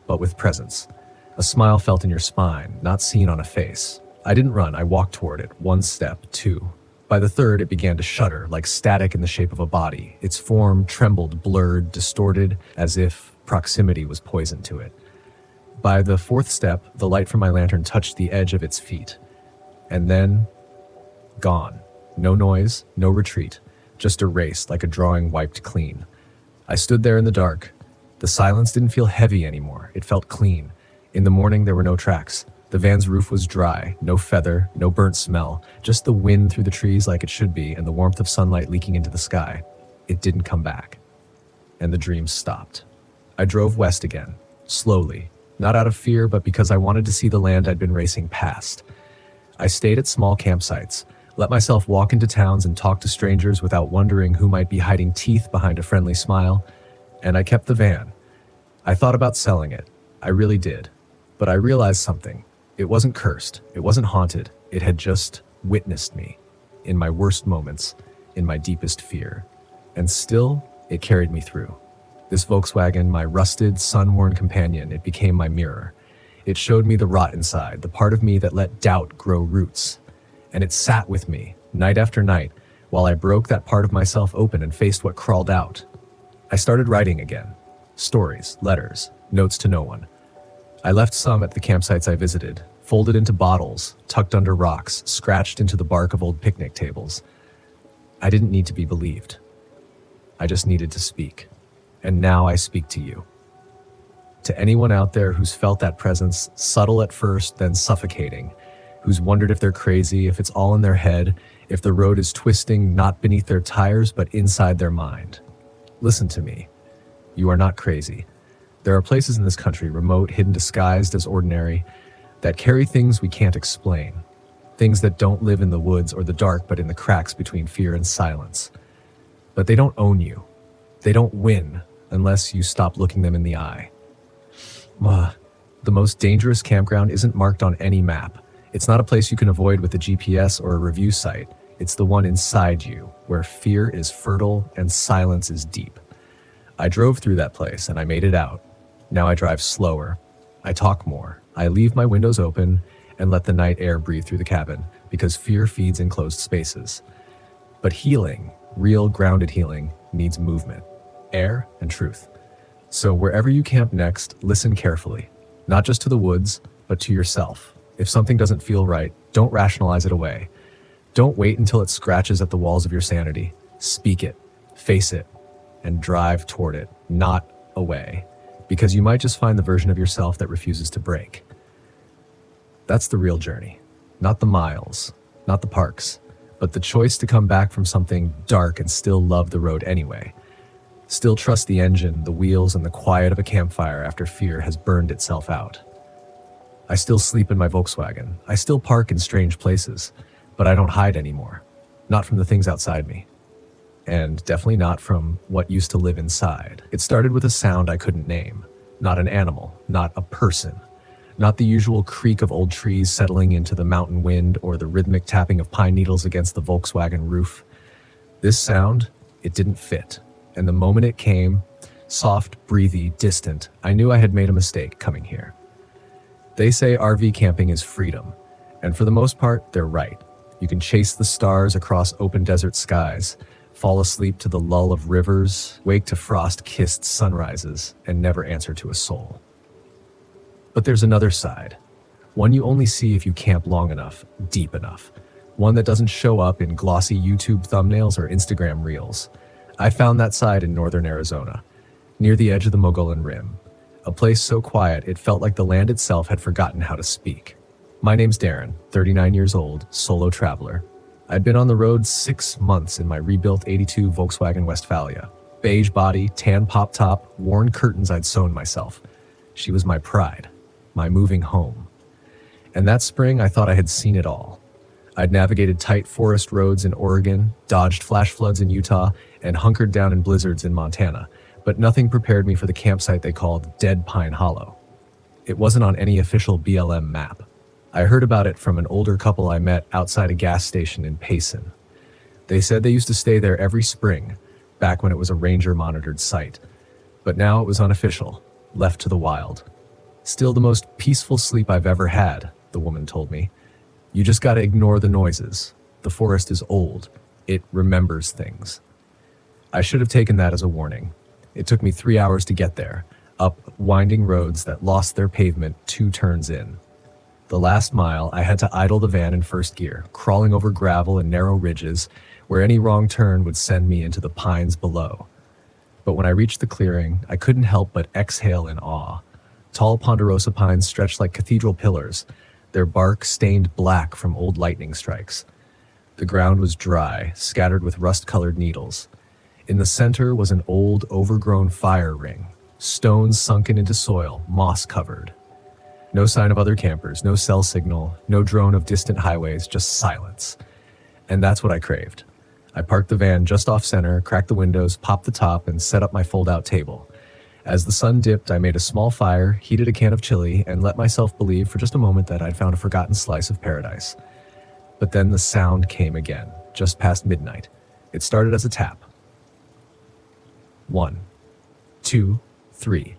Speaker 1: but with presence. A smile felt in your spine, not seen on a face. I didn't run, I walked toward it, 1 step, 2. By the 3rd, it began to shudder, like static in the shape of a body. Its form trembled, blurred, distorted, as if proximity was poison to it. By the 4th step, the light from my lantern touched the edge of its feet. And then, gone. No noise, no retreat, just erased like a drawing wiped clean. I stood there in the dark. The silence didn't feel heavy anymore, it felt clean. In the morning, there were no tracks. The van's roof was dry, no feather, no burnt smell, just the wind through the trees like it should be and the warmth of sunlight leaking into the sky. It didn't come back. And the dream stopped. I drove west again, slowly, not out of fear, but because I wanted to see the land I'd been racing past. I stayed at small campsites, let myself walk into towns and talk to strangers without wondering who might be hiding teeth behind a friendly smile, and I kept the van. I thought about selling it. I really did. But I realized something. It wasn't cursed. It wasn't haunted. It had just witnessed me, in my worst moments, in my deepest fear. And still, it carried me through. This Volkswagen, my rusted, sun-worn companion, it became my mirror. It showed me the rot inside, the part of me that let doubt grow roots. And it sat with me, night after night, while I broke that part of myself open and faced what crawled out. I started writing again. Stories, letters, notes to no one. I left some at the campsites I visited, folded into bottles, tucked under rocks, scratched into the bark of old picnic tables. I didn't need to be believed. I just needed to speak. And now I speak to you. To anyone out there who's felt that presence, subtle at first, then suffocating, who's wondered if they're crazy, if it's all in their head, if the road is twisting not beneath their tires, but inside their mind. Listen to me. You are not crazy. There are places in this country, remote, hidden, disguised as ordinary, that carry things we can't explain. Things that don't live in the woods or the dark, but in the cracks between fear and silence. But they don't own you. They don't win unless you stop looking them in the eye. The most dangerous campground isn't marked on any map. It's not a place you can avoid with a GPS or a review site. It's the one inside you, where fear is fertile and silence is deep. I drove through that place and I made it out. Now I drive slower. I talk more. I leave my windows open and let the night air breathe through the cabin because fear feeds in closed spaces. But healing, real grounded healing, needs movement, air, and truth. So wherever you camp next, listen carefully, not just to the woods, but to yourself. If something doesn't feel right, don't rationalize it away. Don't wait until it scratches at the walls of your sanity. Speak it, face it, and drive toward it, not away. Because you might just find the version of yourself that refuses to break. That's the real journey. Not the miles, not the parks, but the choice to come back from something dark and still love the road anyway. Still trust the engine, the wheels, and the quiet of a campfire after fear has burned itself out. I still sleep in my Volkswagen. I still park in strange places, but I don't hide anymore. Not from the things outside me. And definitely not from what used to live inside. It started with a sound I couldn't name. Not an animal, not a person. Not the usual creak of old trees settling into the mountain wind or the rhythmic tapping of pine needles against the Volkswagen roof. This sound, it didn't fit. And the moment it came, soft, breathy, distant, I knew I had made a mistake coming here. They say RV camping is freedom. And for the most part, they're right. You can chase the stars across open desert skies, fall asleep to the lull of rivers, wake to frost-kissed sunrises, and never answer to a soul. But there's another side, one you only see if you camp long enough, deep enough, one that doesn't show up in glossy YouTube thumbnails or Instagram reels. I found that side in northern Arizona, near the edge of the Mogollon Rim, a place so quiet it felt like the land itself had forgotten how to speak. My name's Darren, 39 years old, solo traveler. I'd been on the road 6 months in my rebuilt '82 Volkswagen Westfalia. Beige body, tan pop top, worn curtains I'd sewn myself. She was my pride, my moving home. And that spring, I thought I had seen it all. I'd navigated tight forest roads in Oregon, dodged flash floods in Utah, and hunkered down in blizzards in Montana, but nothing prepared me for the campsite they called Dead Pine Hollow. It wasn't on any official BLM map. I heard about it from an older couple I met outside a gas station in Payson. They said they used to stay there every spring, back when it was a ranger-monitored site. But now it was unofficial, left to the wild. Still the most peaceful sleep I've ever had, the woman told me. You just gotta ignore the noises. The forest is old. It remembers things. I should have taken that as a warning. It took me 3 hours to get there, up winding roads that lost their pavement 2 turns in. The last mile, I had to idle the van in first gear, crawling over gravel and narrow ridges where any wrong turn would send me into the pines below. But when I reached the clearing, I couldn't help but exhale in awe. Tall ponderosa pines stretched like cathedral pillars, their bark stained black from old lightning strikes. The ground was dry, scattered with rust-colored needles. In the center was an old, overgrown fire ring, stones sunken into soil, moss-covered. No sign of other campers, no cell signal, no drone of distant highways, just silence. And that's what I craved. I parked the van just off-center, cracked the windows, popped the top, and set up my fold-out table. As the sun dipped, I made a small fire, heated a can of chili, and let myself believe for just a moment that I'd found a forgotten slice of paradise. But then the sound came again, just past midnight. It started as a tap. 1, 2, 3.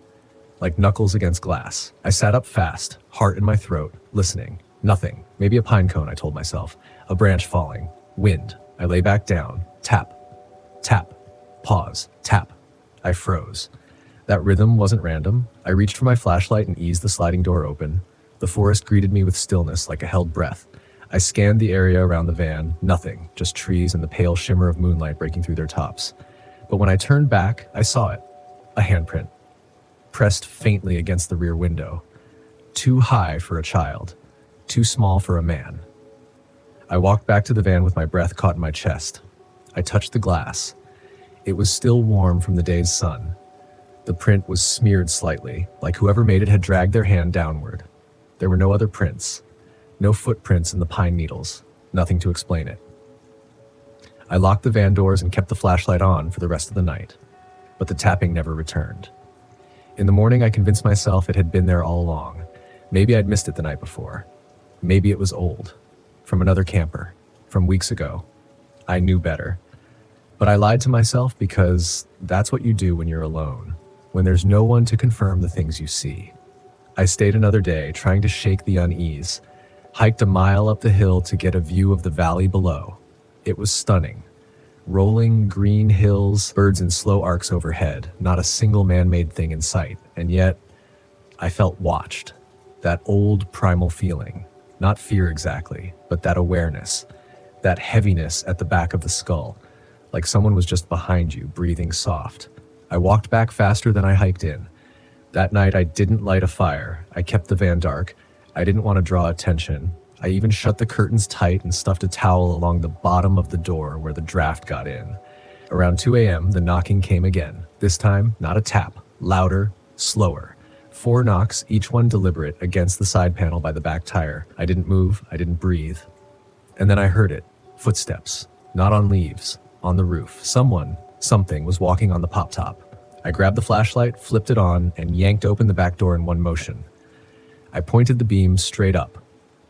Speaker 1: Like knuckles against glass. I sat up fast, heart in my throat, listening. Nothing. Maybe a pine cone, I told myself. A branch falling. Wind. I lay back down. Tap. Tap. Pause. Tap. I froze. That rhythm wasn't random. I reached for my flashlight and eased the sliding door open. The forest greeted me with stillness, like a held breath. I scanned the area around the van. Nothing. Just trees and the pale shimmer of moonlight breaking through their tops. But when I turned back, I saw it. A handprint. Pressed faintly against the rear window. Too high for a child. Too small for a man. I walked back to the van with my breath caught in my chest. I touched the glass. It was still warm from the day's sun. The print was smeared slightly, like whoever made it had dragged their hand downward. There were no other prints. No footprints in the pine needles. Nothing to explain it. I locked the van doors and kept the flashlight on for the rest of the night. But the tapping never returned. In the morning, I convinced myself it had been there all along. Maybe I'd missed it the night before. Maybe it was old. From another camper. From weeks ago. I knew better. But I lied to myself because that's what you do when you're alone. When there's no one to confirm the things you see. I stayed another day, trying to shake the unease. Hiked a mile up the hill to get a view of the valley below. It was stunning. Rolling green hills, birds in slow arcs overhead, not a single man-made thing in sight. And yet, I felt watched. That old primal feeling. Not fear exactly, but that awareness. That heaviness at the back of the skull. Like someone was just behind you, breathing soft. I walked back faster than I hiked in. That night, I didn't light a fire. I kept the van dark. I didn't want to draw attention. I even shut the curtains tight and stuffed a towel along the bottom of the door where the draft got in. Around 2 a.m., the knocking came again. This time, not a tap. Louder, slower. 4 knocks, each one deliberate, against the side panel by the back tire. I didn't move. I didn't breathe. And then I heard it. Footsteps. Not on leaves. On the roof. Something was walking on the pop-top. I grabbed the flashlight, flipped it on, and yanked open the back door in one motion. I pointed the beam straight up.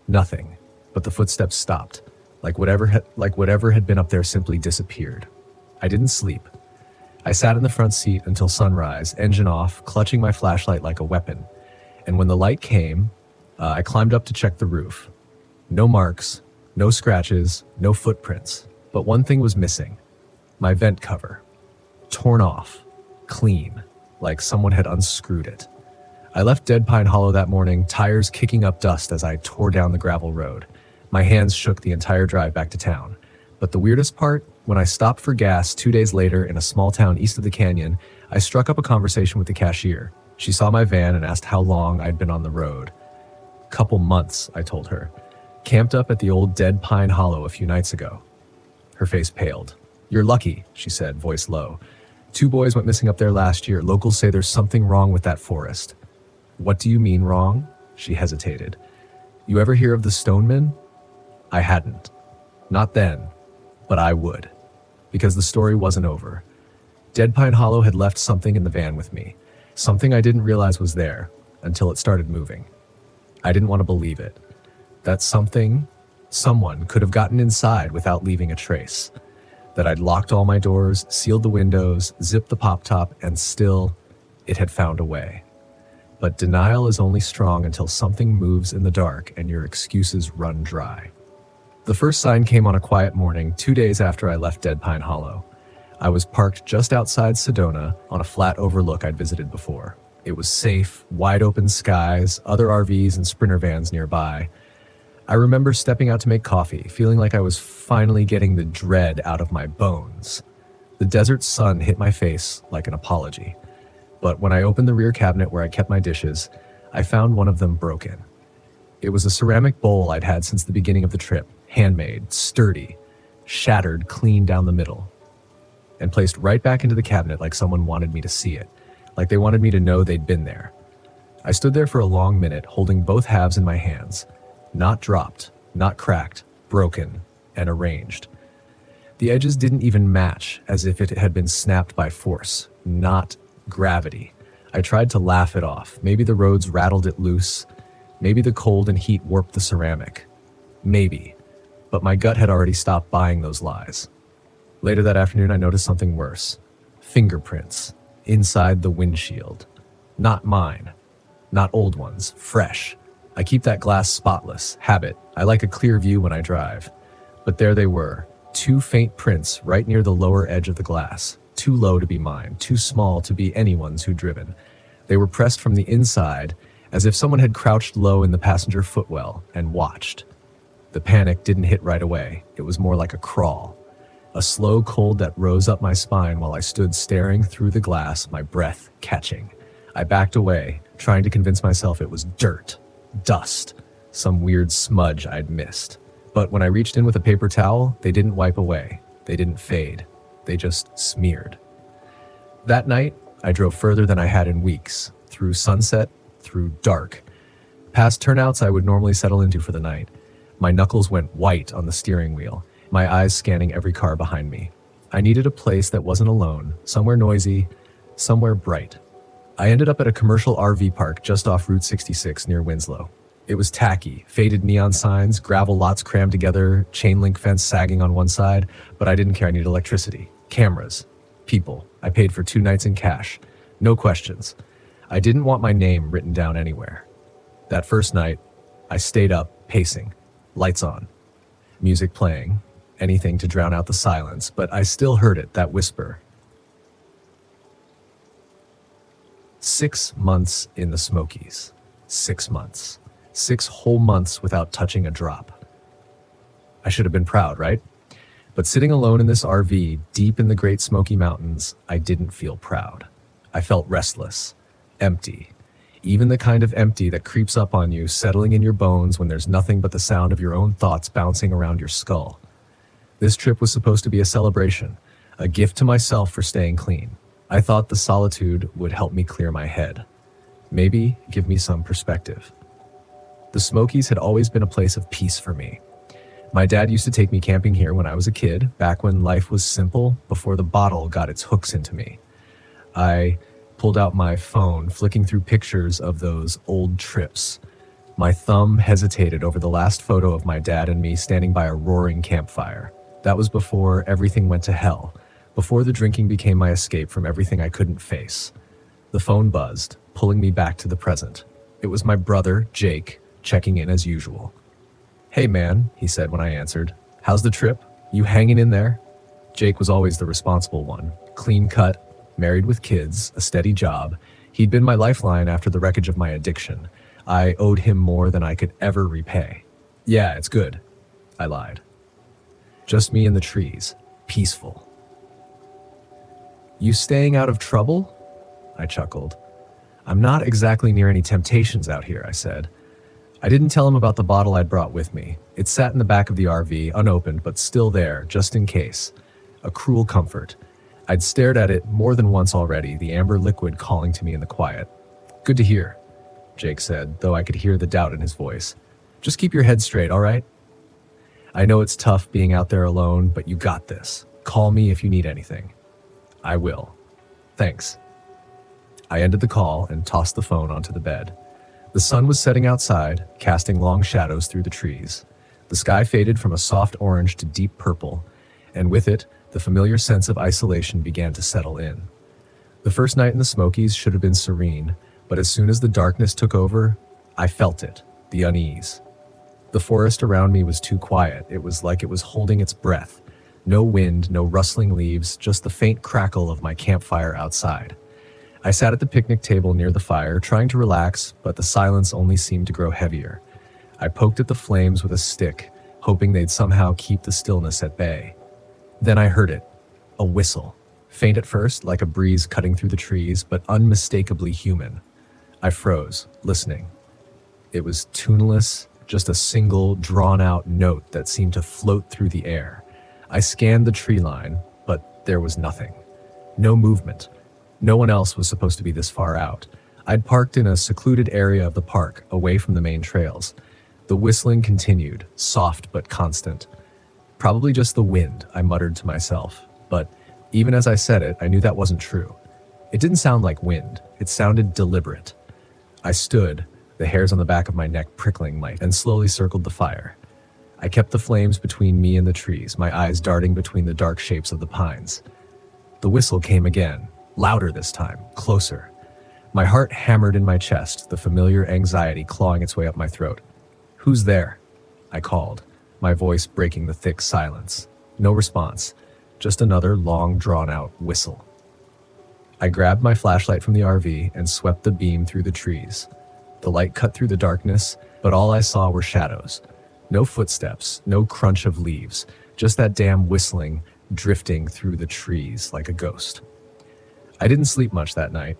Speaker 1: Nothing, but the footsteps stopped, like whatever had been up there simply disappeared. I didn't sleep. I sat in the front seat until sunrise, engine off, clutching my flashlight like a weapon. And when the light came, I climbed up to check the roof. No marks, no scratches, no footprints. But one thing was missing. My vent cover. Torn off. Clean. Like someone had unscrewed it. I left Dead Pine Hollow that morning, tires kicking up dust as I tore down the gravel road. My hands shook the entire drive back to town. But the weirdest part, when I stopped for gas 2 days later in a small town east of the canyon, I struck up a conversation with the cashier. She saw my van and asked how long I'd been on the road. "Couple months," I told her. "Camped up at the old Dead Pine Hollow a few nights ago." Her face paled. "You're lucky," she said, voice low. "2 boys went missing up there last year. Locals say there's something wrong with that forest." "What do you mean wrong?" She hesitated. "You ever hear of the Stonemen?" I hadn't. Not then, but I would. Because the story wasn't over. Dead Pine Hollow had left something in the van with me, something I didn't realize was there until it started moving. I didn't want to believe it. That someone could have gotten inside without leaving a trace. That I'd locked all my doors, sealed the windows, zipped the pop top, and still, it had found a way. But denial is only strong until something moves in the dark and your excuses run dry. The first sign came on a quiet morning 2 days after I left Dead Pine Hollow. I was parked just outside Sedona on a flat overlook I'd visited before. It was safe, wide open skies, other RVs and Sprinter vans nearby. I remember stepping out to make coffee, feeling like I was finally getting the dread out of my bones. The desert sun hit my face like an apology. But when I opened the rear cabinet where I kept my dishes, I found one of them broken. It was a ceramic bowl I'd had since the beginning of the trip, handmade, sturdy, shattered clean down the middle, and placed right back into the cabinet like someone wanted me to see it, like they wanted me to know they'd been there. I stood there for a long minute, holding both halves in my hands, not dropped, not cracked, broken, and arranged. The edges didn't even match, as if it had been snapped by force, not gravity. I tried to laugh it off. Maybe the roads rattled it loose. Maybe the cold and heat warped the ceramic. Maybe. But my gut had already stopped buying those lies. Later that afternoon, I noticed something worse. Fingerprints inside the windshield. Not mine. Not old ones. Fresh. I keep that glass spotless. Habit. I like a clear view when I drive. But there they were. 2 faint prints right near the lower edge of the glass. Too low to be mine. Too small to be anyone's who'd driven. They were pressed from the inside, as if someone had crouched low in the passenger footwell and watched. The panic didn't hit right away. It was more like a crawl. A slow cold that rose up my spine while I stood staring through the glass, my breath catching. I backed away, trying to convince myself it was dirt, dust, some weird smudge I'd missed. But when I reached in with a paper towel, they didn't wipe away. They didn't fade. They just smeared. That night, I drove further than I had in weeks, through sunset, through dark, past turnouts I would normally settle into for the night. My knuckles went white on the steering wheel, my eyes scanning every car behind me. I needed a place that wasn't alone, somewhere noisy, somewhere bright. I ended up at a commercial RV park just off Route 66 near Winslow. It was tacky, faded neon signs, gravel lots crammed together, chain link fence sagging on one side, but I didn't care. I needed electricity, cameras, people. I paid for 2 nights in cash. No questions. I didn't want my name written down anywhere. That first night, I stayed up, pacing, lights on, music playing, anything to drown out the silence, but I still heard it, that whisper. 6 months in the Smokies. 6 months. 6 whole months without touching a drop. I should have been proud, right? But sitting alone in this RV, deep in the Great Smoky Mountains, I didn't feel proud. I felt restless, empty. Even the kind of empty that creeps up on you, settling in your bones when there's nothing but the sound of your own thoughts bouncing around your skull. This trip was supposed to be a celebration, a gift to myself for staying clean. I thought the solitude would help me clear my head. Maybe give me some perspective. The Smokies had always been a place of peace for me. My dad used to take me camping here when I was a kid, back when life was simple, before the bottle got its hooks into me. I pulled out my phone, flicking through pictures of those old trips. My thumb hesitated over the last photo of my dad and me standing by a roaring campfire. That was before everything went to hell, before the drinking became my escape from everything I couldn't face. The phone buzzed, pulling me back to the present. It was my brother, Jake, checking in as usual. "Hey man," he said when I answered. "How's the trip? You hanging in there?" Jake was always the responsible one. Clean cut, married with kids, a steady job. He'd been my lifeline after the wreckage of my addiction. I owed him more than I could ever repay. "Yeah, it's good," I lied. "Just me and the trees. Peaceful." "You staying out of trouble?" I chuckled. "I'm not exactly near any temptations out here," I said. I didn't tell him about the bottle I'd brought with me. It sat in the back of the RV, unopened, but still there, just in case. A cruel comfort. I'd stared at it more than once already, the amber liquid calling to me in the quiet. "Good to hear," Jake said, though I could hear the doubt in his voice. "Just keep your head straight, all right? I know it's tough being out there alone, but you got this. Call me if you need anything." "I will." Thanks. I ended the call and tossed the phone onto the bed. The sun was setting outside, casting long shadows through the trees. The sky faded from a soft orange to deep purple, and with it, the familiar sense of isolation began to settle in. The first night in the Smokies should have been serene, but as soon as the darkness took over, I felt it, the unease. The forest around me was too quiet. It was like it was holding its breath. No wind, no rustling leaves, just the faint crackle of my campfire outside. I sat at the picnic table near the fire, trying to relax, but the silence only seemed to grow heavier. I poked at the flames with a stick, hoping they'd somehow keep the stillness at bay. Then I heard it, a whistle. Faint at first, like a breeze cutting through the trees, but unmistakably human. I froze, listening. It was tuneless, just a single, drawn-out note that seemed to float through the air. I scanned the tree line, but there was nothing. No movement. No one else was supposed to be this far out. I'd parked in a secluded area of the park, away from the main trails. The whistling continued, soft but constant. Probably just the wind, I muttered to myself. But even as I said it, I knew that wasn't true. It didn't sound like wind. It sounded deliberate. I stood, the hairs on the back of my neck prickling and slowly circled the fire. I kept the flames between me and the trees, my eyes darting between the dark shapes of the pines. The whistle came again. Louder this time, closer. My heart hammered in my chest, the familiar anxiety clawing its way up my throat. "Who's there?" I called, my voice breaking the thick silence. No response, just another long, drawn-out whistle. I grabbed my flashlight from the RV and swept the beam through the trees. The light cut through the darkness, but all I saw were shadows. No footsteps, no crunch of leaves, just that damn whistling drifting through the trees like a ghost. I didn't sleep much that night.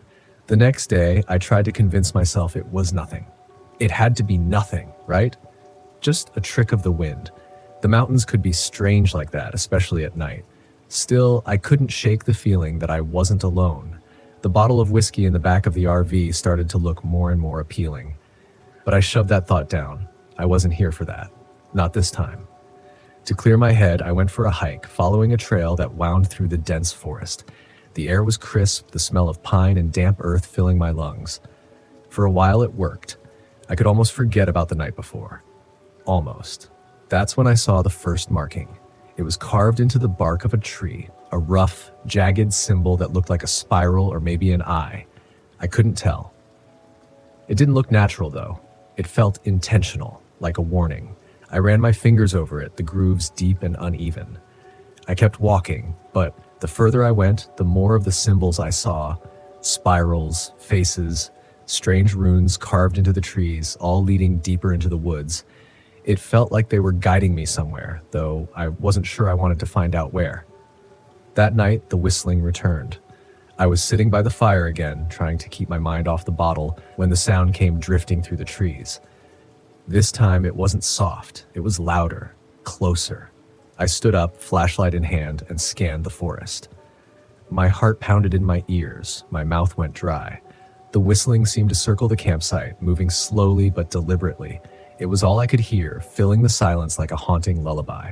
Speaker 1: The next day, I tried to convince myself it was nothing. It had to be nothing, right? Just a trick of the wind. The mountains could be strange like that, especially at night. Still, I couldn't shake the feeling that I wasn't alone. The bottle of whiskey in the back of the RV started to look more and more appealing. But I shoved that thought down. I wasn't here for that. Not this time. To clear my head, I went for a hike, following a trail that wound through the dense forest. The air was crisp, the smell of pine and damp earth filling my lungs. For a while it worked. I could almost forget about the night before. Almost. That's when I saw the first marking. It was carved into the bark of a tree, a rough, jagged symbol that looked like a spiral or maybe an eye. I couldn't tell. It didn't look natural, though. It felt intentional, like a warning. I ran my fingers over it, the grooves deep and uneven. I kept walking, but the further I went, the more of the symbols I saw. Spirals, faces, strange runes carved into the trees, all leading deeper into the woods. It felt like they were guiding me somewhere, though I wasn't sure I wanted to find out where. That night, the whistling returned. I was sitting by the fire again, trying to keep my mind off the bottle, when the sound came drifting through the trees. This time, it wasn't soft. It was louder, closer. I stood up, flashlight in hand, and scanned the forest. My heart pounded in my ears. My mouth went dry. The whistling seemed to circle the campsite, moving slowly but deliberately. It was all I could hear, filling the silence like a haunting lullaby.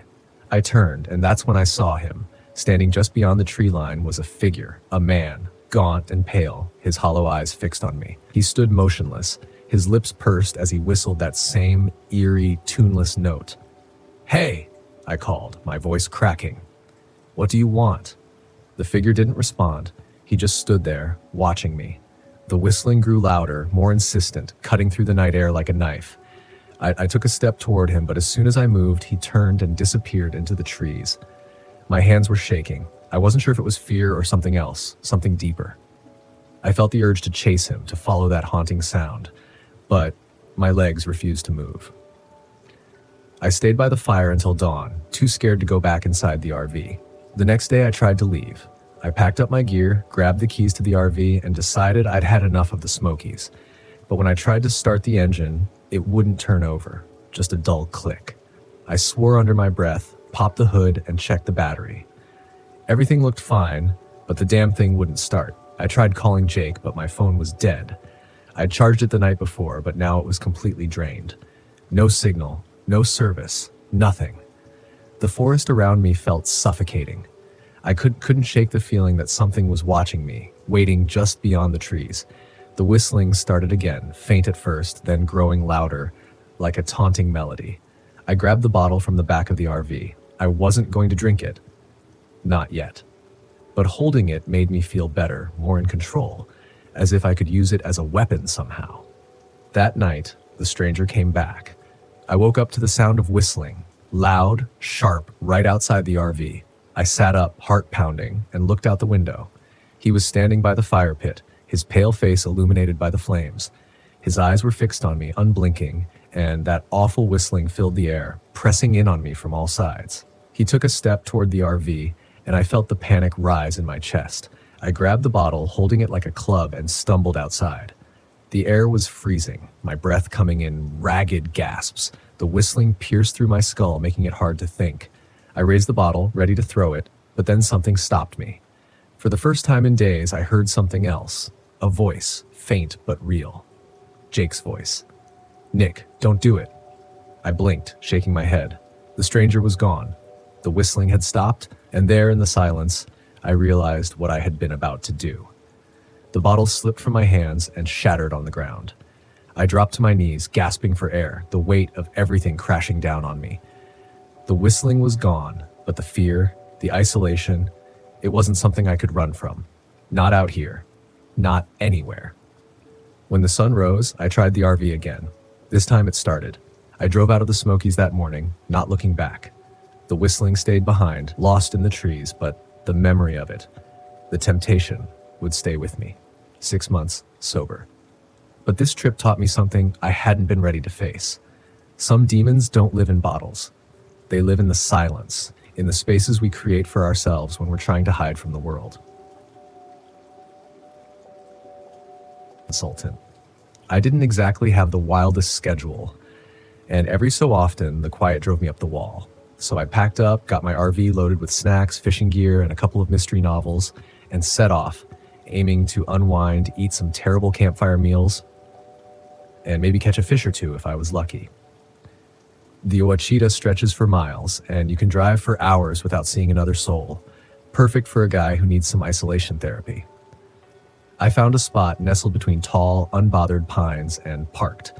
Speaker 1: I turned, and that's when I saw him. Standing just beyond the tree line was a figure, a man, gaunt and pale, his hollow eyes fixed on me. He stood motionless, his lips pursed as he whistled that same eerie, tuneless note. "Hey!" I called, my voice cracking. "What do you want?" The figure didn't respond. He just stood there, watching me. The whistling grew louder, more insistent, cutting through the night air like a knife. I took a step toward him, but as soon as I moved, he turned and disappeared into the trees. My hands were shaking. I wasn't sure if it was fear or something else, something deeper. I felt the urge to chase him, to follow that haunting sound, but my legs refused to move. I stayed by the fire until dawn, too scared to go back inside the RV. The next day I tried to leave. I packed up my gear, grabbed the keys to the RV, and decided I'd had enough of the Smokies. But when I tried to start the engine, it wouldn't turn over, just a dull click. I swore under my breath, popped the hood, and checked the battery. Everything looked fine, but the damn thing wouldn't start. I tried calling Jake, but my phone was dead. I'd charged it the night before, but now it was completely drained. No signal, no service, nothing. The forest around me felt suffocating. Couldn't shake the feeling that something was watching me, waiting just beyond the trees. The whistling started again, faint at first, then growing louder, like a taunting melody. I grabbed the bottle from the back of the RV. I wasn't going to drink it. Not yet. But holding it made me feel better, more in control, as if I could use it as a weapon somehow. That night, the stranger came back. I woke up to the sound of whistling, loud, sharp, right outside the RV. I sat up, heart pounding, and looked out the window. He was standing by the fire pit, his pale face illuminated by the flames. His eyes were fixed on me, unblinking, and that awful whistling filled the air, pressing in on me from all sides. He took a step toward the RV, and I felt the panic rise in my chest. I grabbed the bottle, holding it like a club, and stumbled outside. The air was freezing, my breath coming in ragged gasps. The whistling pierced through my skull, making it hard to think. I raised the bottle, ready to throw it, but then something stopped me. For the first time in days, I heard something else. A voice, faint but real. Jake's voice. "Nick, don't do it." I blinked, shaking my head. The stranger was gone. The whistling had stopped, and there in the silence, I realized what I had been about to do. The bottle slipped from my hands and shattered on the ground. I dropped to my knees, gasping for air, the weight of everything crashing down on me. The whistling was gone, but the fear, the isolation, it wasn't something I could run from. Not out here. Not anywhere. When the sun rose, I tried the RV again. This time it started. I drove out of the Smokies that morning, not looking back. The whistling stayed behind, lost in the trees, but the memory of it, the temptation, would stay with me. 6 months, sober. But this trip taught me something I hadn't been ready to face. Some demons don't live in bottles. They live in the silence, in the spaces we create for ourselves when we're trying to hide from the world. Consultant. I didn't exactly have the wildest schedule, and every so often the quiet drove me up the wall. So I packed up, got my RV loaded with snacks, fishing gear, and a couple of mystery novels, and set off, aiming to unwind, eat some terrible campfire meals, and maybe catch a fish or two if I was lucky. The Ouachita stretches for miles, and you can drive for hours without seeing another soul. Perfect for a guy who needs some isolation therapy. I found a spot nestled between tall, unbothered pines and parked.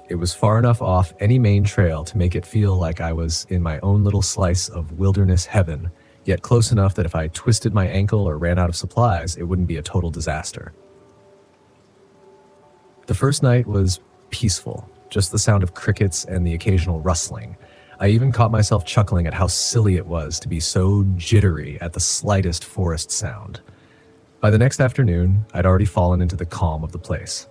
Speaker 1: It was far enough off any main trail to make it feel like I was in my own little slice of wilderness heaven, yet close enough that if I twisted my ankle or ran out of supplies, it wouldn't be a total disaster. The first night was peaceful. Just the sound of crickets and the occasional rustling. I even caught myself chuckling at how silly it was to be so jittery at the slightest forest sound. By the next afternoon, I'd already fallen into the calm of the place.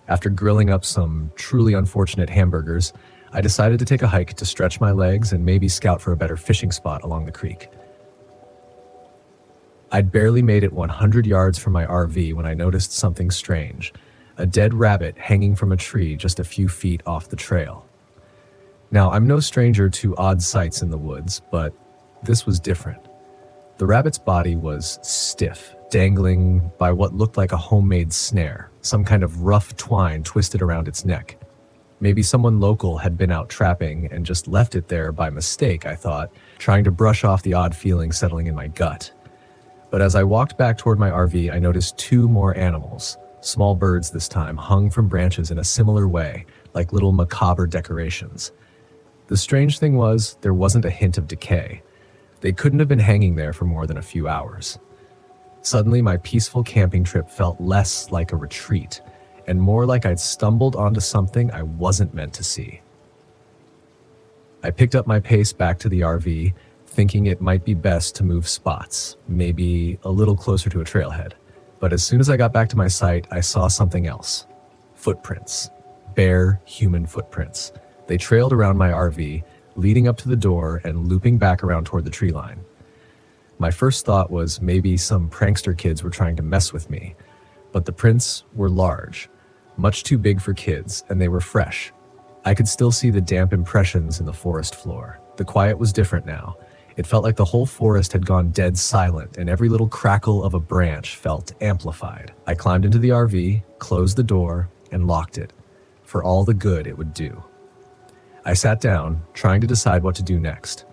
Speaker 1: After grilling up some truly unfortunate hamburgers, I decided to take a hike to stretch my legs and maybe scout for a better fishing spot along the creek. I'd barely made it 100 yards from my RV when I noticed something strange. A dead rabbit hanging from a tree just a few feet off the trail. Now, I'm no stranger to odd sights in the woods, but this was different. The rabbit's body was stiff, dangling by what looked like a homemade snare, some kind of rough twine twisted around its neck. Maybe someone local had been out trapping and just left it there by mistake, I thought, trying to brush off the odd feeling settling in my gut. But as I walked back toward my RV, I noticed 2 more animals. Small birds this time, hung from branches in a similar way, like little macabre decorations. The strange thing was, there wasn't a hint of decay. They couldn't have been hanging there for more than a few hours. Suddenly, my peaceful camping trip felt less like a retreat, and more like I'd stumbled onto something I wasn't meant to see. I picked up my pace back to the RV, thinking it might be best to move spots, maybe a little closer to a trailhead. But as soon as I got back to my site, I saw something else. Footprints. Bare human footprints. They trailed around my RV, leading up to the door and looping back around toward the tree line. My first thought was maybe some prankster kids were trying to mess with me, but the prints were large, much too big for kids, and they were fresh. I could still see the damp impressions in the forest floor. The quiet was different now. It felt like the whole forest had gone dead silent, and every little crackle of a branch felt amplified. I climbed into the RV, closed the door, and locked it, for all the good it would do. I sat down, trying to decide what to do next.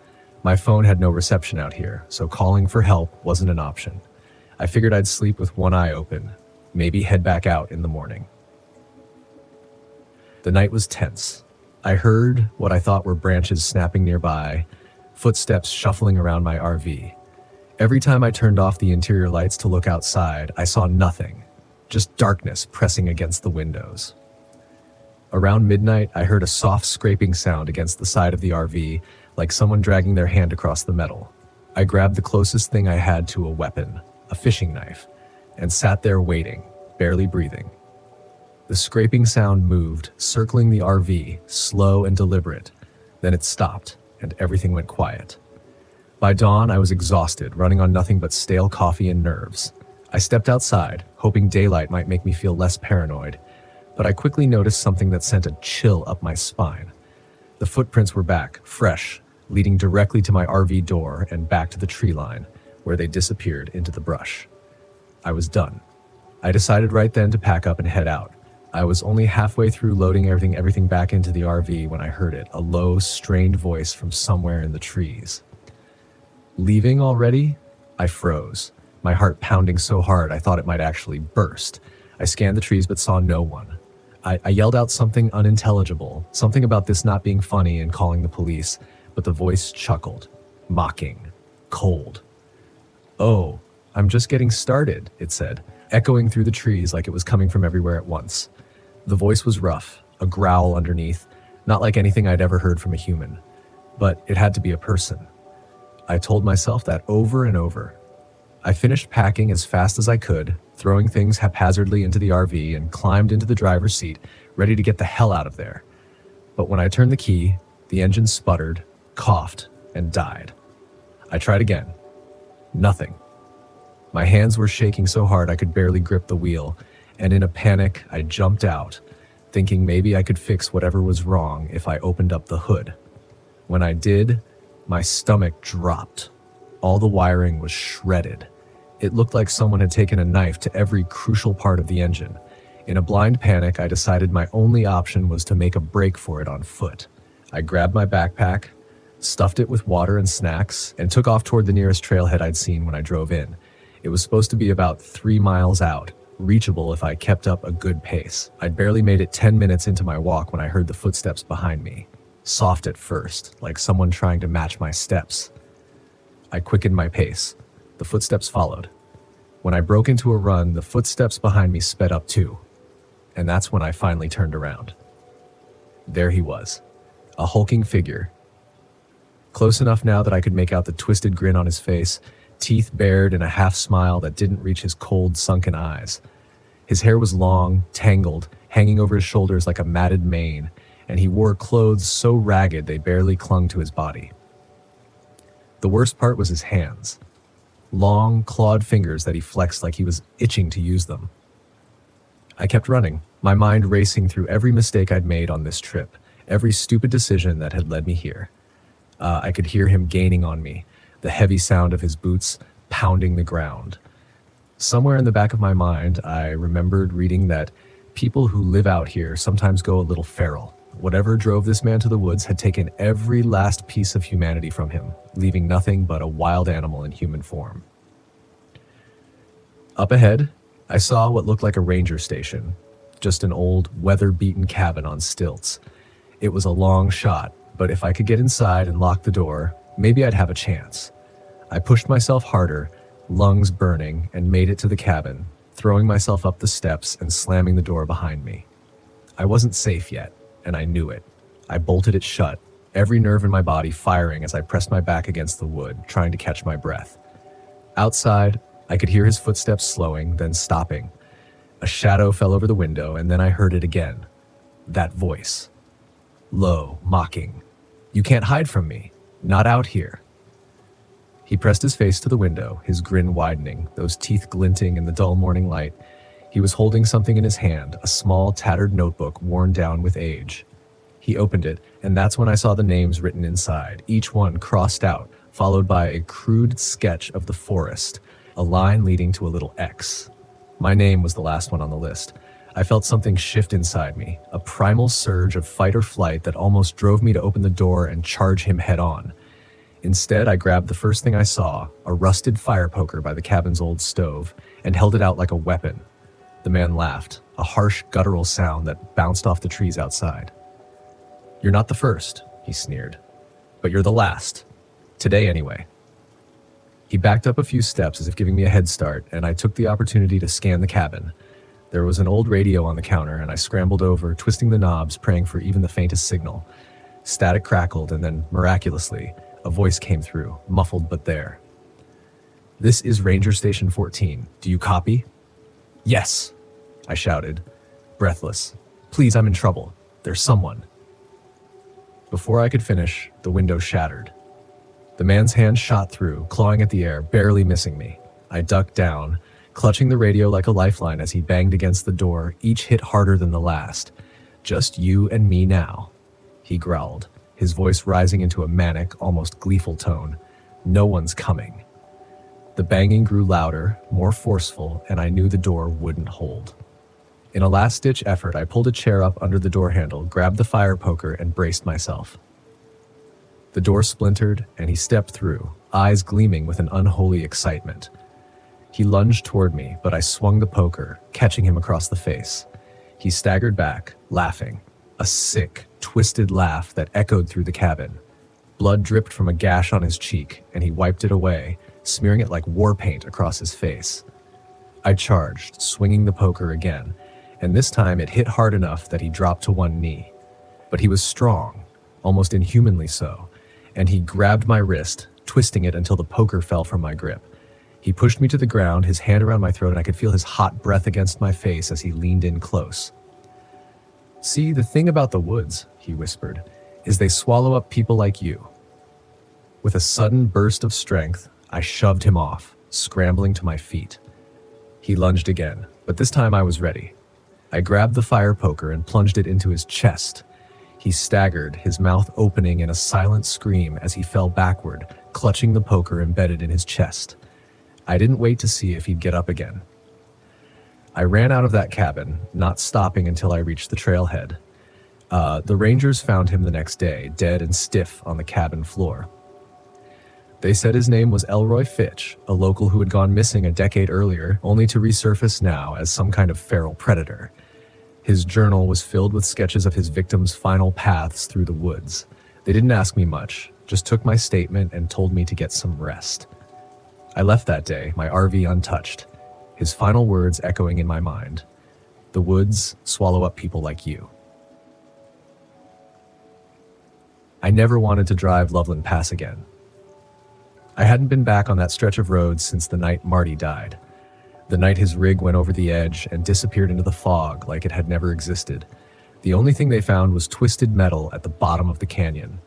Speaker 1: My phone had no reception out here, so calling for help wasn't an option. I figured I'd sleep with one eye open, maybe head back out in the morning. The night was tense. I heard what I thought were branches snapping nearby, footsteps shuffling around my RV. Every time I turned off the interior lights to look outside, I saw nothing, just darkness pressing against the windows. Around midnight, I heard a soft scraping sound against the side of the RV, like someone dragging their hand across the metal. I grabbed the closest thing I had to a weapon, a fishing knife, and sat there waiting, barely breathing. The scraping sound moved, circling the RV, slow and deliberate. Then it stopped, and everything went quiet. By dawn, I was exhausted, running on nothing but stale coffee and nerves. I stepped outside, hoping daylight might make me feel less paranoid, but I quickly noticed something that sent a chill up my spine. The footprints were back, fresh, leading directly to my RV door and back to the tree line, where they disappeared into the brush. I was done. I decided right then to pack up and head out. I was only halfway through loading everything back into the RV when I heard it, a low, strained voice from somewhere in the trees. Leaving already? I froze, my heart pounding so hard I thought it might actually burst. I scanned the trees but saw no one. I yelled out something unintelligible, something about this not being funny and calling the police, but the voice chuckled, mocking, cold. "Oh, I'm just getting started," it said, echoing through the trees like it was coming from everywhere at once. The voice was rough, a growl underneath, not like anything I'd ever heard from a human, but it had to be a person. I told myself that over and over. I finished packing as fast as I could, throwing things haphazardly into the RV and climbed into the driver's seat, ready to get the hell out of there. But when I turned the key, the engine sputtered, coughed, and died. I tried again. Nothing. My hands were shaking so hard I could barely grip the wheel, and in a panic, I jumped out, thinking maybe I could fix whatever was wrong if I opened up the hood. When I did, my stomach dropped. All the wiring was shredded. It looked like someone had taken a knife to every crucial part of the engine. In a blind panic, I decided my only option was to make a break for it on foot. I grabbed my backpack, stuffed it with water and snacks, and took off toward the nearest trailhead I'd seen when I drove in. It was supposed to be about 3 miles out, reachable if I kept up a good pace. I'd barely made it 10 minutes into my walk when I heard the footsteps behind me. Soft at first, like someone trying to match my steps. I quickened my pace. The footsteps followed. When I broke into a run, the footsteps behind me sped up too. And that's when I finally turned around. There he was, a hulking figure. Close enough now that I could make out the twisted grin on his face, teeth bared in a half smile that didn't reach his cold, sunken eyes. His hair was long, tangled, hanging over his shoulders like a matted mane, and he wore clothes so ragged they barely clung to his body. The worst part was his hands. Long, clawed fingers that he flexed like he was itching to use them. I kept running, my mind racing through every mistake I'd made on this trip, every stupid decision that had led me here. I could hear him gaining on me, the heavy sound of his boots pounding the ground. Somewhere in the back of my mind, I remembered reading that people who live out here sometimes go a little feral. Whatever drove this man to the woods had taken every last piece of humanity from him, leaving nothing but a wild animal in human form. Up ahead, I saw what looked like a ranger station, just an old, weather-beaten cabin on stilts. It was a long shot, but if I could get inside and lock the door, maybe I'd have a chance. I pushed myself harder, lungs burning, and made it to the cabin, throwing myself up the steps and slamming the door behind me. I wasn't safe yet, and I knew it. I bolted it shut, every nerve in my body firing as I pressed my back against the wood, trying to catch my breath. Outside, I could hear his footsteps slowing, then stopping. A shadow fell over the window, and then I heard it again. That voice. Low, mocking. "You can't hide from me. Not out here." He pressed his face to the window, his grin widening, those teeth glinting in the dull morning light. He was holding something in his hand, a small, tattered notebook worn down with age. He opened it, and that's when I saw the names written inside, each one crossed out, followed by a crude sketch of the forest, a line leading to a little X. My name was the last one on the list. I felt something shift inside me, a primal surge of fight or flight that almost drove me to open the door and charge him head on. Instead, I grabbed the first thing I saw, a rusted fire poker by the cabin's old stove, and held it out like a weapon. The man laughed, a harsh, guttural sound that bounced off the trees outside. "You're not the first," he sneered. "But you're the last. Today, anyway." He backed up a few steps as if giving me a head start, and I took the opportunity to scan the cabin. There was an old radio on the counter, and I scrambled over, twisting the knobs, praying for even the faintest signal. Static crackled, and then, miraculously, a voice came through, muffled but there. "This is Ranger Station 14. Do you copy?" "Yes," I shouted, breathless. "Please, I'm in trouble. There's someone." Before I could finish, the window shattered. The man's hand shot through, clawing at the air, barely missing me. I ducked down, clutching the radio like a lifeline as he banged against the door, each hit harder than the last. "Just you and me now," he growled, his voice rising into a manic, almost gleeful tone. "No one's coming." The banging grew louder, more forceful, and I knew the door wouldn't hold. In a last-ditch effort, I pulled a chair up under the door handle, grabbed the fire poker, and braced myself. The door splintered, and he stepped through, eyes gleaming with an unholy excitement. He lunged toward me, but I swung the poker, catching him across the face. He staggered back, laughing, a sick, twisted laugh that echoed through the cabin. Blood dripped from a gash on his cheek, and he wiped it away, smearing it like war paint across his face. I charged, swinging the poker again, and this time it hit hard enough that he dropped to one knee. But he was strong, almost inhumanly so, and he grabbed my wrist, twisting it until the poker fell from my grip. He pushed me to the ground, his hand around my throat, and I could feel his hot breath against my face as he leaned in close. "See, the thing about the woods," he whispered, "is they swallow up people like you." With a sudden burst of strength, I shoved him off, scrambling to my feet. He lunged again, but this time I was ready. I grabbed the fire poker and plunged it into his chest. He staggered, his mouth opening in a silent scream as he fell backward, clutching the poker embedded in his chest. I didn't wait to see if he'd get up again. I ran out of that cabin, not stopping until I reached the trailhead. The Rangers found him the next day, dead and stiff on the cabin floor. They said his name was Elroy Fitch, a local who had gone missing a decade earlier, only to resurface now as some kind of feral predator. His journal was filled with sketches of his victims' final paths through the woods. They didn't ask me much, just took my statement and told me to get some rest. I left that day, my RV untouched, his final words echoing in my mind. "The woods swallow up people like you." I never wanted to drive Loveland Pass again. I hadn't been back on that stretch of road since the night Marty died. The night his rig went over the edge and disappeared into the fog like it had never existed. The only thing they found was twisted metal at the bottom of the canyon.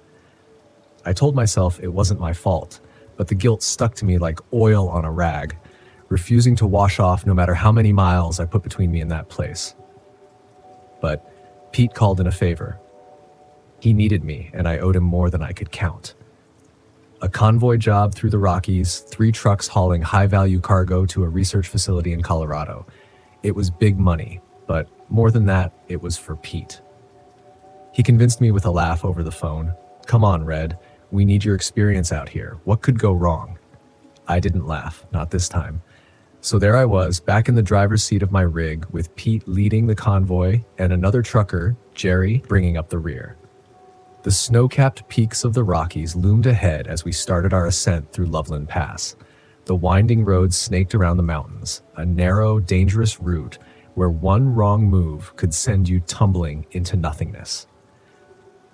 Speaker 1: I told myself it wasn't my fault, but the guilt stuck to me like oil on a rag, refusing to wash off no matter how many miles I put between me and that place. But Pete called in a favor. He needed me, and I owed him more than I could count. A convoy job through the Rockies, 3 trucks hauling high-value cargo to a research facility in Colorado. It was big money, but more than that, it was for Pete. He convinced me with a laugh over the phone. "Come on, Red. We need your experience out here. What could go wrong?" I didn't laugh, not this time. So there I was, back in the driver's seat of my rig, with Pete leading the convoy and another trucker, Jerry, bringing up the rear. The snow-capped peaks of the Rockies loomed ahead as we started our ascent through Loveland Pass. The winding road snaked around the mountains, a narrow, dangerous route where one wrong move could send you tumbling into nothingness.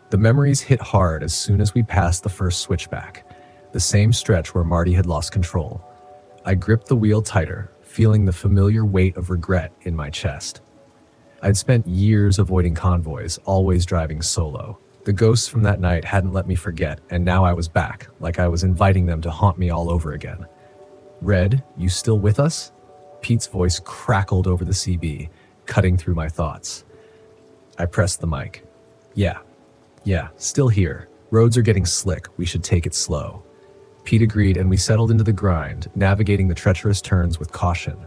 Speaker 1: The memories hit hard as soon as we passed the first switchback, the same stretch where Marty had lost control. I gripped the wheel tighter, feeling the familiar weight of regret in my chest. I'd spent years avoiding convoys, always driving solo. The ghosts from that night hadn't let me forget, and now I was back, like I was inviting them to haunt me all over again. "Red, you still with us?" Pete's voice crackled over the CB, cutting through my thoughts. I pressed the mic. Yeah, still here. Roads are getting slick. We should take it slow." Pete agreed, and we settled into the grind, navigating the treacherous turns with caution.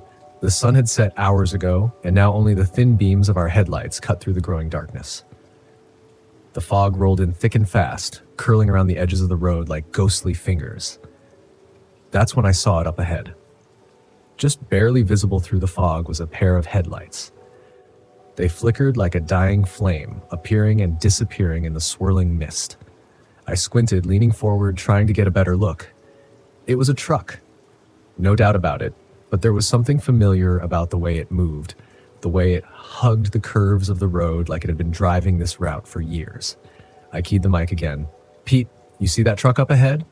Speaker 1: The sun had set hours ago, and now only the thin beams of our headlights cut through the growing darkness. The fog rolled in thick and fast, curling around the edges of the road like ghostly fingers. That's when I saw it up ahead. Just barely visible through the fog was a pair of headlights. They flickered like a dying flame, appearing and disappearing in the swirling mist. I squinted, leaning forward, trying to get a better look. It was a truck. No doubt about it, but there was something familiar about the way it moved, the way it hugged the curves of the road like it had been driving this route for years. I keyed the mic again. "Pete, you see that truck up ahead?"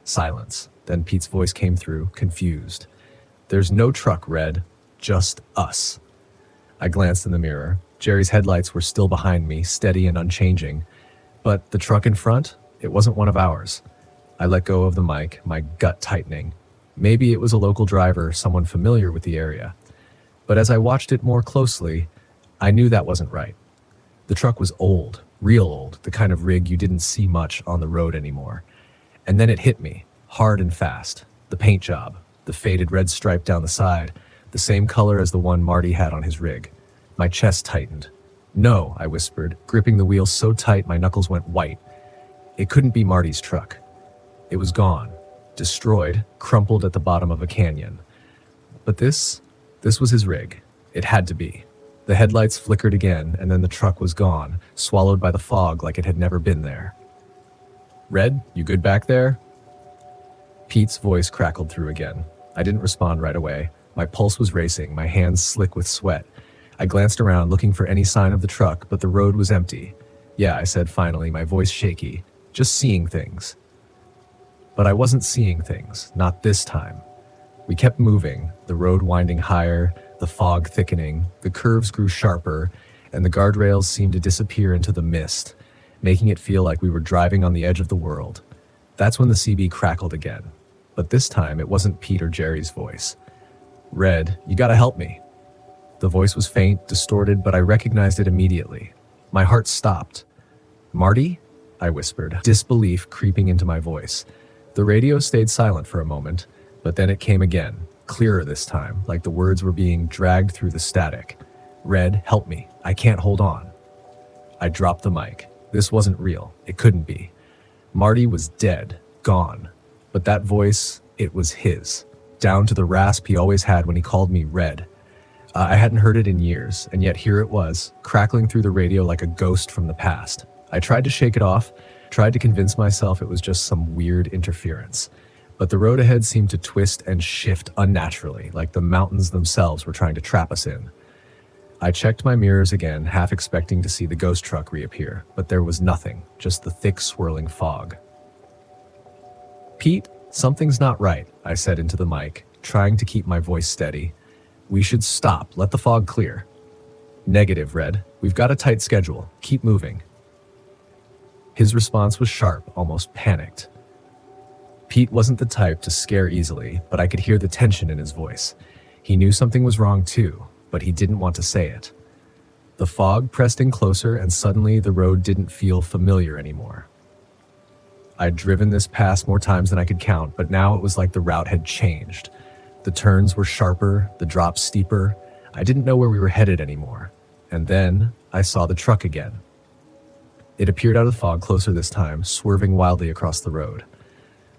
Speaker 1: Silence. Then Pete's voice came through, confused. "There's no truck, Red. Just us." I glanced in the mirror. Jerry's headlights were still behind me, steady and unchanging. But the truck in front? It wasn't one of ours. I let go of the mic, my gut tightening. Maybe it was a local driver, someone familiar with the area. But as I watched it more closely, I knew that wasn't right. The truck was old, real old, the kind of rig you didn't see much on the road anymore. And then it hit me, hard and fast. The paint job, the faded red stripe down the side, the same color as the one Marty had on his rig. My chest tightened. "No," I whispered, gripping the wheel so tight my knuckles went white. It couldn't be Marty's truck. It was gone, destroyed, crumpled at the bottom of a canyon. But this was his rig. It had to be. The headlights flickered again, and then the truck was gone, swallowed by the fog like it had never been there. "Red, you good back there?" Pete's voice crackled through again. I didn't respond right away. My pulse was racing, my hands slick with sweat. I glanced around, looking for any sign of the truck, but the road was empty. "Yeah," I said finally, my voice shaky. "Just seeing things." But I wasn't seeing things, not this time. We kept moving, the road winding higher, the fog thickening, the curves grew sharper, and the guardrails seemed to disappear into the mist, making it feel like we were driving on the edge of the world. That's when the CB crackled again. But this time, it wasn't Pete or Jerry's voice. "Red, you gotta help me." The voice was faint, distorted, but I recognized it immediately. My heart stopped. "Marty?" I whispered, disbelief creeping into my voice. The radio stayed silent for a moment, but then it came again, clearer this time, like the words were being dragged through the static. "Red, help me. I can't hold on." I dropped the mic. This wasn't real. It couldn't be. Marty was dead, gone. But that voice, it was his, down to the rasp he always had when he called me Red. I hadn't heard it in years, and yet here it was, crackling through the radio like a ghost from the past. I tried to shake it off, tried to convince myself it was just some weird interference. But the road ahead seemed to twist and shift unnaturally, like the mountains themselves were trying to trap us in. I checked my mirrors again, half expecting to see the ghost truck reappear, but there was nothing, just the thick swirling fog. "Pete, something's not right," I said into the mic, trying to keep my voice steady. "We should stop, let the fog clear." "Negative, Red. We've got a tight schedule. Keep moving." His response was sharp, almost panicked. Pete wasn't the type to scare easily, but I could hear the tension in his voice. He knew something was wrong too, but he didn't want to say it. The fog pressed in closer, and suddenly the road didn't feel familiar anymore. I'd driven this pass more times than I could count, but now it was like the route had changed. The turns were sharper, the drops steeper. I didn't know where we were headed anymore. And then I saw the truck again. It appeared out of the fog closer this time, swerving wildly across the road.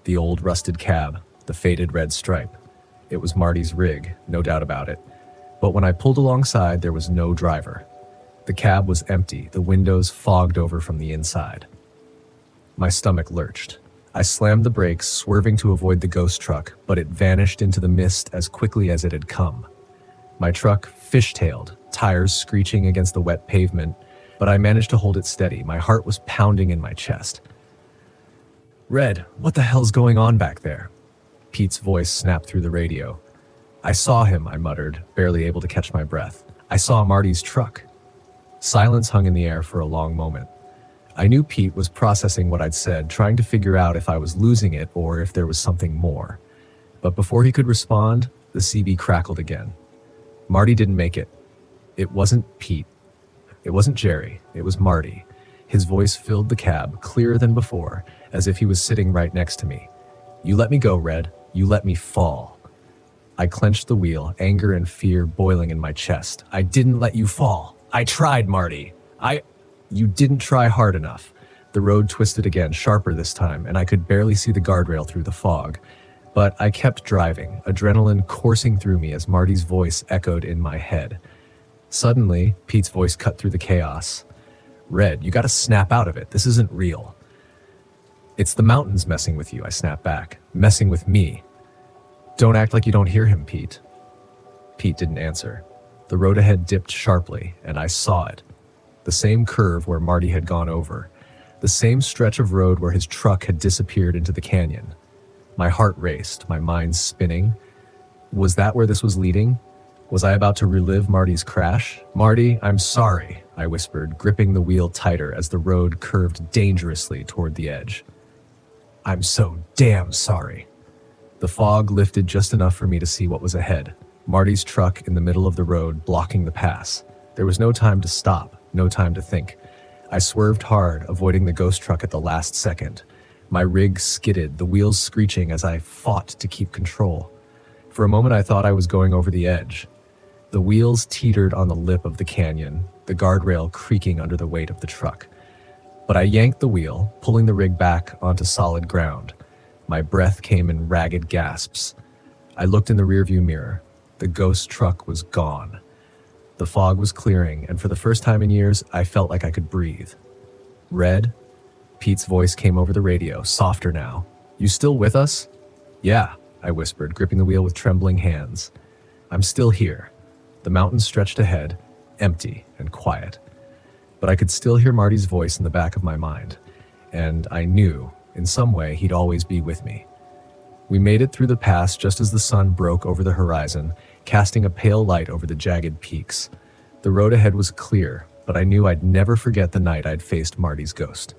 Speaker 1: The old rusted cab, the faded red stripe. It was Marty's rig, no doubt about it. But when I pulled alongside, there was no driver. The cab was empty, the windows fogged over from the inside. My stomach lurched. I slammed the brakes, swerving to avoid the ghost truck, but it vanished into the mist as quickly as it had come. My truck fishtailed, tires screeching against the wet pavement, but I managed to hold it steady. My heart was pounding in my chest. "Red, what the hell's going on back there?" Pete's voice snapped through the radio. "I saw him," I muttered, barely able to catch my breath. "I saw Marty's truck." Silence hung in the air for a long moment. I knew Pete was processing what I'd said, trying to figure out if I was losing it or if there was something more. But before he could respond, the CB crackled again. Marty didn't make it. It wasn't Pete. It wasn't Jerry. It was Marty. His voice filled the cab, clearer than before, as if he was sitting right next to me. "You let me go, Red. You let me fall." I clenched the wheel, anger and fear boiling in my chest. "I didn't let you fall. I tried, Marty. You didn't try hard enough. The road twisted again, sharper this time, and I could barely see the guardrail through the fog. But I kept driving, adrenaline coursing through me as Marty's voice echoed in my head. Suddenly, Pete's voice cut through the chaos. "Red, you gotta snap out of it. This isn't real." "It's the mountains messing with you," I snapped back. "Messing with me." "Don't act like you don't hear him, Pete." Pete didn't answer. The road ahead dipped sharply, and I saw it. The same curve where Marty had gone over. The same stretch of road where his truck had disappeared into the canyon. My heart raced, my mind spinning. Was that where this was leading? Was I about to relive Marty's crash? "Marty, I'm sorry," I whispered, gripping the wheel tighter as the road curved dangerously toward the edge. "I'm so damn sorry." The fog lifted just enough for me to see what was ahead. Marty's truck in the middle of the road, blocking the pass. There was no time to stop, no time to think. I swerved hard, avoiding the ghost truck at the last second. My rig skidded, the wheels screeching as I fought to keep control. For a moment I thought I was going over the edge. The wheels teetered on the lip of the canyon, the guardrail creaking under the weight of the truck. But I yanked the wheel, pulling the rig back onto solid ground. My breath came in ragged gasps. I looked in the rearview mirror. The ghost truck was gone. The fog was clearing, and for the first time in years, I felt like I could breathe. "Red?" Pete's voice came over the radio, softer now. "You still with us?" "Yeah," I whispered, gripping the wheel with trembling hands. "I'm still here." The mountains stretched ahead, empty and quiet. But I could still hear Marty's voice in the back of my mind, and I knew, in some way, he'd always be with me. We made it through the pass just as the sun broke over the horizon, casting a pale light over the jagged peaks. The road ahead was clear, but I knew I'd never forget the night I'd faced Marty's ghost.